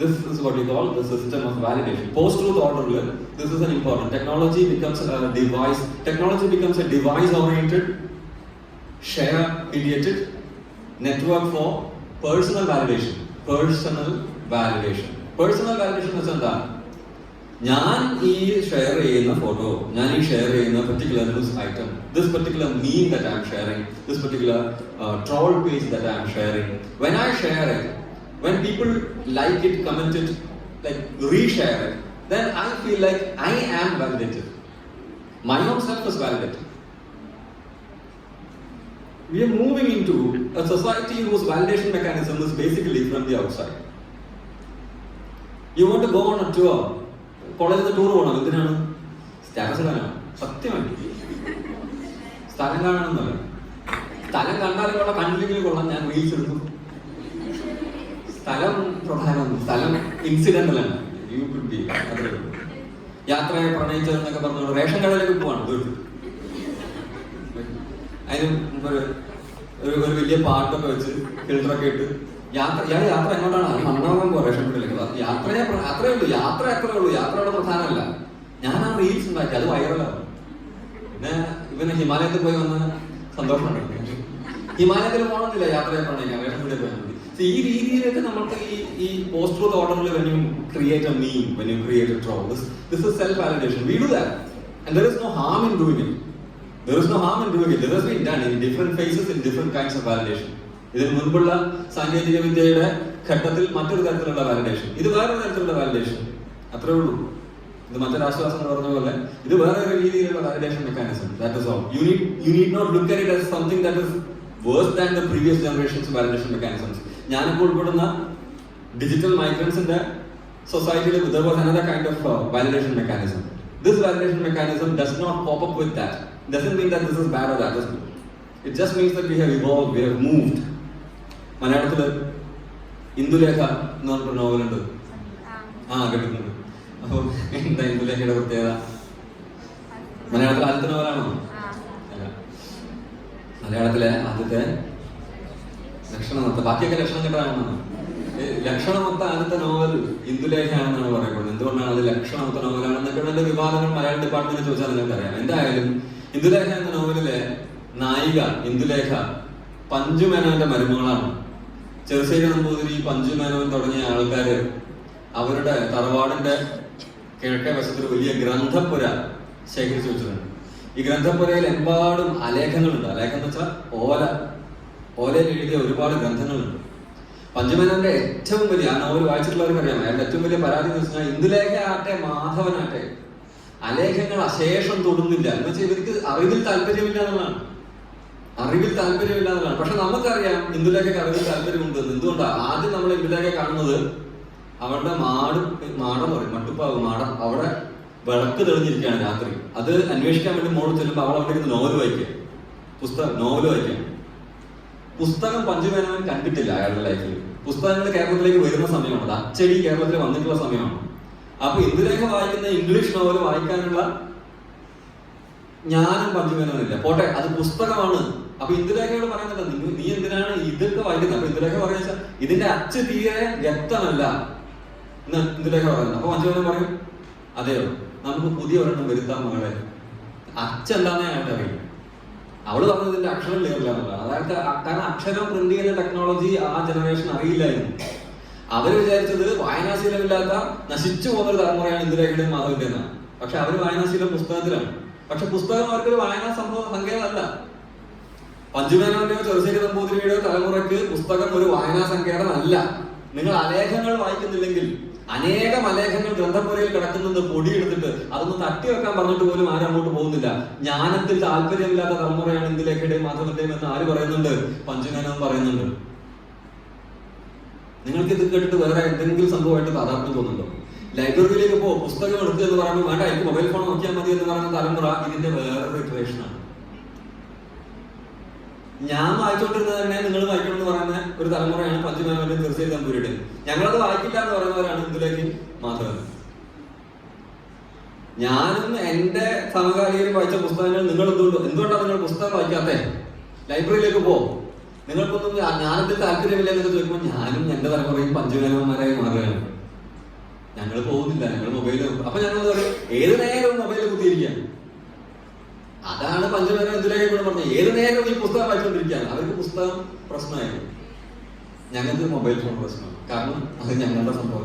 This is what we call the system of validation. Post-truth order, this is an important. Technology becomes a device. Technology becomes a device-oriented, share-mediated network for personal validation. Personal validation വെച്ചാൽ എന്താ? ഞാൻ ഈ share ചെയ്യുന്ന photo, ഞാൻ ഈ share ചെയ്യുന്ന particular news item, this particular meme that I am sharing, this particular troll page that I am sharing, when I share it, when people like it, comment it, like reshare it, then I feel like I am validated. My own self is validated. We are moving into a society whose validation mechanism is basically from the outside. You want to go on a tour. കോളേജിൽ നിന്ന് tour പോകണം. എന്തിനാണ്? Status ഇടാനാണ്. സത്യമായിട്ട് സ്ഥലം കാണണമെന്നല്ല. സ്ഥലം കണ്ടാലും കൊള്ളാം, കണ്ടില്ലെങ്കിലും കൊള്ളാം, ഞാൻ റീൽസ് എടുക്കും. സ്ഥലം പ്രധാനം, സ്ഥലം ഇൻസിഡന്റലാണ്. യു കുഡ് ബി അത്രേ ഉള്ളൂ. യാത്രയെ പ്രണയിച്ചതെന്നൊക്കെ പറഞ്ഞുകൊണ്ട് റേഷൻ കടയിലേക്ക് പോവാണ് വീട്ടിൽ. അതിന് ഒരു വലിയ പാട്ടൊക്കെ വെച്ച് ഫിൽറ്ററൊക്കെ ഇട്ട് യാത്ര എങ്ങോട്ടാണ്? മണ്ണാകും റേഷൻ കടയിലേക്ക്. യാത്രയെ അത്രേ ഉള്ളൂ, യാത്രയുടെ പ്രധാനമല്ല. ഞാൻ ആ റീൽസ് ഉണ്ടാക്കി, അത് വൈറലാണ്. പിന്നെ ഇവന് ഹിമാലയത്തിൽ പോയി വന്ന് സന്തോഷമുണ്ട്. ഹിമാലയത്തിൽ പോകണമെന്നില്ല യാത്രയെ പ്രണയിക്കാൻ, റേഷൻ കടയിൽ പോയാൽ മതി. ഈ രീതിയിലൊക്കെ നമുക്ക് ഈ പോസ്റ്റ് ട്രൂത്ത് ഓർഡറിൽ when you create a meme, when you create a troll, this is self validation. We do that and there is no harm in doing it. There is no harm in doing it. This has been done in different phases, in different kinds of validation. ഇതിന് മുൻപുള്ള സാങ്കേതിക വിദ്യയുടെ ഘട്ടത്തിൽ മറ്റൊരു തരത്തിലുള്ള validation, ഇത് വേറൊരു തരത്തിലുള്ള വാലിഡേഷൻ. അത്രേ ഉള്ളൂ. ഇത് മറ്റൊരു ആശ്വാസം എന്ന് പറഞ്ഞ പോലെ ഇത് വേറെ ഒരു രീതിയിലുള്ള validation mechanism. That is all. You need not look at it as something that is worse than the previous generation's validation mechanisms. ഞാനിപ്പോൾ ഉൾപ്പെടുന്ന digital മൈഗ്രൻസിന്റെ society, there was another kind of validation mechanism. This validation mechanism does not pop up with that. Doesn't mean that this is bad or that is good. It just means that we have evolved, we have moved. മലയാളത്തില് ഇന്ദുലേഖ എന്ന് പറഞ്ഞൊരു നോവലുണ്ട്. കേട്ടിട്ടുണ്ട്. അപ്പൊ എന്താ ഇന്ദുലേഖയുടെ പ്രത്യേകത? മലയാളത്തിലെ ആദ്യത്തെ നോവലാണോ? അല്ല, മലയാളത്തിലെ ആദ്യത്തെ ലക്ഷണമൊത്ത, ബാക്കിയൊക്കെ ലക്ഷണം കെട്ടാണെന്നാണ്. ലക്ഷണമൊത്ത ആദ്യത്തെ നോവൽ ഇന്ദുലേഖയാണെന്നാണ് പറയപ്പെടുന്നത്. എന്തുകൊണ്ടാണ് അത് ലക്ഷണമൊത്ത നോവലാണെന്നൊക്കെ വിവാദങ്ങൾ മലയാളം ഡിപ്പാർട്ട്മെന്റ് ചോദിച്ചാൽ നിങ്ങൾക്ക് അറിയാം. എന്തായാലും ഇന്ദുലേഖ എന്ന നോവലിലെ നായിക ഇന്ദുലേഖ പഞ്ചു മേനോന്റെ മരുമകളാണ്. ചെറുശ്ശേരി നമ്പൂതിരി, പഞ്ചു മേനോൻ തുടങ്ങിയ ആൾക്കാര് അവരുടെ തറവാടിന്റെ കിഴക്കേ വശത്തൊരു വലിയ ഗ്രന്ഥപ്പുര ശേഖരിച്ചു വെച്ചിട്ടുണ്ട്. ഈ ഗ്രന്ഥപ്പുരയിൽ എമ്പാടും അലേഖങ്ങളുണ്ട്. അലേഖം എന്ന് വെച്ചാൽ ഓലയിൽ എഴുതിയ ഒരുപാട് ഗ്രന്ഥങ്ങളുണ്ട്. പഞ്ചുമേനോന്റെ ഏറ്റവും വലിയ, ആ നോവൽ വായിച്ചിട്ടുള്ളവർക്ക് അറിയാം, അയാളുടെ ഏറ്റവും വലിയ പരാതി എന്ന് വെച്ചാൽ ഇന്ദുലേഖ ആട്ടെ മാധവനാട്ടെ അലേഖങ്ങൾ അശേഷം തൊടുന്നില്ല. എന്ന് വെച്ചാൽ ഇവർക്ക് അറിവിൽ താല്പര്യമില്ല എന്നുള്ളതാണ്. പക്ഷെ നമുക്കറിയാം ഇന്ദുലേഖയ്ക്ക് അറിവിൽ താല്പര്യമുണ്ട്. എന്തുകൊണ്ടാണ്? ആദ്യം നമ്മൾ ഇന്ദുലേഖ കാണുന്നത് അവളുടെ മാടം പറയും, മട്ടുപ്പാവ് മാടം, അവിടെ വിളക്ക് തെളിഞ്ഞിരിക്കുകയാണ് രാത്രി. അത് അന്വേഷിക്കാൻ വേണ്ടി മോള് ചെല്ലുമ്പോൾ അവൾ അവിടെ ഇരുന്ന് നോവൽ വായിക്കാം. പുസ്തകം പഞ്ചുമേനോൻ കണ്ടിട്ടില്ല അയാളുടെ ലൈഫിൽ. പുസ്തകങ്ങൾ കേരളത്തിലേക്ക് വരുന്ന സമയമാണ്, അച്ചടി കേരളത്തിൽ വന്നിട്ടുള്ള സമയമാണ്. അപ്പൊ ഇന്ദുലേഖ വായിക്കുന്ന ഇംഗ്ലീഷ് നോവൽ വായിക്കാനുള്ള ജ്ഞാനം പഞ്ചുമേനോനില്ല. പോട്ടെ, അത് പുസ്തകമാണ്. അപ്പൊ ഇന്ദുലേഖയോട് പറയുന്നുണ്ട്, നീ എന്തിനാണ് ഇതൊക്കെ വായിക്കുന്നത്? അപ്പൊ ഇന്ദുലേഖ പറയുക, ഇതിന്റെ അച്ച് തീരെ വ്യക്തമല്ല എന്ന് ഇന്ദുലേഖ പറയുന്നത്. അപ്പൊ പഞ്ചുമേനോൻ പറയും, അതെയോ, നമുക്ക് പുതിയ ഒരെണ്ണം വരുത്താം മകളെ. അച്ഛെന്താന്നേ അയാൾക്ക് അറിയാം. അവള് പറഞ്ഞത് ഇതിന്റെ അക്ഷരം ക്ലിയറില്ല എന്നുള്ളതാണ്. അതായത് കാരണം അക്ഷരം പ്രിന്റ് ചെയ്യുന്ന ടെക്നോളജി ആ ജനറേഷൻ അറിയില്ലായിരുന്നു. അവര് വിചാരിച്ചത് വായനാശീലമില്ലാത്ത നശിച്ചു പോകുന്ന ഒരു തലമുറയാണ് ഇന്ദുലേഖയുടെയും മാധവിന്റെയും എന്നാണ്. പക്ഷെ അവര് വായനാശീലം പുസ്തകത്തിലാണ്. പക്ഷെ പുസ്തകം അവർക്കൊരു വായനാ സങ്കേതമല്ല. പഞ്ചുമേനോന്റെയോ ചെറുശ്ശേരി നമ്പൂതിരിയുടെയോ തലമുറയ്ക്ക് പുസ്തകം ഒരു വായനാ സങ്കേതമല്ല. നിങ്ങൾ അലേഖങ്ങൾ വായിക്കുന്നില്ലെങ്കിൽ, അനേകം അലേഖങ്ങൾ ഗ്രന്ഥപ്പുരയിൽ കിടക്കുന്നത് പൊടിയെടുത്തിട്ട് അതൊന്ന് തട്ടി വെക്കാൻ പറഞ്ഞിട്ട് പോലും ആരും അങ്ങോട്ട് പോകുന്നില്ല. ജ്ഞാനത്തിൽ താല്പര്യമില്ലാത്ത തലമുറയാണ് ഇന്ദുലേഖയുടെയും മാധവന്റെയും എന്ന് ആര് പറയുന്നുണ്ട്? പഞ്ചുമേനോൻ പറയുന്നുണ്ട്. നിങ്ങൾക്ക് ഇത് കേട്ടിട്ട് വേറെ എന്തെങ്കിലും സംഭവമായിട്ട് താതാത്മ്യം തോന്നുന്നുണ്ടോ? ലൈബ്രറിയിലേക്ക് പുസ്തകം എടുക്കുക എന്ന് പറയുമ്പോൾ വേണ്ട, എനിക്ക് മൊബൈൽ ഫോൺ നോക്കിയാൽ മതി എന്ന് പറയുന്ന തലമുറ ഇതിന്റെ വേറൊരു ഇറ്ററേഷനാണ്. ഞാൻ വായിച്ചോണ്ടിരുന്നത് തന്നെ നിങ്ങൾ വായിക്കണം എന്ന് പറയുന്ന ഒരു തലമുറയാണ് പഞ്ചുമേനോന്റെ ചെറുശ്ശേരി നമ്പൂതിരിയുടെ. ഞങ്ങളത് വായിക്കില്ല എന്ന് പറയുന്നവരാണ് ഇന്ദുലേഖയും മാധവനും. ഞാനും എന്റെ സമകാലികരും വായിച്ച പുസ്തകങ്ങൾ നിങ്ങൾ എന്തുകൊണ്ടാണ് നിങ്ങൾ പുസ്തകം വായിക്കാത്തേ? ലൈബ്രറിയിലേക്ക് നിങ്ങൾക്കൊന്നും ജ്ഞാനത്തിൽ താല്പര്യമില്ല എന്ന് ചോദിക്കുമ്പോൾ ഞാനും എന്റെ തലമുറയും പഞ്ചുമേനോന്മാരായി മാറുകയാണ്. ഞങ്ങൾ പോകുന്നില്ല, ഞങ്ങൾ മൊബൈൽ. അപ്പൊ ഞങ്ങൾ പറയും, ഏത് നേരവും മൊബൈലിൽ കുത്തിയിരിക്കുകയാണ്. അതാണ് പഞ്ചുമേനോൻ ഇന്ദുലേഖ കൂടെ പറഞ്ഞത്, ഏത് നേരവും ഈ പുസ്തകം വായിച്ചുകൊണ്ടിരിക്കുകയാണ്. അവർക്ക് പുസ്തകം പ്രശ്നമായിരുന്നു, ഞങ്ങൾക്ക് മൊബൈൽ ഫോൺ പ്രശ്നമാണ്. കാരണം അത് ഞങ്ങളുടെ സംഭവം,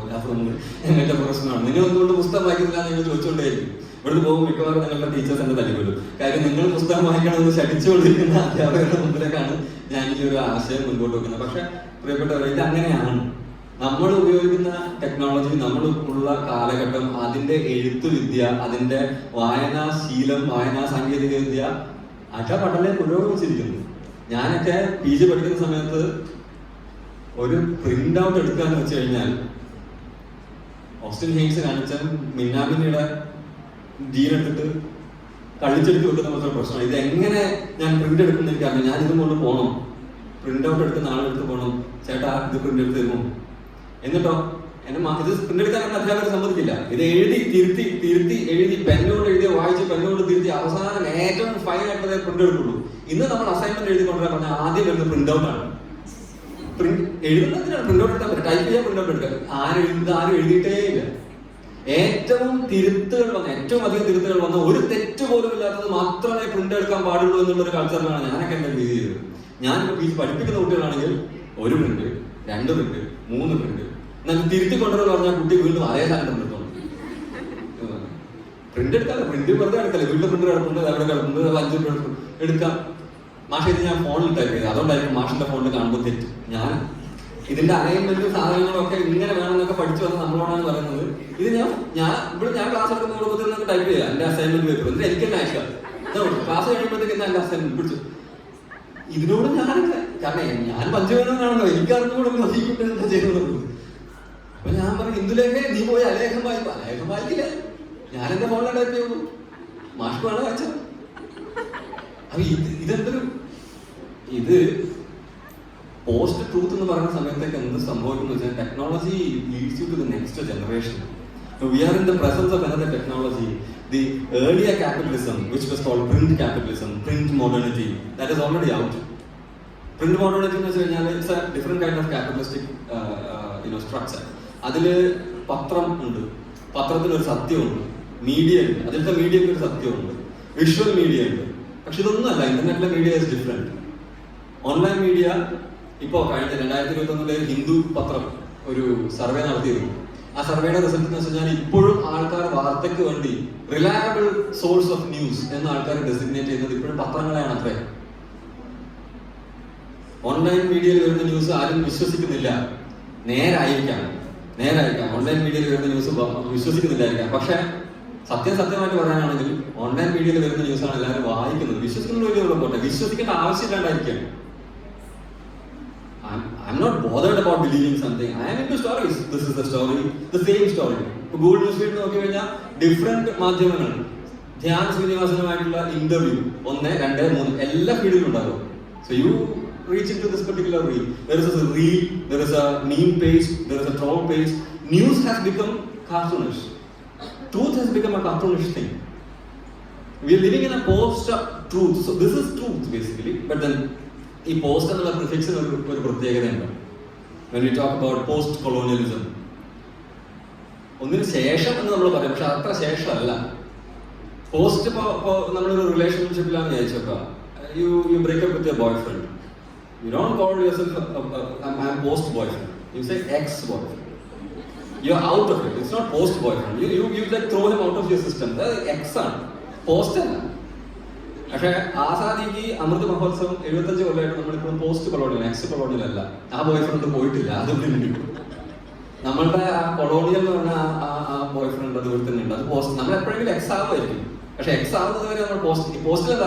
ഞങ്ങളുടെ പ്രശ്നമാണ്. നിങ്ങൾ എന്തുകൊണ്ട് പുസ്തകം വായിക്കുന്നില്ല നിങ്ങൾ ചോദിച്ചുകൊണ്ടേയിരിക്കും. ഇവിടുന്ന് പോകുമ്പോൾ മിക്കവാറും നിങ്ങളുടെ ടീച്ചേഴ്സ് എന്നെ തല്ലിക്കൊല്ലും. കാര്യം നിങ്ങൾ പുസ്തകം വായിക്കണമെന്ന് ശഠിച്ചുകൊണ്ടിരിക്കുന്ന അധ്യാപകരുടെ മുമ്പിലേക്കാണ് ഞാൻ ഈ ഒരു ആശയം മുൻപോട്ട് വെക്കുന്നത്. പക്ഷെ പ്രിയപ്പെട്ടവർ, ഇത് അങ്ങനെയാണ്. നമ്മൾ ഉപയോഗിക്കുന്ന ടെക്നോളജി, നമ്മൾ ഉള്ള കാലഘട്ടം, അതിന്റെ എഴുത്തുവിദ്യ, അതിന്റെ വായനാശീലം, വായനാ സാങ്കേതിക വിദ്യ അടപടലെ പുരോഗമിച്ചിരിക്കുന്നു. ഞാനൊക്കെ PG പഠിക്കുന്ന സമയത്ത് ഒരു പ്രിന്റ് ഔട്ട് എടുക്കാന്ന് വെച്ച് കഴിഞ്ഞാൽ ഓസ്റ്റിൻ ഹെയ്ൻസ് കാണിച്ച മിന്നാമിനിയുടെ ജീനെടുത്തിട്ട് കള്ളിച്ചെടുത്ത് വെക്കുന്ന പോലത്തെ പ്രശ്നം. ഇത് എങ്ങനെ ഞാൻ പ്രിന്റ് എടുക്കുന്ന എനിക്കറിയാം. ഞാൻ ഇതും കൊണ്ട് പോകണം, പ്രിന്റ് ഔട്ട് എടുക്കുന്ന ആളെടുത്ത് പോകണം, ചേട്ടാ ഇത് പ്രിന്റ് എടുത്ത് തരുമോ? എന്നിട്ടോ എന്നെ ഇത് പ്രിന്റ് എടുക്കാൻ അധ്യാപകർ സമ്മതിക്കില്ല. ഇത് തിരുത്തി എഴുതി പെന്നോട് എഴുതി വായിച്ച് പെന്നോട് തിരുത്തി അവസാനം ഏറ്റവും ഫൈൻ ആയിട്ടതേ പ്രിന്റ് എടുക്കുള്ളൂ. ഇന്ന് നമ്മൾ അസൈൻമെന്റ് എഴുതി കൊണ്ടുവരാൻ പറഞ്ഞാൽ ആദ്യം വരുന്നത് പ്രിന്റ് ഔട്ട് ആണ്. എഴുതുന്നതിനാണ് പ്രിന്റ് ഔട്ട് എടുത്താൽ പറ്റും, ടൈപ്പ് ചെയ്യാൻ പ്രിന്റ് ഔട്ട് എടുക്കാം. ആരും എഴുതിയിട്ടേ ഇല്ല. ഏറ്റവും അധികം തിരുത്തുകൾ വന്ന ഒരു തെറ്റ് പോലും ഇല്ലാത്തത് മാത്രമേ പ്രിന്റ് എടുക്കാൻ പാടുള്ളൂ എന്നുള്ളൊരു കൾച്ചറിലാണ് ഞാനൊക്കെ എന്റെ രീതി ചെയ്തത്. ഞാൻ പഠിപ്പിക്കുന്ന കുട്ടികളാണെങ്കിൽ 1 പ്രിന്റ് 2 പ്രിന്റ് 3 പ്രിന്റ് എന്നാൽ തിരുത്തി കൊണ്ടുവരെന്ന് പറഞ്ഞാൽ കുട്ടി വീണ്ടും അതേ സാധനം എടുത്തോളൂ. പ്രിന്റ് എടുക്കാതെ പ്രിന്റ് വെറുതെ എടുക്കല്ലേ, വീട്ടിൽ പ്രിന്റ് കിടപ്പുണ്ട്, അവിടെ കിടപ്പുണ്ട്, 5 പ്രിന്റ് എടുക്കാം. മാഷ് ഇത് ഞാൻ ഫോണിൽ ടൈപ്പ് ചെയ്ത്, അതുകൊണ്ടായിരിക്കും മാഷിന്റെ ഫോണിൽ കാണുമ്പോൾ തെറ്റ്. ഞാൻ ഇതിന്റെ അലൈൻമെന്റും സാധനങ്ങളും ഒക്കെ ഇങ്ങനെ വേണമെന്നൊക്കെ പഠിച്ചു വന്ന് നമ്മളോടാണ് പറയുന്നത്. ഇത് ഞാൻ ക്ലാസ് എടുക്കുന്ന കുടുംബത്തിൽ നിന്ന് ടൈപ്പ് ചെയ്യാം എന്റെ അസൈൻമെന്റ് പേപ്പർ. എന്നിട്ട് എനിക്ക് തന്നെ അയക്കാം. ക്ലാസ് കഴിയുമ്പോഴത്തേക്ക് എന്റെ അസൈൻമെന്റ് പിടിച്ചു. ഇതിനോട് ഞാനൊക്കെ, കാരണം ഞാൻ പഞ്ചുമേനോനാണല്ലോ, എനിക്ക് അറിഞ്ഞുകൂടെ ഈ കുട്ടി എന്താ ചെയ്യുന്നത്. അപ്പൊ ഞാൻ പറഞ്ഞു ഇന്ദുലേഖ നീ പോയി അലേഖം വായിക്കും. അലേഖം വായിക്കില്ല, ഞാൻ എന്റെ ഫോണിലാണ് ടൈപ്പ് ചെയ്യുള്ളൂ, മാഷ്ക്ക് വേണം വായിച്ചോ. അപ്പൊ ഇതെന്തൊരു ഇത് പോസ്റ്റ് ട്രൂത്ത് എന്ന് പറയുന്ന സമയത്തേക്ക് എന്ത് സംഭവിക്കുന്നു വെച്ചാൽ technology leads you to the next generation. We are in the presence of another technology. The earlier capitalism, which was called print capitalism, print modernity, that is already out. Print modernity എന്ന് വെച്ച് കഴിഞ്ഞാൽ it's a different kind of capitalistic structure. അതില് പത്രം ഉണ്ട്, പത്രത്തിനൊരു സത്യമുണ്ട്, media ഉണ്ട്, അതിലത്തെ മീഡിയക്ക് ഒരു സത്യമുണ്ട്, വിഷ്വൽ മീഡിയ ഉണ്ട്. പക്ഷെ ഇതൊന്നും അല്ല, ഇന്റർനെറ്റിലെ media is different. Online media ഇപ്പോൾ കഴിഞ്ഞ 2021 ഹിന്ദു പത്രം ഒരു സർവേ നടത്തിയിരുന്നു. ആ സർവേയുടെ റിസൾട്ട് എന്ന് വെച്ചാൽ ഇപ്പോഴും ആൾക്കാർ വാർത്തയ്ക്ക് വേണ്ടി റിലയബിൾ സോഴ്സ് ഓഫ് ന്യൂസ് എന്ന ആൾക്കാർ ഡെസിഗ്നേറ്റ് ചെയ്യുന്നത് ഇപ്പോഴും പത്രങ്ങളെയാണ്. അത്രേ ഓൺലൈൻ മീഡിയയിൽ വരുന്ന ന്യൂസ് ആരും വിശ്വസിക്കുന്നില്ല. നേരായിരിക്കാം, ഓൺലൈൻ മീഡിയയിൽ വരുന്ന ന്യൂസ് വിശ്വസിക്കുന്നില്ലായിരിക്കാം. പക്ഷെ സത്യമായിട്ട് പറയാനാണെങ്കിൽ ഓൺലൈൻ മീഡിയയിൽ വരുന്ന ന്യൂസാണ് എല്ലാവരും വായിക്കുന്നത്. വിശ്വസിക്കുന്നത് വലിയ ഉറപ്പോട്ടെ, വിശ്വസിക്കേണ്ട ആവശ്യമില്ലാണ്ടായിരിക്കും. I'm not bothered about believing something. I am into stories. This is the story, the same story. ഇപ്പോൾ ഗൂഗിൾ ന്യൂസ് ഫീഡ് നോക്കി കഴിഞ്ഞാൽ ഡിഫറെന്റ് മാധ്യമങ്ങൾ, ധ്യാൻ ശ്രീനിവാസനുമായിട്ടുള്ള ഇന്റർവ്യൂ 1, 2, 3 എല്ലാ ഫീഡിലും ഉണ്ടാകും. So you reach into this particular reel. There is a reel, there is a meme page, there is a troll page. News has become cartoonish. Truth has become a cartoonish thing. We are living in a post-truth. So this is truth basically, but then ഈ post എന്നുള്ള പ്രിഫിക്സിന് ഒരു പ്രത്യേകതയുണ്ട്. When we talk about post colonialism, ഒന്നിന് ശേഷം എന്ന് നമ്മൾ പറയും, പക്ഷെ അത്ര ശേഷമല്ല. പോസ്റ്റ് ഇപ്പോൾ നമ്മളൊരു റിലേഷൻഷിപ്പിലാണെന്ന് വിചാരിച്ചോക്കാം, you break up with your boyfriend, you don't call yourself I'm post boyfriend, you say ex boyfriend. You're out of it. It's not post boyfriend. You like throw him out of your system. Ex ആണ്, post അല്ല. പക്ഷെ ആസാദിക്ക് അമൃത് മഹോത്സവം 75 കൊല്ലമായിട്ട് നമ്മളിപ്പോഴും post colonial, X colonial അല്ല. ആ boy friend പോയിട്ടില്ല, അതും കിട്ടും. നമ്മളുടെ ആ കൊളോണിയൽ എന്ന് പറഞ്ഞ ആ ബോയ് ഫ്രണ്ട് അതുപോലെ തന്നെ ഉണ്ട്. അത് പോസ്റ്റ് നമ്മൾ എപ്പോഴെങ്കിലും എക്സ് ആവുമായിരിക്കും, പക്ഷെ എക്സ് ആവുന്നത് വരെ നമ്മൾ പോസ്റ്റിലല്ല.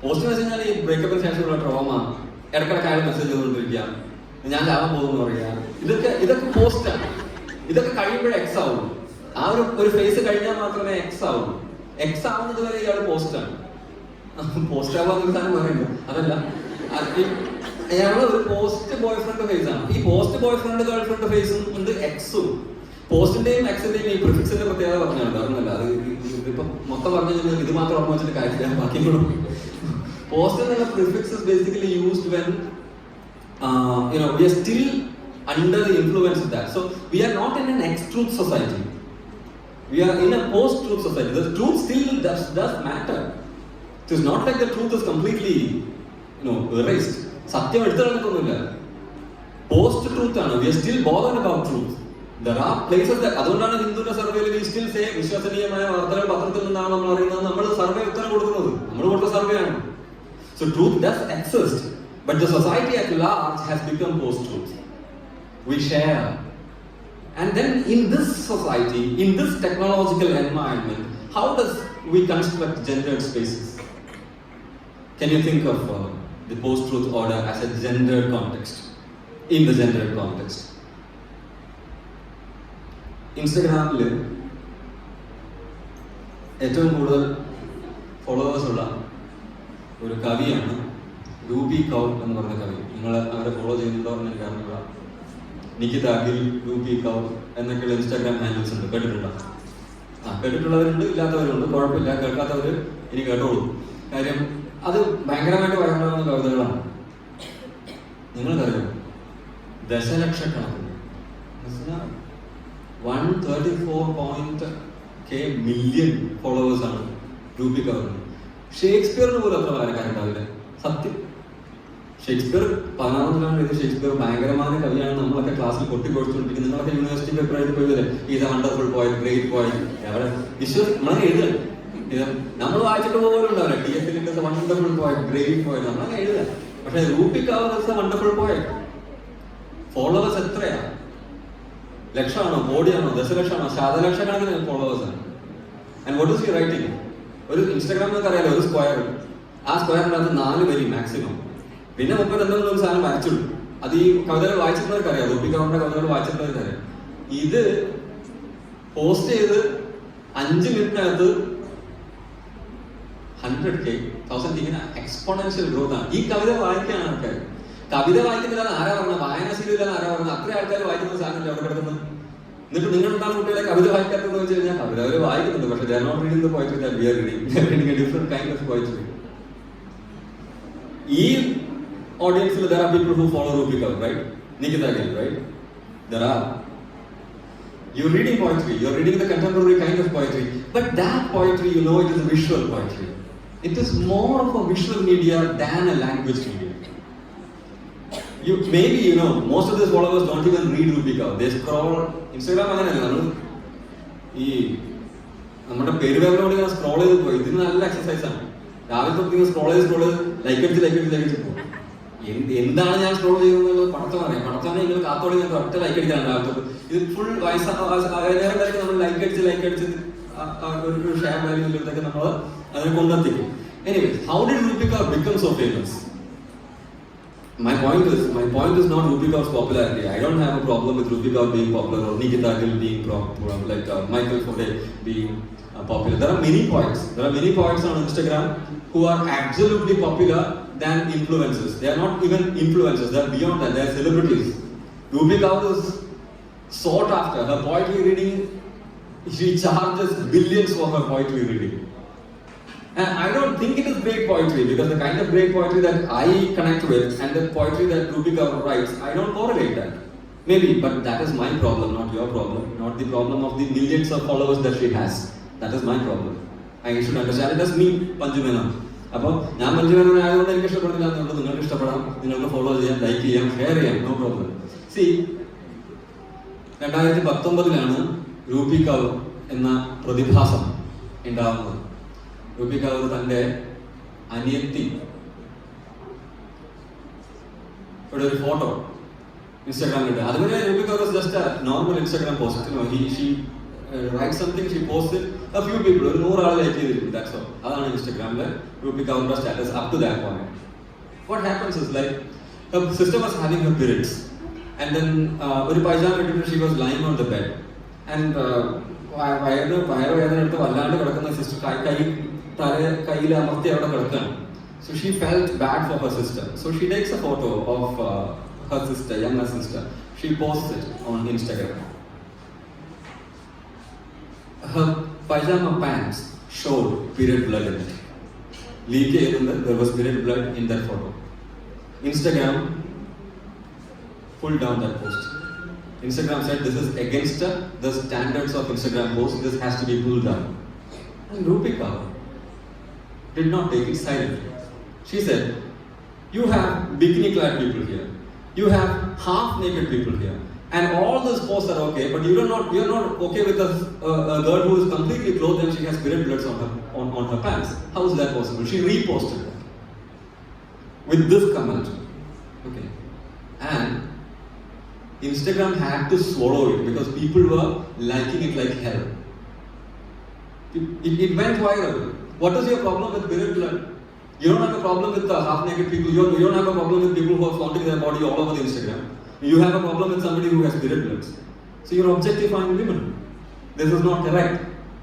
പോസ്റ്റ് എന്ന് വെച്ച് കഴിഞ്ഞാൽ ഈ ബ്രേക്കപ്പിന് ശേഷമുള്ള ട്രോമ, ഇടക്കിടക്ക് അയാൾ മെസ്സേജ് ചെയ്തുകൊണ്ടിരിക്കുക, ഞാൻ ചാവാൻ പോകുന്നു പറയുക, ഇതൊക്കെ പോസ്റ്റാണ്. ഇതൊക്കെ കഴിയുമ്പോഴേ എക്സ് ആവുള്ളൂ. ആ ഒരു ഫേസ് കഴിഞ്ഞാൽ മാത്രമേ എക്സ് ആവുള്ളൂ. എക്സ് ആവുന്നത് വരെ ഇയാൾ പോസ്റ്റാണ്. പോസ്റ്റ് ആവാന്നൊരു സാധനം പറയുന്നത് അതല്ല, അയാള് ഒരു പോസ്റ്റ് ബോയ് ഫ്രണ്ട് ഫേസ് ആണ്. ഈ post boy friend girl friend ഫേസും ഉണ്ട്, എക്സും. പോസ്റ്റിന്റെയും എക്സിന്റെയും ഈ പ്രിഫിക്സിന്റെ പ്രത്യേകത പറഞ്ഞാണ്, അതൊന്നുമല്ല. അത് ഇപ്പൊ മൊത്തം പറഞ്ഞു കഴിഞ്ഞാൽ ഇത് മാത്രം ഓർമ്മ വെച്ചിട്ട് കാര്യമില്ല, ബാക്കിയോടും. പോസ്റ്റ് എന്നുള്ള prefix is basically used when we are still under the influence of that. So we are not in an ex-truth society. We are in a post-truth society. The truth still does matter. It is not like the truth is completely erased. Satyam eduthu kalanakkonnuilla. Post truth aanu. We are still bothered about truth. There are places that adondana Hindude survey we still say vishwasaniyamaya varthakal patrathil ninnaanu nammal ariyunnathu, nammal survey utharam kodukunnathu, nammal kodutha survey aanu. So truth does exist, but the society at large has become post truth. We share, and then in this society, in this technological environment, how does we construct gendered spaces? Can you think of the post-truth order as a gendered context? In the gendered context, Instagram-ൽ ഏറ്റവും കൂടുതൽ followers ഉള്ള ഒരു കവിയാണ് രൂപി കൗർ എന്ന് പറഞ്ഞ കവി. നിങ്ങൾ അവരെ ഫോളോ ചെയ്യുന്നുണ്ടോ എന്ന് എനിക്ക് അറിയില്ല. നികിത അഖിൽ, രൂപി കൗർ എന്നൊക്കെയുള്ള ഇൻസ്റ്റാഗ്രാം ഹാൻഡിൽസ് ഉണ്ട്. കേട്ടിട്ടുണ്ടോ? കേട്ടിട്ടുള്ളവരുണ്ട്, ഇല്ലാത്തവരുണ്ട്. കുഴപ്പമില്ല, കേൾക്കാത്തവർ ഇനി കേട്ടോളൂ. കാര്യം അത് ഭയങ്കരമായിട്ട് വൈറലാവുന്ന കവിതകളാണ്. നിങ്ങൾക്കറിയാം, ദശലക്ഷക്കണക്കിന് 134 മില്യൺ ഫോളോവേഴ്സ് ആണ് രൂപി കൗറിന്. ഷേക്സ്പിയറിന് പോലും അത്ര വായനക്കാരുണ്ടാവില്ല. സത്യം. ഷേക്സ്പിയർ 16ാം നൂറ്റാണ്ടിൽ എഴുതിയ ഷേക്സ്പിയർ ഭയങ്കരമായ കവിയാണ്. നമ്മളൊക്കെ ക്ലാസ്സിൽ പൊട്ടിക്കൊടുത്തുകൊണ്ടിരിക്കും. നിങ്ങളൊക്കെ യൂണിവേഴ്സിറ്റി പേപ്പർ എഴുതി പോയതല്ലേ, is a wonderful point, great point. അവിടെ നമ്മളൊക്കെ എഴുതുക, നമ്മൾ വായിച്ചിട്ട് പോലും ഉണ്ടാവില്ല. TF wonderful point, great point, നമ്മളൊക്കെ എഴുതുക. പക്ഷെ Rupi Kaur is a wonderful point. Followers എത്രയാ? ലക്ഷമാണോ, കോടിയാണോ, ദശലക്ഷമാണോ, ശതലക്ഷക്കണക്കിന് ഫോളോവേഴ്സ് ആണ്. And what is you writing? ഒരു ഇൻസ്റ്റാഗ്രാമിൽ അറിയാലോ, ഒരു സ്ക്വയർ, ആ സ്ക്വയറിനകത്ത് 4 വരി മാക്സിമം, പിന്നെ 32 സാധനം വരച്ചുള്ളൂ. അത് ഈ കവിതകൾ വായിച്ചിട്ടുള്ളവർക്ക് അറിയാം, രൂപി കൗറിന്റെ കവിതകൾ വായിച്ചിട്ടുള്ളവർക്ക് അറിയാം. ഇത് പോസ്റ്റ് ചെയ്ത് 5 മിനിറ്റിനകത്ത് 100K 1000K ഇങ്ങനെ എക്സ്പോണൻഷ്യൽ ഗ്രോത്ത് ആണ്. ഈ കവിത വായിക്കുകയാണ് ആൾക്കാർ. കവിത വായിക്കുന്നില്ല ആരാ പറഞ്ഞത്, വായനാശീലമില്ല ആരാ പറഞ്ഞത്, അത്ര ആൾക്കാർ വായിക്കുന്ന സാധനമല്ല അവിടെ കിടക്കുന്നത്. എന്നിട്ട് നിങ്ങൾ എന്താണ് കുട്ടികളെ കവിത വായിക്കാത്തതെന്ന് വെച്ച് കഴിഞ്ഞാൽ കവിത അവർ വായിക്കുന്നുണ്ട്, പക്ഷേ they are not reading the poetry that we are reading. They are reading a different kind of poetry. ഈ audience there are people who follow Rupi Kaur, right? Nikita Gill, right? There are. You're reading poetry, you're reading the contemporary kind of poetry, but that poetry, you know, it is a visual poetry. It is more of a visual media than a language media. Maybe, you know, most of these followers don't even read Rupi Kaur. They scroll, Instagram അങ്ങനെയല്ല, ഈ നമ്മുടെ പെരുവേലോട് ഇങ്ങനെ scroll ചെയ്ത് പോയി. ഇതിന് നല്ല exercise ആണ്. രാവിലെ തൊട്ട് സ്ക്രോൾ ചെയ്ത് ലൈക്ക് അടിച്ച് പോകും. എന്താണ് ഞാൻ സ്ക്രോൾ ചെയ്യുന്നത് പടത്തം അറിയാം. പടത്തം നിങ്ങൾ കാത്തോടെ ഞാൻ ഒറ്റ ലൈക്ക് അടിക്കാണ് രാവിലെ. ഇത് ഫുൾ വയസ്സാകാലം വരെ നമ്മൾ ലൈക്ക് അടിച്ച് ഒരു ഷെയർ വാല്യൂയിലൊക്കെ നമ്മൾ അതിനെ കൊണ്ടെത്തിക്കും. Anyways, how did Rupi Kaur become so famous? My point is not Rupi Kaur's popularity. I don't have a problem with Rupi Kaur being popular or Nikita Gill being popular, like Michael Fode being popular. There are many poets on Instagram who are absolutely popular than influencers. They are not even influencers. They are beyond that. They are celebrities. Rupi Kaur is sought after. Her poetry reading, she charges billions for her poetry reading. And I don't think it is great poetry, because the kind of great poetry that I connect with and the poetry that Rupi Kaur writes, I don't correlate that. Maybe, but that is my problem, not your problem, not the problem of the millions of followers that she has. That is my problem. I should understand it as me, Panjumena. അപ്പോൾ ഞാൻ മഞ്ജുമേനോനായതുകൊണ്ട് എനിക്ക് ഇഷ്ടപ്പെടുന്നില്ല എന്നുള്ളത് നിങ്ങൾക്ക് ഇഷ്ടപ്പെടാം, നിങ്ങൾക്ക് follow ചെയ്യാം, like ചെയ്യാം, share ചെയ്യാം, നോ പ്രോബ്ലം. സി 2019 രൂപി കൗർ എന്ന പ്രതിഭാസം ഉണ്ടാകുന്നത്. രൂപി കൗർ തൻ്റെ അനിയത്തി ഇവിടെ ഒരു ഫോട്ടോ ഇൻസ്റ്റാഗ്രാമിൽ ഇട്ട്. അതുവരെ Rupi Kaur just a normal Instagram post. She write something, she posts it, a few people, ഒരു 100 ആൾ ലൈക്ക് ചെയ്തിരിക്കും, that's all. അതാണ് ഇൻസ്റ്റാഗ്രാമിലെ രൂപി കൗറിന്റെ status up to that point. What happens is, like, her sister was having her periods, and then ഒരു പൈജാമ ഇട്ടിട്ട് she was lying on the bed, and വയറുവേദന എടുത്ത് വല്ലാണ്ട് കിടക്കുന്ന sister കയ്യിൽ അമർത്തി അവിടെ കിടക്കുകയാണ്. So she felt bad for her sister, so she takes a photo of her sister, younger sister. She posts it on Instagram. Her pajama pants showed period blood in it. Leak there was period blood in that photo. Instagram pulled down that post. Instagram said this is against the standards of Instagram post. This has to be pulled down. And Rupi Kaur did not take it silently. She said, "You have bikini-clad people here. You have half-naked people here. And all those posts are okay, but you're not okay with a girl who is completely clothed and she has period bloods on her pants. How is that possible?" She reposted that with this comment. Okay, and Instagram had to swallow it because people were liking it like hell. It went viral. What is your problem with period blood? You don't have a problem with half-naked people. You don't have a problem with people who are flaunting their body all over the Instagram. You have a problem with somebody who has period bloods. So you're objectifying women. This is not correct.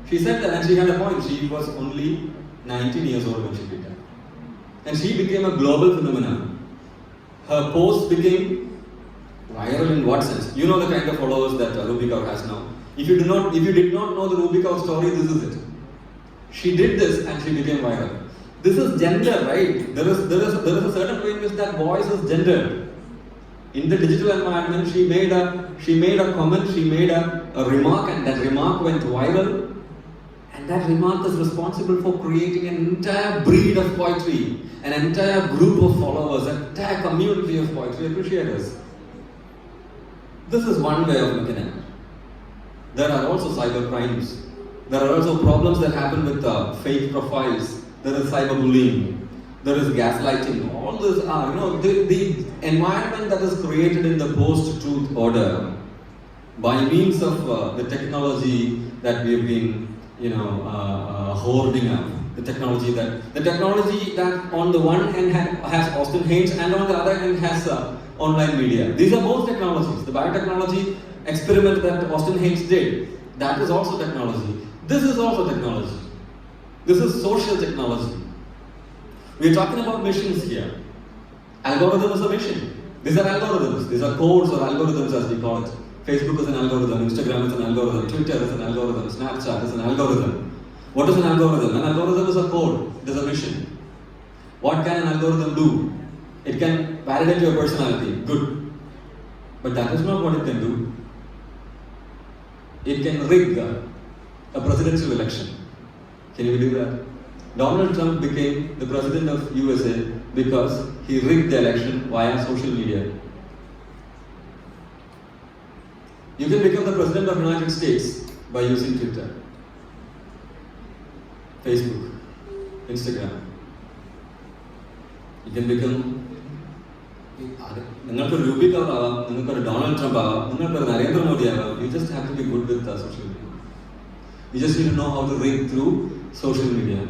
She said that, and she had a point. She was only 19 years old when she did that. And she became a global phenomenon. Her post became viral in what sense? You know the kind of followers that Rupi Kaur has now. If you did not know the Rupi Kaur story, this is it. She did this and she became viral. This is gender, right? There is a certain way in which that voice is gendered. In the digital environment, she made a comment, she made a remark, and that remark went viral. And that remark is responsible for creating an entire breed of poetry, an entire group of followers, an entire community of poetry appreciators. This is one way of looking at it. There are also cyber crimes. There are also problems that happen with fake profiles. There is cyberbullying. There is gaslighting. All these are, the environment that is created in the post-truth order by means of the technology that we have been, hoarding up. The technology that on the one hand has Austin Haynes and on the other hand has online media. These are both technologies. The biotechnology experiment that Austin Haynes did. That is also technology. This is also technology. This is social technology. We are talking about missions here. Algorithm is a mission. These are algorithms. These are codes or algorithms as we call it. Facebook is an algorithm, Instagram is an algorithm, Twitter is an algorithm, Snapchat is an algorithm. What is an algorithm? An algorithm is a code. It is a mission. What can an algorithm do? It can validate your personality. Good. But that is not what it can do. It can rig a presidential election. Can you believe that? Donald Trump became the president of USA because he rigged the election via social media. You can become the president of the United States by using Twitter, Facebook, Instagram. You can become നിങ്ങൾക്ക് ഒരു രൂപികർ ആവാം, നിങ്ങൾക്ക് ഒരു Donald Trump ആവാം, നിങ്ങൾക്ക് ഒരു നരേന്ദ്രമോദി ആവാം. You just have to be good with social media. You just need to know how to rig through social media.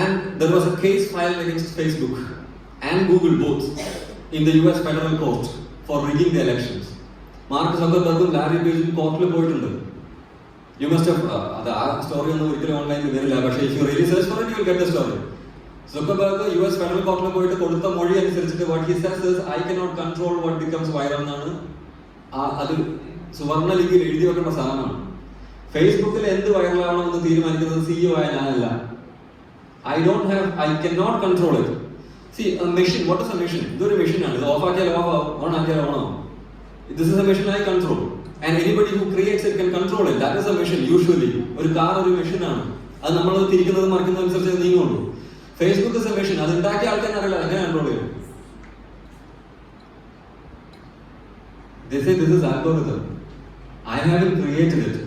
And there was a case filed against Facebook and Google both in the US federal court for rigging the elections. Mark സക്കർബർഗും Larry പേജും കോർട്ടിൽ പോയിട്ടുണ്ട്. You must have അത് ആ story ഒന്നും ഒരിക്കലും ഓൺലൈനിൽ വരില്ല, പക്ഷേ if you really search for it, you will get the story. Zuckerberg US federal കോർട്ടിൽ പോയിട്ട് കൊടുത്ത മൊഴി അനുസരിച്ചിട്ട് what he says is I cannot control what becomes viral എന്നാണ്. അത് സുവർണ്ണ ലിപിയിൽ എഴുതി വെക്കേണ്ട സാധനമാണ്. ഫേസ്ബുക്കിൽ എന്ത് വൈറലാവണമെന്ന് തീരുമാനിക്കുന്നത് CEO ആയ ഞാനല്ല. I cannot control it. See, a machine, what is a machine? ഇതൊരു മെഷീനാണ്. ഇത് ഓഫ് ആക്കിയാൽ ഓഫ് ആവും, ഓൺ ആക്കിയാൽ ഓൺ ആവും. This is a machine I control. And anybody who creates it can control it. That is a machine usually. ഒരു car ഒരു മെഷീനാണ്. അത് നമ്മൾ തിരിക്കുന്നത് മറിക്കുന്നത് അനുസരിച്ച് നീങ്ങുള്ളൂ. Facebook is a machine. അത് ഉണ്ടാക്കിയ ആൾക്കാരെ അറിയില്ല എങ്ങനെ കൺട്രോൾ ചെയ്യും. They say this is algorithm. I haven't created it.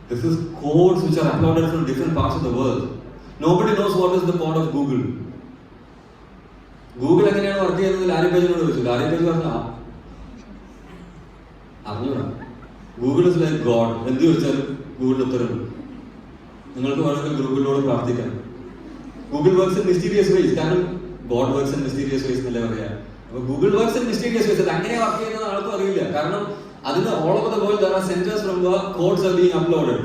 This is codes which are uploaded from different parts of the world. Nobody knows what is the code of Google. Google എങ്ങനെയാണ് work ചെയ്യുന്നത് Larry പേജിനോട് ചോദിച്ചു. Larry Page പറഞ്ഞ അറിഞ്ഞൂടാ. Google is like god. എന്ത് ചോദിച്ചാലും ഗൂഗിളിൽ ഉത്തരവുണ്ട്. നിങ്ങൾക്ക് വേണമെങ്കിൽ ഗൂഗിളിനോട് പ്രാർത്ഥിക്കാം. Google works in mysterious ways. കാരണം god works in mysterious ways എന്നല്ലേ പറയാ. അപ്പൊ Google works in mysterious ways. അത് അങ്ങനെ വർക്ക് ചെയ്യുന്നത് ആൾക്കും അറിയില്ല. കാരണം അതിന് all over the world there are centers from where codes are being uploaded.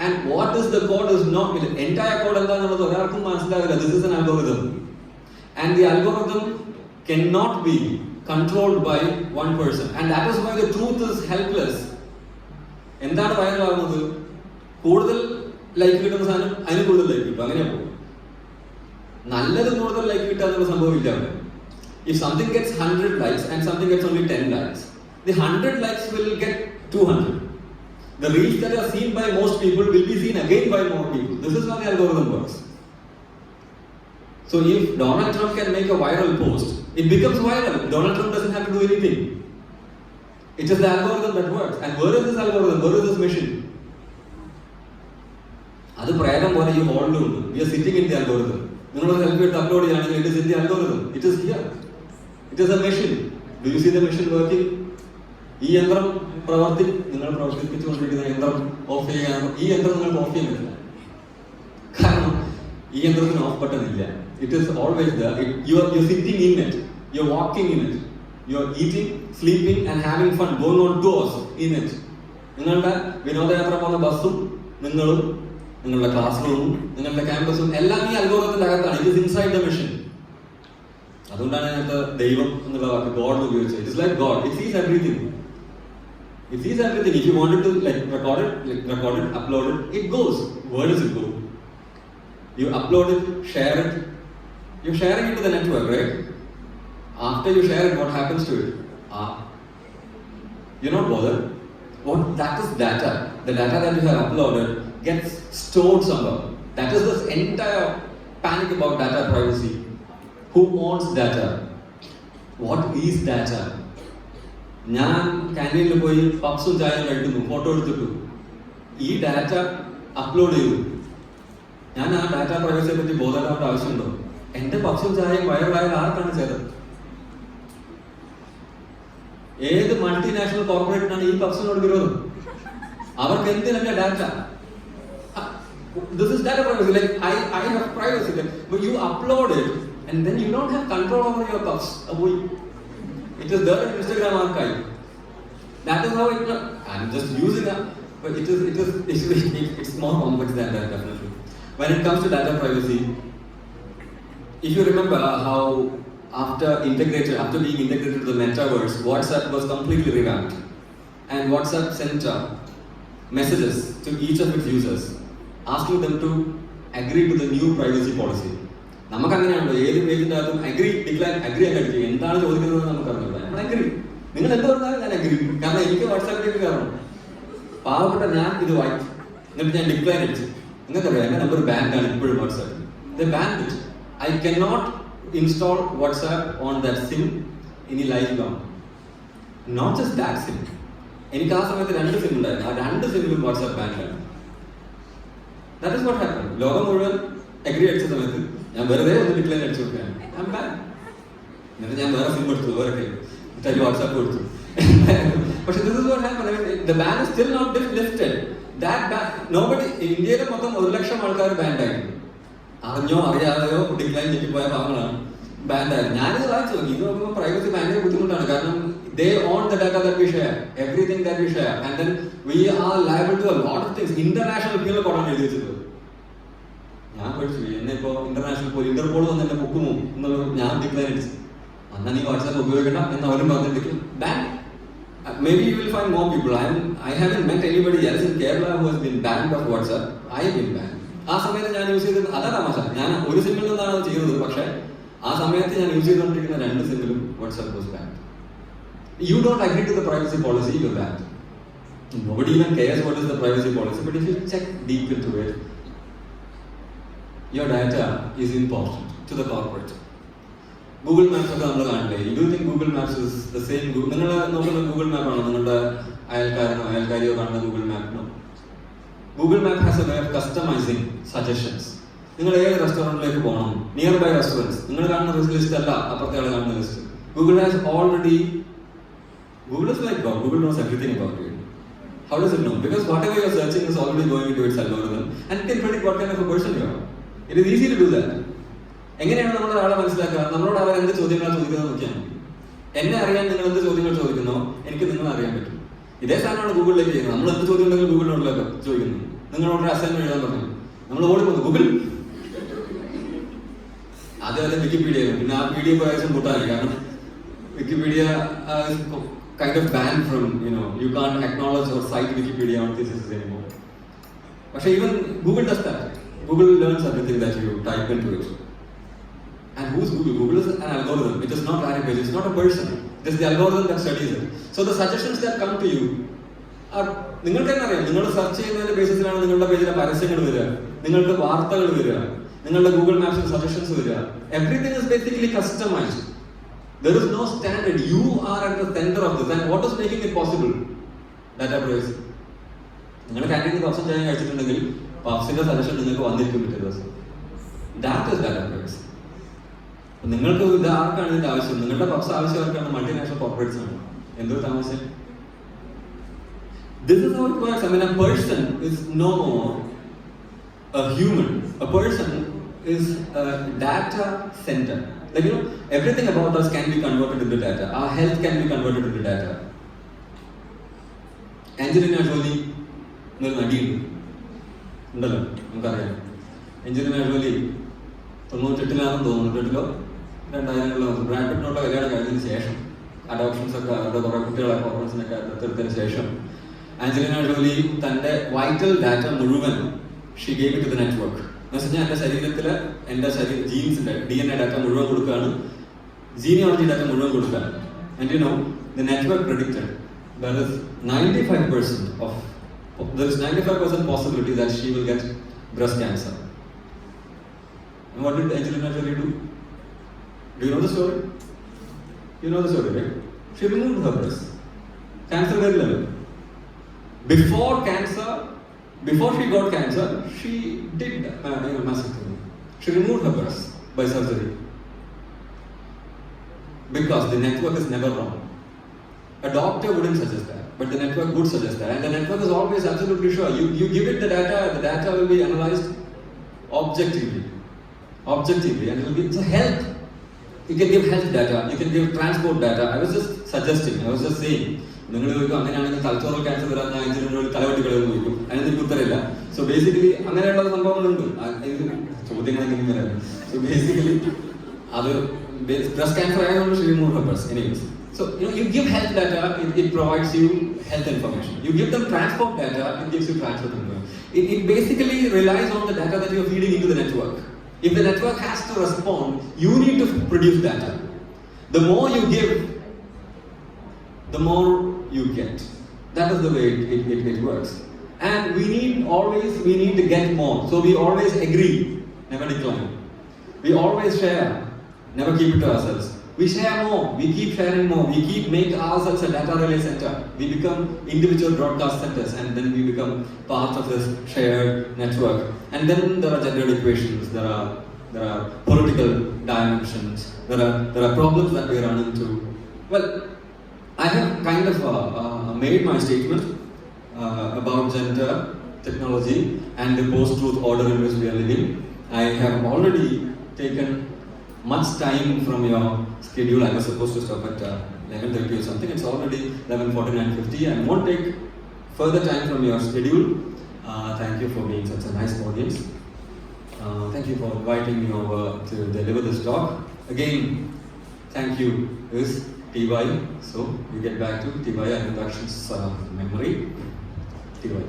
And what is the code is not entire code എന്താണെന്നുള്ളത് ഒരാൾക്കും മനസ്സിലാവില്ല. This is an algorithm. And the algorithm cannot be controlled by one person. And that is why the truth is helpless. എന്താണ് വൈറലാകുന്നത്? കൂടുതൽ like കിട്ടുന്ന സാധനം അതിന് കൂടുതൽ like കിട്ടും. അങ്ങനെ പോകും. നല്ലത് കൂടുതൽ like കിട്ടാന്നുള്ള സംഭവമില്ല. If something gets 100 likes and something gets only 10 likes, the 100 likes will get 200. The reels that are seen by most people will be seen again by more people. This is how the algorithm works. So if Donald Trump can make a viral post, it becomes viral. Donald Trump doesn't have to do anything. It is the algorithm that works. And where is this algorithm? Where is this machine? അത് പ്രേരം പോലെ ഈ ഹോളിലുണ്ട്. We are sitting in the algorithm. നിങ്ങളൊരു selfie എടുത്ത് upload ചെയ്യുകയാണെങ്കിൽ it is in the algorithm. It is here. It is a machine. Do you see the machine working? ഈ യന്ത്രം നിങ്ങൾ പ്രവർത്തിപ്പിച്ചുകൊണ്ടിരിക്കുന്ന യന്ത്രം ഓഫ് ചെയ്യാൻ ഈ യന്ത്രം നിങ്ങൾക്ക് ഓഫ് ചെയ്യാൻ പറ്റില്ല. കാരണം ഈ യന്ത്രത്തിന് ഓഫ് ബട്ടൺ ഇല്ല. It is always there. You're sitting in it. You're walking in it. You're eating, sleeping and having fun, going on tours in it. നിങ്ങളുടെ വിനോദയാത്ര പോകുന്ന ബസ്സും നിങ്ങളും നിങ്ങളുടെ ക്ലാസ് റൂമും നിങ്ങളുടെ ക്യാമ്പസും എല്ലാം ഈ അൽഗോരിതത്തിന്റെ അകത്താണ്. It is inside the machine. അതുകൊണ്ടാണ് അതിനകത്ത് ദൈവം എന്നുള്ള വാക്ക് ഗോഡ് ഉപയോഗിച്ചത്. It is like God. It sees everything. It sees everything. If you wanted to record it, upload it, it goes. Where does it go? You upload it, share it. You're sharing it to the network, right? After you share it, what happens to it? You're not bothered. That is data. The data that you have uploaded gets stored somewhere. That is this entire panic about data privacy. Who owns data? What is data? ഞാൻ ക്യാൻറ്റീനിൽ പോയി പപ്സും ചായയും കഴിക്കുന്നു, photo എടുത്തിട്ടു, ഈ data upload ചെയ്തു. ഞാൻ ആ ഡാറ്റ പ്രൈവസിയെ പറ്റി ബോധപ്പെടേണ്ട ആവശ്യമുണ്ടോ? എന്റെ പപ്സും ചായയും വൈറലായത് ആർക്കാണ് ചെയ്തത്? ഏത് മൾട്ടിനാഷണൽ കോർപ്പറേറ്റിനാണ് ഈ പപ്സിനോട് വിരോധം? അവർക്ക് എന്തിനല്ല data? This is data privacy. Like I have privacy, but you upload it and then you don't have control over your puffs. It is there in Instagram archive. That is how it. I'm just using it, but it's more complex than that, definitely. When it comes to data privacy, if you remember how after being integrated to the metaverse, WhatsApp was completely revamped, and WhatsApp sent messages to each of its users, asking them to agree to the new privacy policy. നമുക്ക് അങ്ങനെയാണല്ലോ ഏത് പേജിൻ്റെ അകത്തും agri അടിക്കുക എന്താണ് ചോദിക്കുന്നത് നമുക്ക് അറിഞ്ഞൂടാ. നമ്മൾ അഗ്രി, നിങ്ങൾ എന്ത് പറഞ്ഞാലും ഞാൻ അഗ്രി, കാരണം എനിക്ക് വാട്സാപ്പിലേക്ക് കയറണം. പാവപ്പെട്ട ഞാൻ ഇത് വായിച്ചു, എന്നിട്ട് ഞാൻ ഡിക്ലൈൻ അടിച്ചു. നിങ്ങൾക്കറിയാം എൻ്റെ നമ്പർ ബാൻഡാണ് ഇപ്പോഴും വാട്സാപ്പിൽ. The band it. I cannot install WhatsApp on that SIM any lifelong. Not just that SIM. എനിക്ക് ആ സമയത്ത് 2 SIM ഉണ്ടായിരുന്നു. ആ 2 SIM-ലും WhatsApp ബാൻഡാണ്. That is what happened. ലോകം മുഴുവൻ അഗ്രി അടിച്ച സമയത്ത് ഞാൻ വെറുതെ ഒന്ന് ഡിക്ലൈൻ അടിച്ചു നോക്കുകയാണ്. I'm bad. എന്നിട്ട് ഞാൻ വേറെ SIM എടുത്തു, വേറെ എന്നിട്ട് WhatsApp കൊടുത്തു. പക്ഷെ this is what happened. I mean, the ban is still not lifted. That ban, nobody, ഇന്ത്യയിലെ മൊത്തം 1 ലക്ഷം ആൾക്കാർ ബാൻഡായിരുന്നു. അറിഞ്ഞോ അറിയാതെയോ ഡിക്ലൈൻ ചെയ്തിപ്പോയ ഭാഗങ്ങളാണ് ബാൻഡായത്. ഞാനിത് വായിച്ചു നോക്കി. ഇത് നോക്കുമ്പോൾ പ്രൈവസി ഭയങ്കര ബുദ്ധിമുട്ടാണ്. കാരണം they own the data that we share, everything that we share, and then we are liable to a lot of things. International penal code ആണ് എഴുതി വെച്ചത്. ഞാൻ പഠിച്ചു എന്നെ ഇപ്പോൾ ഇന്റർനാഷണൽ ഇന്റർപോൾ വന്ന് എന്നെ പൊക്കുമോ എന്നുള്ളത് ഞാൻ ഡിക്ലൈൻ അടിച്ചു. എന്നാൽ നീ വാട്സാപ്പ് ഉപയോഗിക്കണ്ട എന്ന് അവരും പറഞ്ഞിട്ട് ban. Maybe you will find more people. I haven't met anybody else in Kerala who has been banned of WhatsApp. I have been banned. ആ സമയത്ത് ഞാൻ യൂസ് ചെയ്തത് അതാ തമാശ. ഞാൻ ഒരു സിമ്മിൽ നിന്നാണ് ചെയ്യുന്നത്, പക്ഷേ ആ സമയത്ത് ഞാൻ യൂസ് ചെയ്തുകൊണ്ടിരിക്കുന്ന 2 സിമ്മിലും WhatsApp was banned. You don't agree to the privacy policy, you're banned. Nobody even cares what is the privacy policy, but if you check deep into it, your data is important to the corporate. Google Maps ഒക്കെ നമ്മൾ കാണില്ലേ? You do think Google Maps is the same? നിങ്ങൾ നോക്കുന്ന Google Map ആണോ നിങ്ങളുടെ അയൽക്കാരിയോ കാണുന്ന Google Map? No. Google Map has a way of customizing suggestions. നിങ്ങൾ ഏത് റെസ്റ്റോറൻറ്റിലേക്ക് പോകണം, നിയർ ബൈ റെസ്റ്റോറൻറ്റ്സ്, നിങ്ങൾ കാണുന്ന ലിസ്റ്റ് അല്ല അപ്പുറത്തെ ആൾ കാണുന്ന list. Google has already, Google is like God. Google knows everything about you. How does it know? Because whatever you're searching is already going into its algorithm and it can predict what kind of a person you are. It is easy to do that. എങ്ങനെയാണ് നമ്മൾ ഒരാളെ മനസ്സിലാക്കുക? നമ്മളോട് അവർ എന്ത് ചോദ്യങ്ങളാണ് ചോദിക്കുന്നത് നോക്കിയാൽ മതി. എന്നെ അറിയാൻ നിങ്ങൾ എന്ത് ചോദ്യങ്ങൾ ചോദിക്കുന്നോ എനിക്ക് നിങ്ങളെ അറിയാൻ പറ്റും. ഇതേ സാധനമാണ് ഗൂഗിളിലേക്ക് ചെയ്യുന്നത്. നമ്മൾ എന്ത് ചോദ്യം ഉണ്ടെങ്കിൽ ഗൂഗിളിനോടിലേക്ക് ചോദിക്കുന്നു. നിങ്ങളോട് അസൈൻമെന്റ് എഴുതാൻ പറഞ്ഞു, നമ്മൾ ഓടിപ്പോകുന്നു ഗൂഗിൾ. ആദ്യം വിക്കിപീഡിയ, പിന്നെ ആ PDF ആവശ്യം കൂട്ടാൻ, കാരണം Wikipedia kind of banned from, you can't acknowledge or cite Wikipedia on thesis anymore. But even Google does that. Google learns everything that you type into it. And who's Google? Google is an algorithm. It is not Larry Page. It's not a person. It is the algorithm that studies it. So the suggestions that come to you are, നിങ്ങൾക്ക് തന്നെ അറിയാം, നിങ്ങൾ search ചെയ്യുന്നതിന്റെ ബേസിസിലാണ് നിങ്ങളുടെ പേജിലെ പരസ്യങ്ങൾ വരിക, നിങ്ങൾക്ക് വാർത്തകൾ വരിക, നിങ്ങളുടെ ഗൂഗിൾ മാപ്സിൽ സജഷൻസ് വരിക. Everything is basically customised. There is no standard. You are at the center of this. And what is making it possible? Data privacy. നിങ്ങൾ ക്യാൻറ്റീനിൽ പപ്സും ചായ കഴിച്ചിട്ടുണ്ടെങ്കിൽ പപ്സിന്റെ സജഷൻ നിങ്ങൾക്ക് വന്നിരിക്കും പിറ്റേ ദിവസം. That is data privacy. നിങ്ങൾക്ക് ഇത് ആർക്കാണ് ഇതിന്റെ ആവശ്യം? നിങ്ങളുടെ പപ്സ് ആവശ്യം ആർക്കാണ്? മൾട്ടിനാഷണൽ കോർപ്പറേറ്റ്സ് ആണ്. എന്തൊരു താമസം. This is how it works. I mean, a person is no more a human. A person is a data center. Like, everything about us can be converted into data. Our health can be converted into data. Angelina Jolie, ഉണ്ടല്ലോ നമുക്കറിയാം. Angelina Jolie 98-ലാണെന്ന് തോന്നുന്നു, 2000-കളിലോ Brad പിറ്റിനോട് കല്യാണം കഴിഞ്ഞതിന് ശേഷം, adoptions ഒക്കെ അവരുടെ കുറെ കുട്ടികളെ കോർപ്പറേഷനൊക്കെ ദത്തെടുത്തതിന് ശേഷം ആഞ്ചലിന ജോലി തന്റെ വൈറ്റൽ ഡാറ്റ മുഴുവൻ she gave it to the network. എന്ന് വെച്ചാൽ എൻ്റെ ശരീരത്തിലെ ജീൻസിന്റെ DNA ഡാറ്റ മുഴുവൻ കൊടുക്കുകയാണ്, ജീനിയോളജി ഡാറ്റ മുഴുവൻ കൊടുക്കുകയാണ്. And you know the network predicted there is 95% possibility that she will get breast cancer. And what did Angelina Jolie do? Do you know the story? You know the story, right? She removed her breast. Cancer very level. Before she got cancer, she did mastectomy. She removed her breast by surgery. Because the network is never wrong. A doctor wouldn't suggest that, but the network would suggest that. And the network is always absolutely sure. You give it the data will be analyzed objectively. And it will be, it's a health. You can give health data, you can give transport data. I was just suggesting, I was just saying. Cultural cancer, so basically, so basically, breast cancer, I don't remove her breast. Anyways, so you give health data, it provides you health information. You give them transport data, it gives you transport information. It basically relies on the data that you are feeding into the network. If the network has to respond, you need to produce data. The more you give, the more you get. That is the way it works. And we need to get more. So we always agree, never decline. We always share, never keep it to ourselves. We share more, we keep sharing more, we keep make ourselves a data relay center. We become individual broadcast centers, and then we become part of this shared network. And then there are gender equations, there are political dimensions, there are problems that we run into. Well, I have kind of made my statement about gender, technology, and the post-truth order in which we are living. I have already taken much time from your schedule. I was supposed to stop at 11:30 or something. It's already 11:49:50. I won't take further time from your schedule. Thank you for being such a nice audience. Thank you for inviting me over to deliver this talk. Again, thank you is TY. So we get back to TY and inductions memory. TY.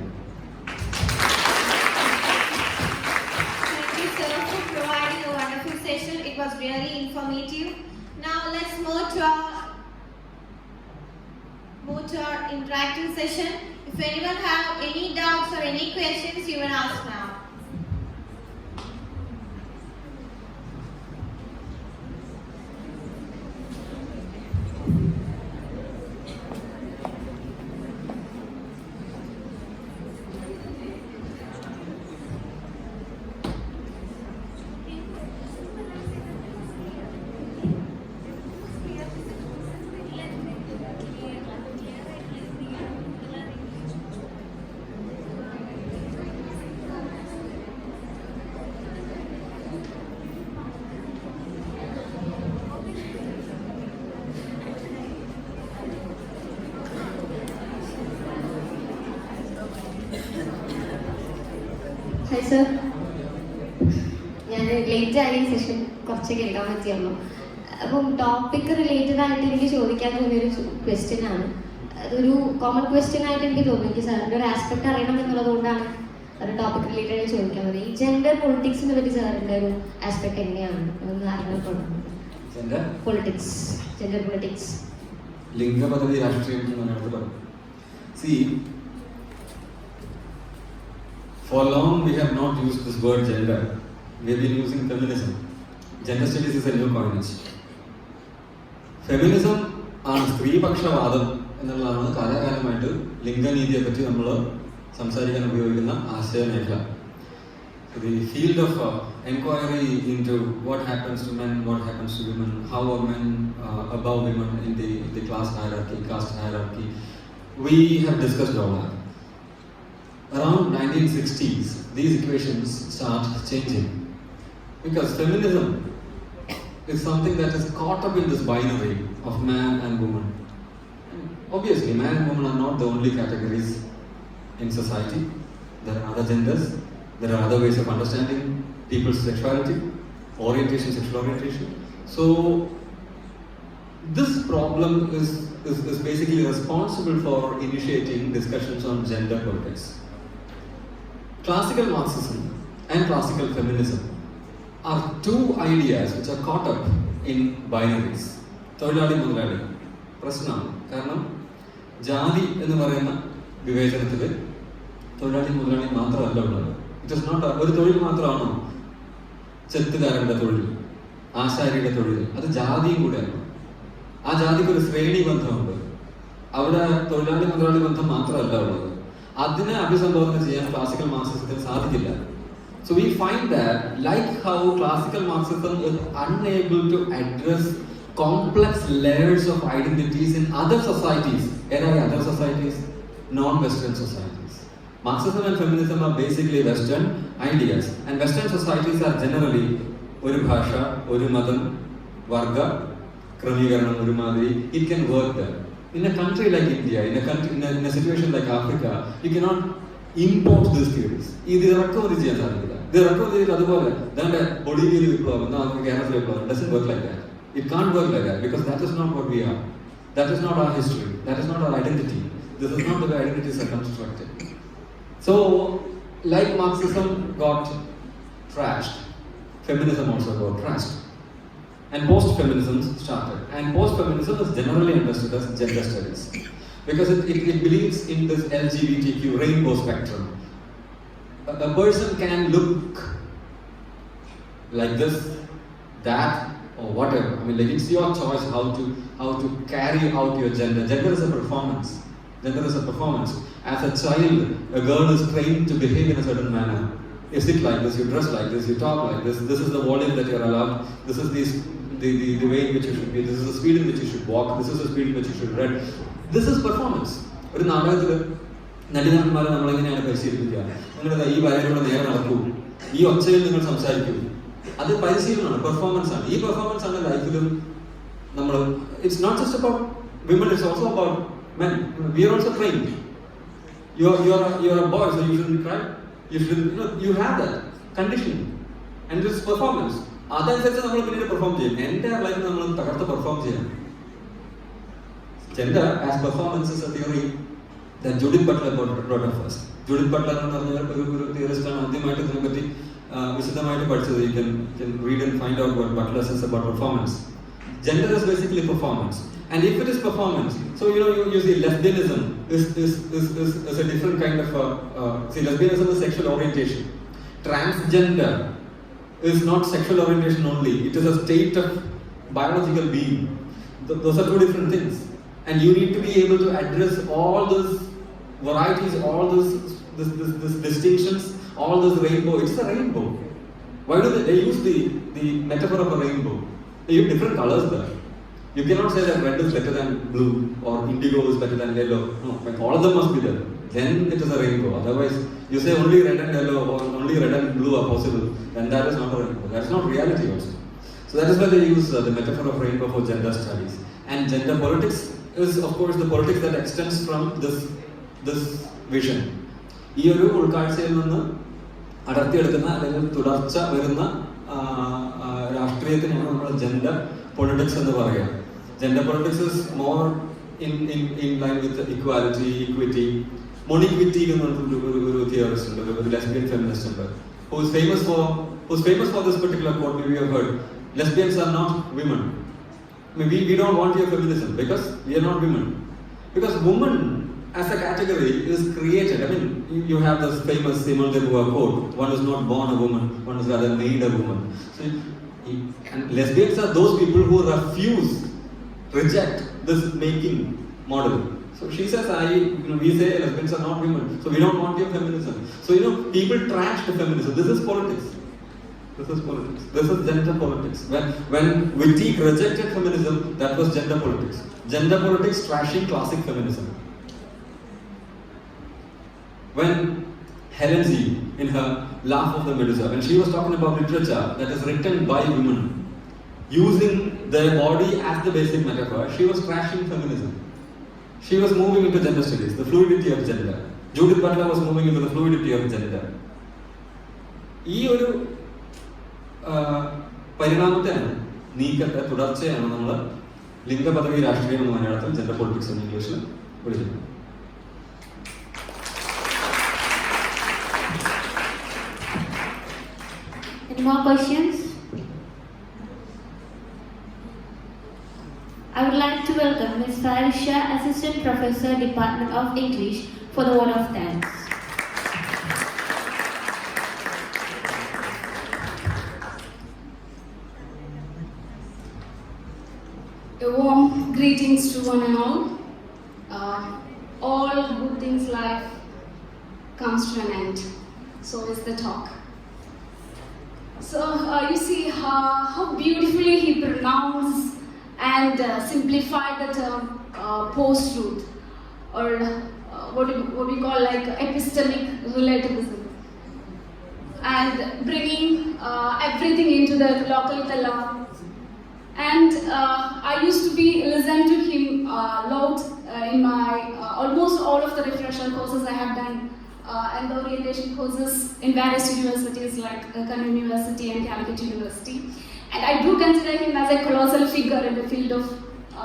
Thank you, sir, for providing a wonderful session. It was really informative. Now let's move to our interactive session. If anyone have any doubts or any questions, you can ask now. Hi sir. ഞാൻ late ആയി session കുറച്ച് കേൾക്കാൻ പറ്റിയുള്ളൂ. അപ്പം topic related ആയിട്ട് എനിക്ക് ചോദിക്കാൻ തോന്നിയൊരു question ആണ്. അതൊരു കോമൺ ക്വസ്റ്റ്യൻ ആയിട്ട് എനിക്ക് തോന്നുന്നു. എനിക്ക് സാറിൻ്റെ ഒരു ആസ്പെക്ട് അറിയണം എന്നുള്ളത് കൊണ്ടാണ് ഒരു ടോപ്പിക് റിലേറ്റഡ് ആയിട്ട് ചോദിക്കാൻ പറ്റും. ഈ ജെൻഡർ പൊളിറ്റിക്സിനെ പറ്റി സാറിൻ്റെ ഒരു ആസ്പെക്ട് എങ്ങനെയാണ് ഒന്ന് അറിയപ്പെടുന്നത്? ജെൻഡർ പൊളിറ്റിക്സ് ലിംഗ പദ്ധതി രാഷ്ട്രീയം എന്ന് പറഞ്ഞു. See, for long we have not used this word gender. We have been using feminism. Gender studies is a new coinage. Feminism ആണ് സ്ത്രീപക്ഷവാദം എന്നുള്ളതാണ് കാലാകാലമായിട്ട് ലിംഗനീതിയെ പറ്റി നമ്മൾ സംസാരിക്കാൻ ഉപയോഗിക്കുന്ന ആശയമേഖല. The field of inquiry into what happens to men, what happens to women, how are men above women in the class hierarchy, caste hierarchy, we have discussed all that. Around 1960s, these equations start changing because feminism is something that is caught up in this binary of man and woman. Obviously, man and woman are not the only categories in society. There are other genders, there are other ways of understanding people's sexuality, sexual orientation. So, this problem is basically responsible for initiating discussions on gender politics. Classical Marxism and classical feminism are two ideas which are caught up in binaries. തൊഴിലാളി മുതലാളി പ്രശ്നമാണ്. കാരണം ജാതി എന്ന് പറയുന്ന വിവേചനത്തിൽ തൊഴിലാളി മുതലാളി മാത്രമല്ല ഉള്ളത്. ഇറ്റ് ഇസ് നോട്ട് ഒരു തൊഴിൽ മാത്രമാണോ ചെത്തുകാരൻ്റെ തൊഴിൽ, ആശാരിയുടെ തൊഴിൽ, അത് ജാതിയും കൂടെയാണ്. ആ ജാതിക്ക് ഒരു ശ്രേണി ബന്ധമുണ്ട്. അവിടെ തൊഴിലാളി മുതലാളി ബന്ധം മാത്രമല്ല ഉള്ളത്. അതിനെ അഭിസംബോധന ചെയ്യാൻ ക്ലാസിക്കൽ മാർക്സിസത്തിന് സാധിക്കില്ല. So we find that, like how classical Marxism is unable to address complex layers of identities in other societies, other societies, non-Western societies. Marxism and feminism are basically Western ideas, and Western societies are generally oru bhasha, oru madam, വർഗ ക്രമീകരണം ഒരുമാതിരി it can work there. In a country like India, in a situation like Africa, you cannot import these theories. ഇത് ഇറക്കുമതി ചെയ്യാൻ സാധിക്കില്ല. ഇത് ഇറക്കുമതി ചെയ്ത് അതുപോലെ ബൊളീവിയയിൽ വിപ്ലവം എന്നാൽ നമുക്ക് കേരളത്തിൽ വിപ്ലവം doesn't work like that. It can't work like that because that is not what we are. That is not our history. That is not our identity. This is not the way identities are constructed. So, like Marxism got trashed, feminism also got trashed. And post-feminism started. And post-feminism is generally understood as gender studies. Because it believes in this LGBTQ rainbow spectrum. A person can look like this, that, or whatever. I mean, like it's your choice how to carry out your gender. Gender is a performance. Gender is a performance. As a child, a girl is trained to behave in a certain manner. You sit like this, you dress like this, you talk like this. This is the volume that you are allowed. This is the way in which you should be. This is the speed in which you should walk. This is the speed in which you should read. This is performance. ഒരു നാടകത്തിൽ നടിനന്മാരെ നമ്മളെങ്ങനെയാണ് പരിശീലിപ്പിക്കുക? നിങ്ങളുടെ ഈ വരയിലൂടെ നേരെ നടക്കൂ, ഈ ഒച്ചയിൽ നിങ്ങൾ സംസാരിക്കൂ. അത് പരിശീലനമാണ്, പെർഫോമൻസ് ആണ്. ഈ പെർഫോമൻസ് ആണ് ലൈഫിലും നമ്മൾ. It's not just about women, it's also about men. We are also trained. You're a boy, so you shouldn't cry. You should, you have that conditioning, and this performance. അതനുസരിച്ച് നമ്മൾ പിന്നീട് perform ചെയ്യും. എൻ്റെ ലൈഫിൽ നമ്മൾ തകർത്ത് പെർഫോം ചെയ്യാം. Gender as performance is a theory that Judith Butler brought up first. Judith Butler എന്ന് പറഞ്ഞ ഒരു തിയറിസ്റ്റാണ് ആദ്യമായിട്ട് ഇതിനെപ്പറ്റി വിശദമായിട്ട് പഠിച്ചത്. You can read and find out what Butler says about performance. Gender is basically performance. And if it is performance, so you see lesbianism is a different kind of see, lesbianism is sexual orientation. Transgender is not sexual orientation only, it is a state of biological being. Those are two different things, and you need to be able to address all those varieties, all those this distinctions, all this rainbow. It's a rainbow. Why do they use the metaphor of a rainbow? They use different colors there. You cannot say that red is better than blue or indigo is better than yellow. No, but all of them must be there. Then it is a rainbow. Otherwise, you say only red and yellow or only red and blue are possible, then that is not a rainbow. That is not reality also. So that is why they use the metaphor of rainbow for gender studies. And gender politics is, of course, the politics that extends from this vision. ഈ ഒരു ഉൾക്കാഴ്ചയിൽ നിന്ന് അടർത്തിയെടുക്കുന്ന അല്ലെങ്കിൽ തുടർച്ച വരുന്ന രാഷ്ട്രീയത്തിനാണ് നമ്മൾ gender politics എന്ന് പറയാം. Gender politics is more in line with equality, equity. Moniquity എന്ന് ഒരു theorist ഉണ്ട്, ഒരു lesbian feminist ഉണ്ട്, who is famous for this particular quote. Maybe you have heard, lesbians are not women. Maybe we don't want your feminism because we are not women. Because woman as a category is created. I mean, you have this famous Simone de Beauvoir quote, one is not born a woman, one is rather made a woman. So, and lesbians are those people who reject this making model. So she says, we say lesbians are not women, so we don't want your feminism. So people trash the feminism. This is politics. This is politics. This is gender politics. When Wittig rejected feminism, that was gender politics. Gender politics trashing classic feminism. When Helen Z, in her Laugh of the Medusa, when she was talking about literature that is written by women, using their body as the basic metaphor, she was trashing feminism. She was moving into gender studies, the fluidity of gender. Judith Butler was moving into the fluidity of gender. ഈ ഒരു പരിണാമത്തെയാണ്, നീക്കത്തെ തുടർച്ചയാണ് നമ്മൾ ലിംഗപദവി രാഷ്ട്രീയം എന്ന മലയാളത്തിൽ gender politics എന്ന ഇംഗ്ലീഷിൽ വിളിക്കുന്നത്. Any more questions? I would like to welcome Ms. Farisha, Assistant Professor, Department of English, for the word of thanks. A warm greetings to one and all. All good things life comes to an end. So is the talk. So you see how beautifully he pronounced and simplified the term post-truth, or what we call like epistemic relativism, and bringing everything into the local color And I used to listen to him loud in my almost all of the refresher courses I have done and the orientation courses in various universities like Kannur University and Calicut University. And I do consider him as a colossal figure in the field of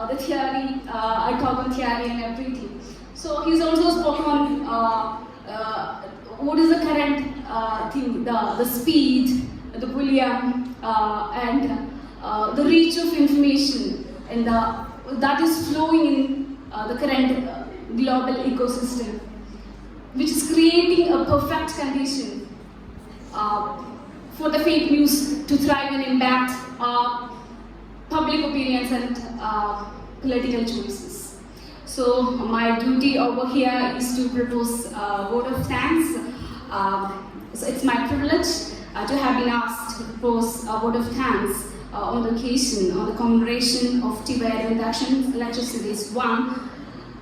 the theory. I talk on theory and everything. So he's also spoken on what is the current thing, the speed, the volume, and the reach of information, and that is flowing in the current global ecosystem, which is creating a perfect condition for the fake news to thrive and impact public opinions and political choices. So my duty over here is to propose a vote of thanks. So it's my privilege to have been asked to propose a vote of thanks on the occasion, on the commemoration of TY Induction Lecture Series 1.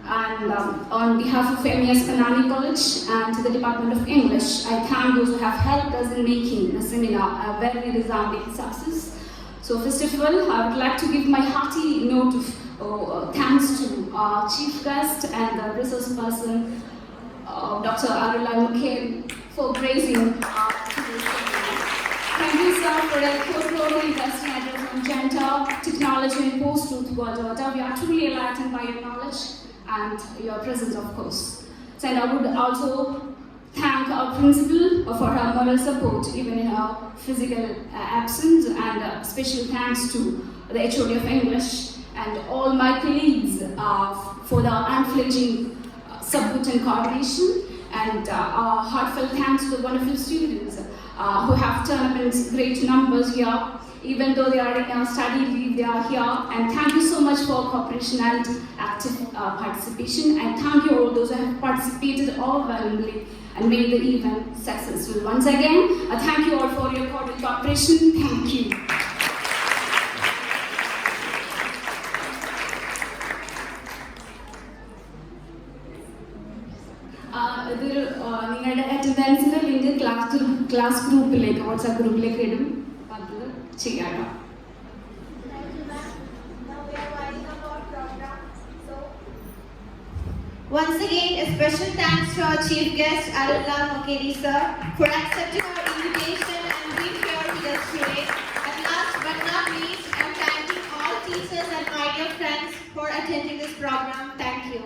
And on behalf of MES Ponnani College and the Department of English, I thank those who have helped us in making the seminar a very resounding success. So first of all, I would like to give my hearty note of thanks to our chief guest and the resource person, Dr. Arulal Mukherjee, for gracing today's seminar. Thank you, sir, for a post-global investing address on gender, technology, and post-truth world order. We are truly enlightened by your knowledge and your presence, of course. So, and I would also thank our principal for her moral support, even in her physical absence, and special thanks to the HOD of English and all my colleagues for the unflinching support and coordination, and heartfelt thanks to the wonderful students who have turned up in great numbers here. Even though they are in study leave, they are here. And thank you so much for cooperation and active participation. And thank you all those who have participated overwhelmingly and made the event successful. Once again, thank you all for your cordial cooperation. Thank you. നിങ്ങളുടെ അറ്റൻഡൻസിന്റെ link class ഗ്രൂപ്പിലേക്ക് WhatsApp ഗ്രൂപ്പിലേക്ക് ഇടും. അത് ചെയ്യാം. Once again, a special thanks to our chief guest, Arulal Mukherjee sir, for accepting our invitation and being here with us today. And last but not least, I'm thanking all teachers and my dear friends for attending this program. Thank you.